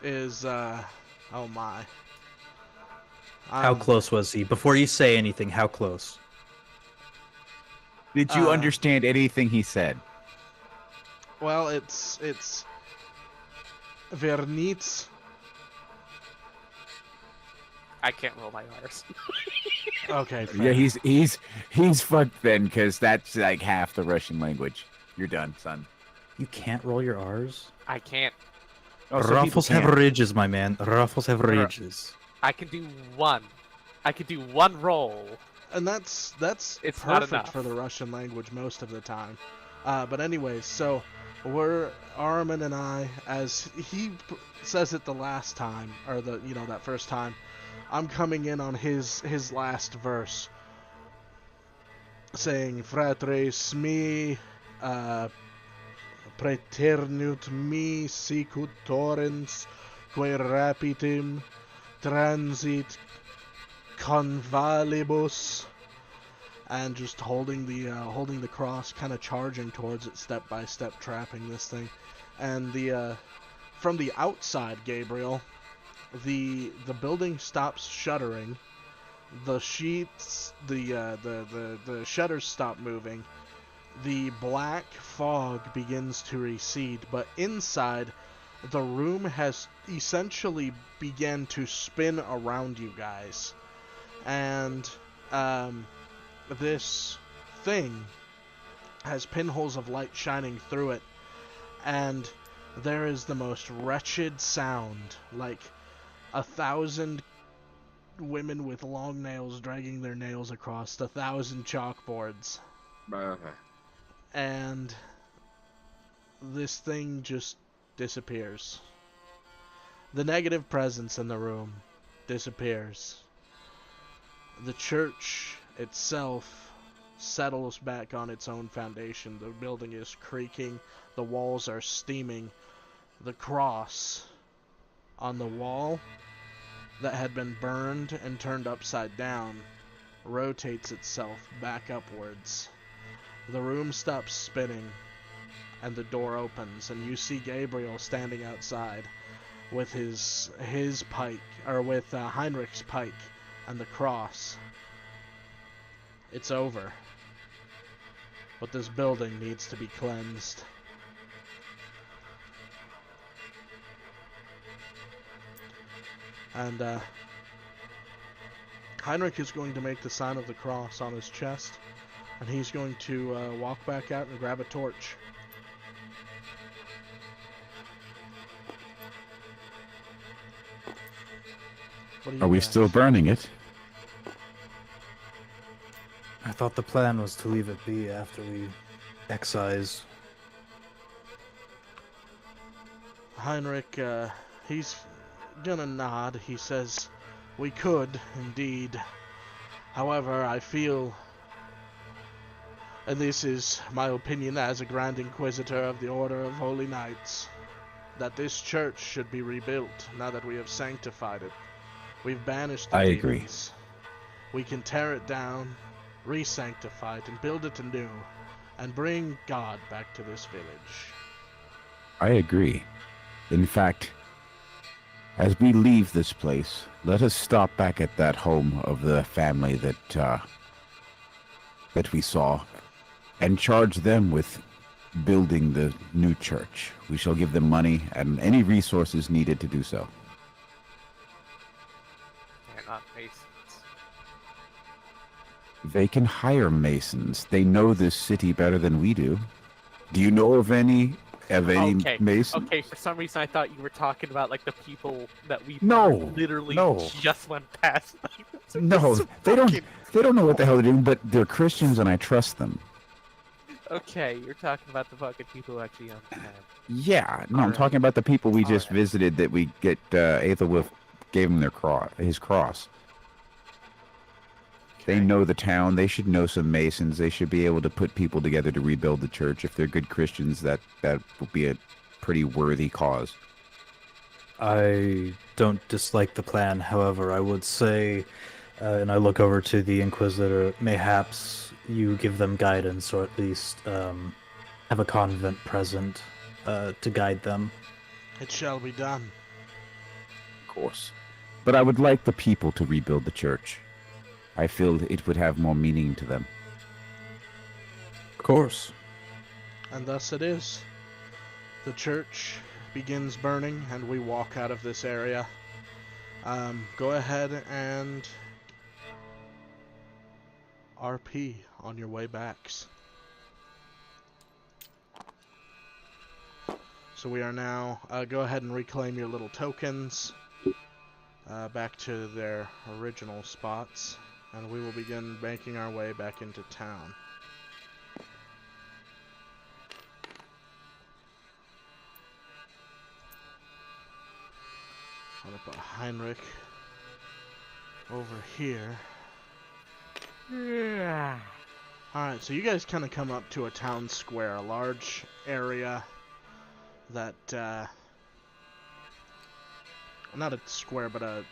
is oh my. How close was he? Before you say anything, how close? Did you understand anything he said? Well, it's Vernitz. I can't roll my R's. Okay, fair. Yeah, he's fucked then, because that's like half the Russian language. You're done, son. You can't roll your R's? I can't. Oh, some people Ruffles have can. ridges, my man. Ruffles have ridges. I can do one. I can do one roll. And that's It's not perfect enough. for the Russian language most of the time. But anyways, so we're Armin and I, as he says it the last time, or that first time, I'm coming in on his last verse, saying fratres mi praeternut mi sicut torrens quae rapidim transit convalibus, and just holding the cross, kind of charging towards it step by step, trapping this thing. And the from the outside, Gabriel, the building stops shuddering, the sheets, the shutters stop moving, the black fog begins to recede, but inside the room has essentially began to spin around you guys. And this thing has pinholes of light shining through it, and there is the most wretched sound, like 1,000 women with long nails dragging their nails across 1,000 chalkboards. And this thing just disappears. The negative presence in the room disappears. The church itself settles back on its own foundation. The building is creaking. The walls are steaming. The cross on the wall that had been burned and turned upside down rotates itself back upwards. The room stops spinning, and the door opens, and you see Gabriel standing outside with his pike, or with Heinrich's pike and the cross. It's over. But this building needs to be cleansed. And Heinrich is going to make the sign of the cross on his chest, and he's going to walk back out and grab a torch. What do you Are we guys- still burning it? I thought the plan was to leave it be after we excise. Heinrich, he's gonna nod. He says, "We could, indeed. However, I feel, and this is my opinion as a Grand Inquisitor of the Order of Holy Knights, that this church should be rebuilt now that we have sanctified it. We've banished the I agree. demons. We can tear it down, re-sanctify it, and build it anew, and bring God back to this village." I agree. In fact, as we leave this place, let us stop back at that home of the family that we saw, and charge them with building the new church. We shall give them money and any resources needed to do so. They're not masons. They can hire masons. They know this city better than we do. Do you know of any Okay, masons? Okay, for some reason I thought you were talking about like the people that we No, literally no. just went past. No, they don't. They don't know what the hell they're doing, but they're Christians and I trust them. Okay, you're talking about the fucking people who actually own the town. Yeah, no, I'm Alright. talking about the people we just Alright. visited that we get Aethelwulf gave him his cross. They Okay. know the town. They should know some masons. They should be able to put people together to rebuild the church. If they're good Christians, that will be a pretty worthy cause. I don't dislike the plan, however, I would say, and I look over to the Inquisitor, mayhaps you give them guidance, or at least have a convent present to guide them. It shall be done. Of course. But I would like the people to rebuild the church. I feel it would have more meaning to them. Of course. And thus it is. The church begins burning, and we walk out of this area. Go ahead and RP on your way backs. So we are now, go ahead and reclaim your little tokens back to their original spots, and we will begin making our way back into town. I'm gonna put Heinrich over here. Alright, so you guys kind of come up to a town square, a large area that, not a square, but a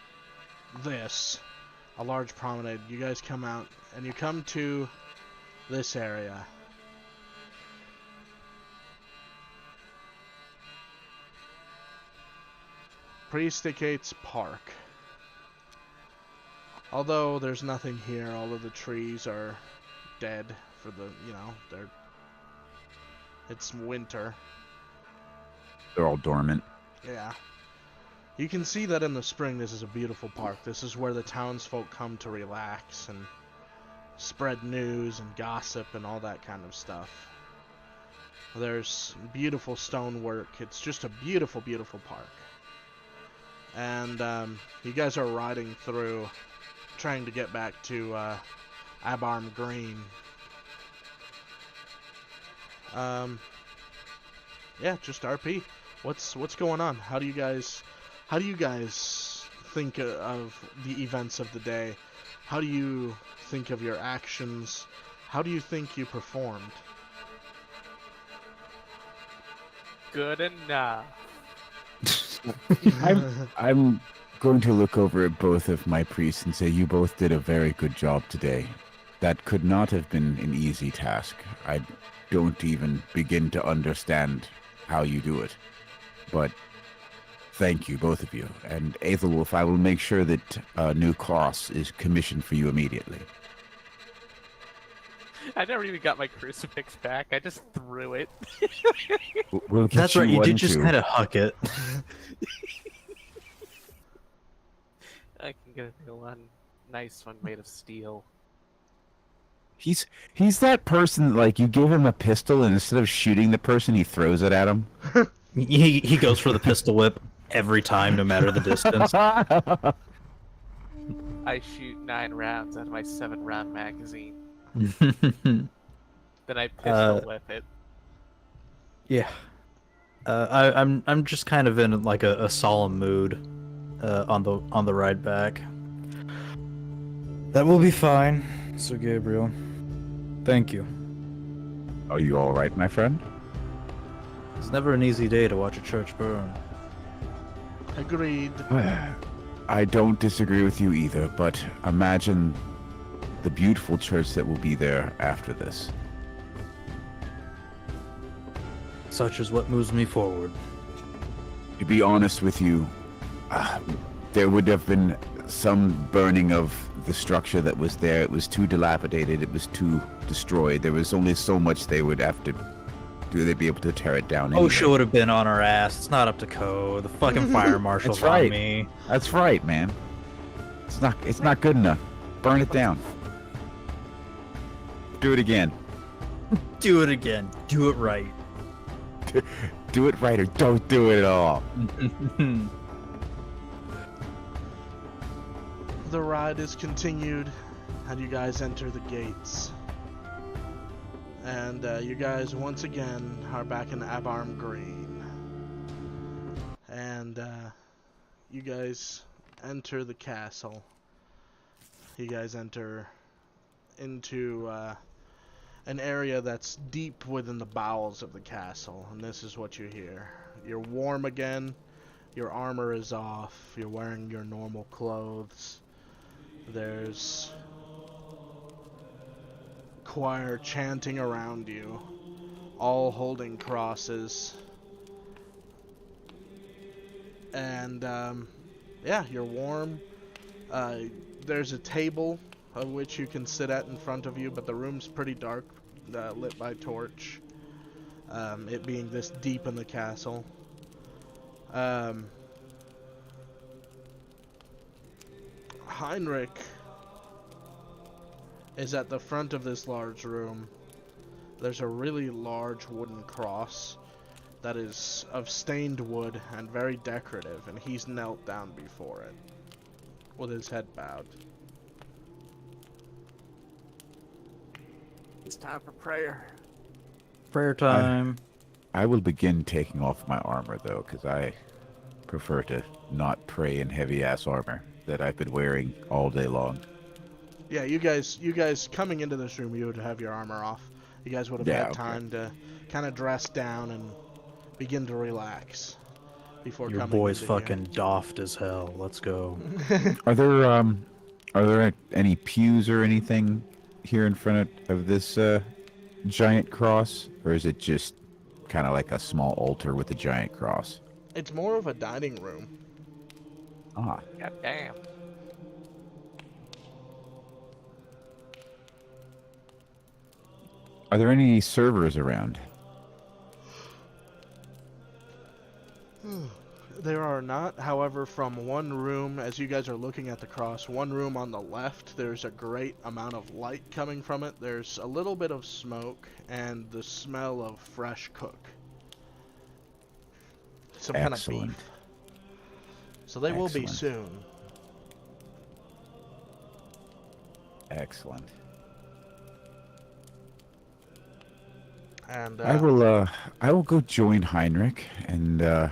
large promenade. You guys come out, and you come to this area. Priesticates Park. Although there's nothing here, all of the trees are dead for the, it's winter. They're all dormant. Yeah. You can see that in the spring this is a beautiful park. This is where the townsfolk come to relax and spread news and gossip and all that kind of stuff. There's beautiful stonework. It's just a beautiful, beautiful park. And you guys are riding through, trying to get back to Abarm Green. Yeah, just RP. What's going on? How do you guys think of the events of the day? How do you think of your actions? How do you think you performed? Good enough. I'm going to look over at both of my priests and say you both did a very good job today. That could not have been an easy task. I don't even begin to understand how you do it. But thank you, both of you. And Aethelwulf, I will make sure that a new cross is commissioned for you immediately. I never even got my crucifix back. I just threw it. We'll get That's right, you one did just too. kind of huck it. get a new one. Nice one made of steel. He's that person, like, you give him a pistol and instead of shooting the person, he throws it at him. He goes for the pistol whip every time, no matter the distance. I shoot 9 rounds out of my 7-round magazine. Then I pistol whip it. Yeah. I'm just kind of in like a solemn mood on the ride back. That will be fine, Sir Gabriel. Thank you. Are you all right, my friend? It's never an easy day to watch a church burn. Agreed. I don't disagree with you either, but imagine the beautiful church that will be there after this. Such is what moves me forward. To be honest with you, there would have been some burning of the structure that was there. It was too dilapidated. It was too destroyed. There was only so much they would have to do. They'd be able to tear it down. Anyway. OSHA would have been on our ass. It's not up to code. The fucking fire marshal's That's right. on me. That's right, man. It's not good enough. Burn it down. Do it again. Do it again. Do it right. Do it right or don't do it at all. The ride is continued, and you guys enter the gates. And you guys once again are back in Abarm Green. And you guys enter the castle. You guys enter into an area that's deep within the bowels of the castle, and this is what you hear. You're warm again, your armor is off, you're wearing your normal clothes. There's choir chanting around you, all holding crosses. And yeah, you're warm. There's a table of which you can sit at in front of you, but the room's pretty dark, lit by torch, it being this deep in the castle. Heinrich is at the front of this large room. There's a really large wooden cross that is of stained wood and very decorative, and he's knelt down before it with his head bowed. It's time for prayer. Prayer time. I will begin taking off my armor, though, because I prefer to not pray in heavy-ass armor that I've been wearing all day long. Yeah, you guys coming into this room, you would have your armor off. You guys would have Yeah, had okay. time to kind of dress down and begin to relax before Your coming boy's into fucking doffed as hell. Let's go. Are there any pews or anything here in front of this giant cross, or is it just kind of like a small altar with a giant cross? It's more of a dining room. Ah, God damn. are there any servers around? There are not, however, from one room, as you guys are looking at the cross, one room on the left, there's a great amount of light coming from it. There's a little bit of smoke and the smell of fresh cook. Some kind of Excellent. beef. So they will be Excellent. soon. Excellent. And I will go join Heinrich and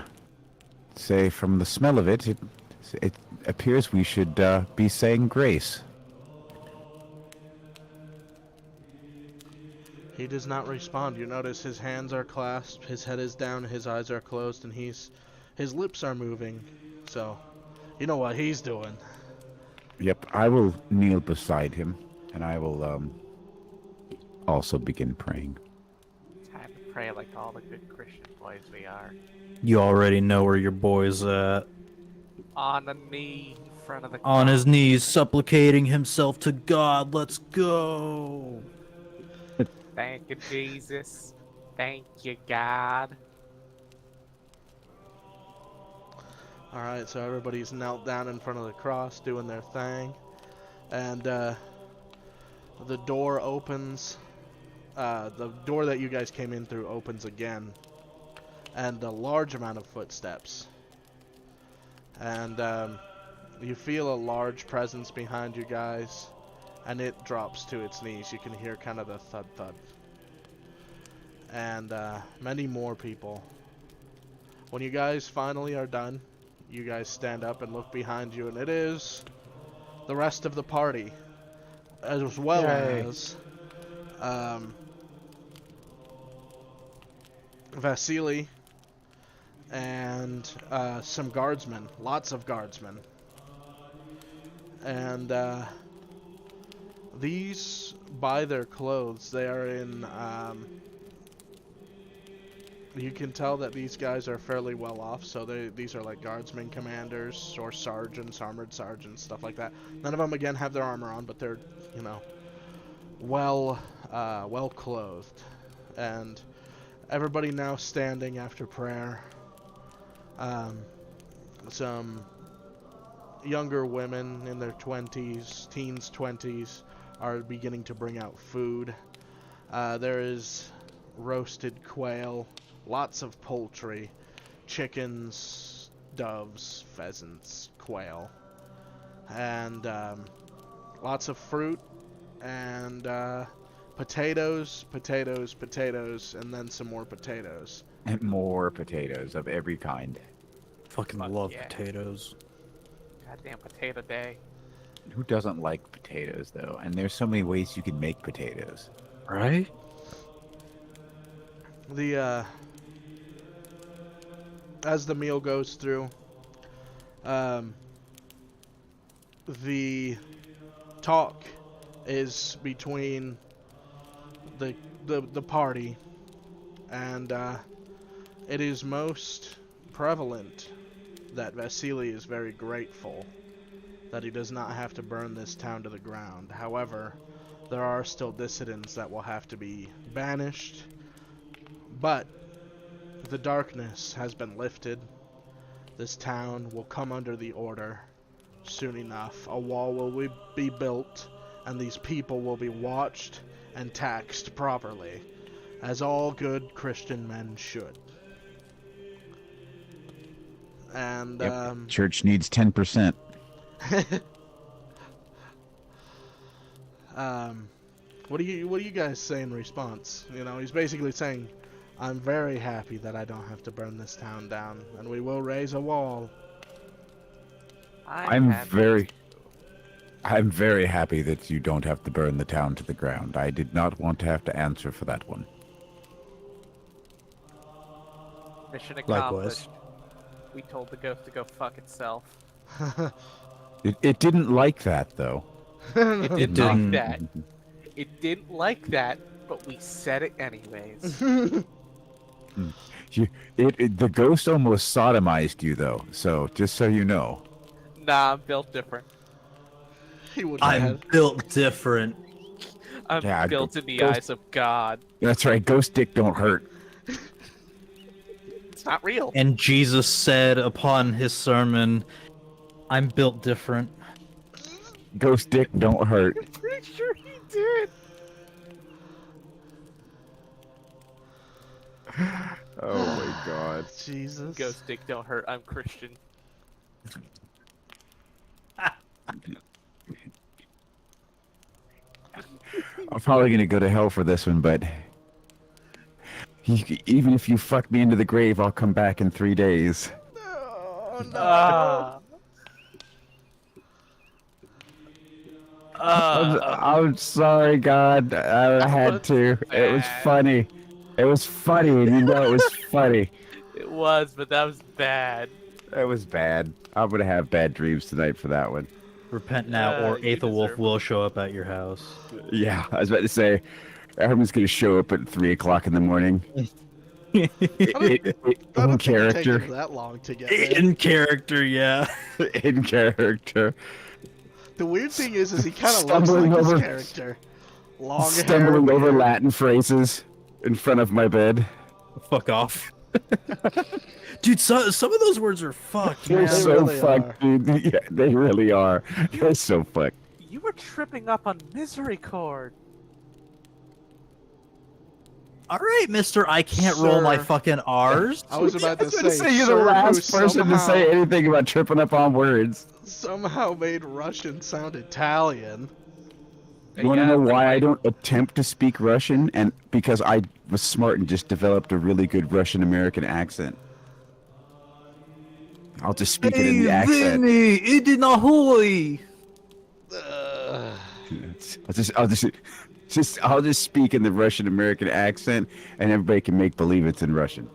say, from the smell of it, it appears we should be saying grace. he does not respond. You notice his hands are clasped, his head is down, his eyes are closed, and his lips are moving. So, you know what he's doing. Yep, I will kneel beside him, and I will also begin praying. Time to pray like all the good Christian boys we are. You already know where your boy's at. On the knee in front of the On his cross. knees, supplicating himself to God. Let's go. Thank you, Jesus. Thank you, God. Alright, so everybody's knelt down in front of the cross doing their thing. And the door opens. The door that you guys came in through opens again. And a large amount of footsteps. And you feel a large presence behind you guys. And it drops to its knees. You can hear kind of the thud thud. And many more people. When you guys finally are done, you guys stand up and look behind you, and it is the rest of the party, as well Yay. as Vasily and some guardsmen, lots of guardsmen. And these, by their clothes, they are in you can tell that these guys are fairly well off, so these are like guardsmen, commanders, or sergeants, armored sergeants, stuff like that. None of them, again, have their armor on, but they're, you know, well clothed. And everybody now standing after prayer. Some younger women in their 20s, teens 20s, are beginning to bring out food. There is roasted quail, lots of poultry, chickens, doves, pheasants, quail, and lots of fruit, and potatoes, and then some more potatoes. And more potatoes of every kind. Fucking Fuck love yeah. potatoes. Goddamn potato day. Who doesn't like potatoes, though? And there's so many ways you can make potatoes. Right? The as the meal goes through, the talk is between the party, and it is most prevalent that Vasily is very grateful that he does not have to burn this town to the ground. However, there are still dissidents that will have to be banished, but the darkness has been lifted. This town will come under the order soon enough. A wall will be built, and these people will be watched and taxed properly, as all good Christian men should. And Yep. Church needs 10%. what do you guys say in response? You know, he's basically saying, I'm very happy that I don't have to burn this town down, and we will raise a wall. I'm happy. very happy that you don't have to burn the town to the ground. I did not want to have to answer for that one. Mission Likewise. accomplished. We told the ghost to go fuck itself. It didn't like that, though. It didn't like didn't. that. It didn't like that, but we said it anyways. The ghost almost sodomized you, though. So, just so you know. Nah, I'm built different. He would I'm have. built different. I'm Yeah, built in the ghost- eyes of God. That's right. Ghost dick don't hurt. It's not real. And Jesus said upon his sermon, I'm built different. Ghost dick don't hurt. I'm pretty sure he did. Oh my god. Jesus. Ghost dick don't hurt. I'm Christian. I'm probably gonna go to hell for this one, but even if you fuck me into the grave, I'll come back in 3 days. Oh, no. I'm sorry, God. I had to. It was bad. funny. It was funny, and you know it was funny. It was, but that was bad. It was bad. I'm gonna have bad dreams tonight for that one. Repent now, or You Aethelwolf deserve will show up at your house. Yeah, I was about to say, everyone's gonna show up at 3 o'clock in the morning. I don't In think it character. takes that long to get there. In character, yeah. In character. The weird thing is he kind of looks Stumbling like over- his character. Long Stumbling hair, over beard. Latin phrases in front of my bed. Fuck off. Dude, some of those words are fucked, They're man. so really fucked, dude. Yeah, they really are. They're so fucked. You were tripping up on misery chord. All right, Mister, I can't roll my Sir. fucking R's. I was about to I was gonna say, you're the sir, who last person to say somehow- anything about tripping up on words. somehow made Russian sound Italian. You want to know why I don't attempt to speak Russian? And because I was smart and just developed a really good Russian American accent. I'll just speak it in the accent. Vinny, iди nahoi. I'll just speak in the Russian American accent, and everybody can make believe it's in Russian.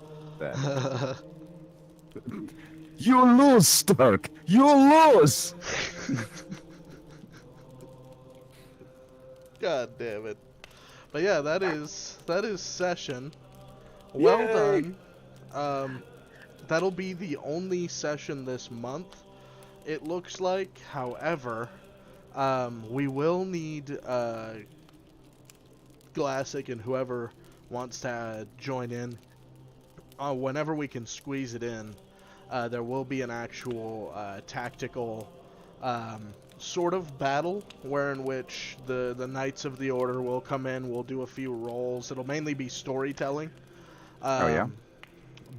You lose, Stark. You lose. God damn it. But yeah, that is session. Well Yay. done. That'll be the only session this month, it looks like. However, we will need Glassic and whoever wants to join in. Whenever we can squeeze it in, there will be an actual tactical sort of battle, where in which the Knights of the Order will come in. We'll do a few rolls. It'll mainly be storytelling. Oh, yeah?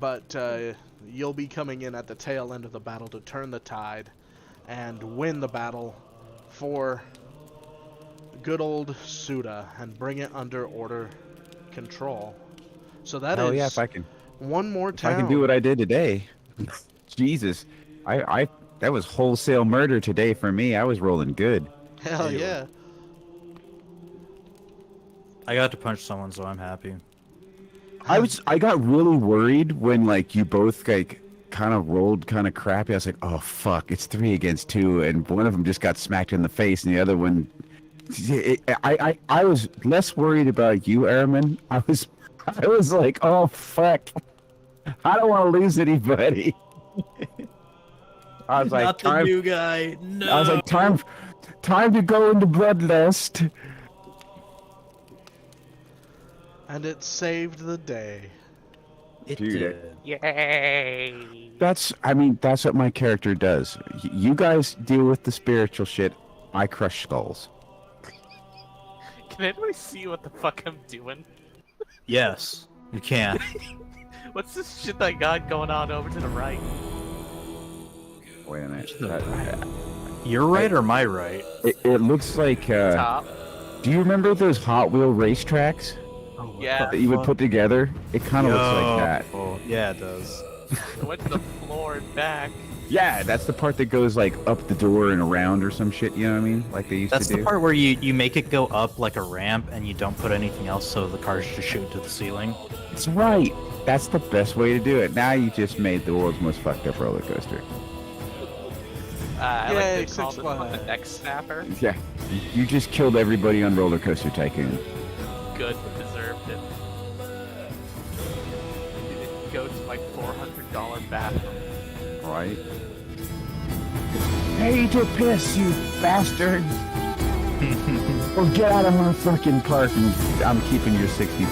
But you'll be coming in at the tail end of the battle to turn the tide and win the battle for good old Suda and bring it under Order control. So that Oh is yeah, if I can. one more If I town. can do what I did today. Jesus. I that was wholesale murder today for me. I was rolling good. Hell yeah. I got to punch someone, so I'm happy. I got really worried when like you both like kind of rolled kind of crappy. I was like, oh fuck, it's 3 against 2, and one of them just got smacked in the face, and the other one. I was less worried about you, Airman. I was like, oh fuck, I don't want to lose anybody. I was like, Not the new guy. No. I was like, time to go into Bloodlust. And it saved the day. It Dude, did. Yay! That's what my character does. You guys deal with the spiritual shit. I crush skulls. Can anybody see what the fuck I'm doing? Yes, you can. What's this shit that I got going on over to the right? Wait a minute. Your right or my right? It looks like. Top. Do you remember those Hot Wheel racetracks Yeah. that you would put together? It kind of looks like that. Oh, yeah, it does. I went to the floor and back. Yeah, that's the part that goes like up the door and around or some shit. You know what I mean? Like they used That's to do. the part where you make it go up like a ramp and you don't put anything else, so the cars just shoot to the ceiling. That's right. That's the best way to do it. Now you just made the world's most fucked up roller coaster. I Yay, like to call 6 this one the Flags. neck snapper. Yeah, you just killed everybody on Roller Coaster Tycoon. Good, deserved it. Didn't go to my $400 bathroom. Right? Pay to piss, you bastard! Or get out of my fucking park and I'm keeping your 60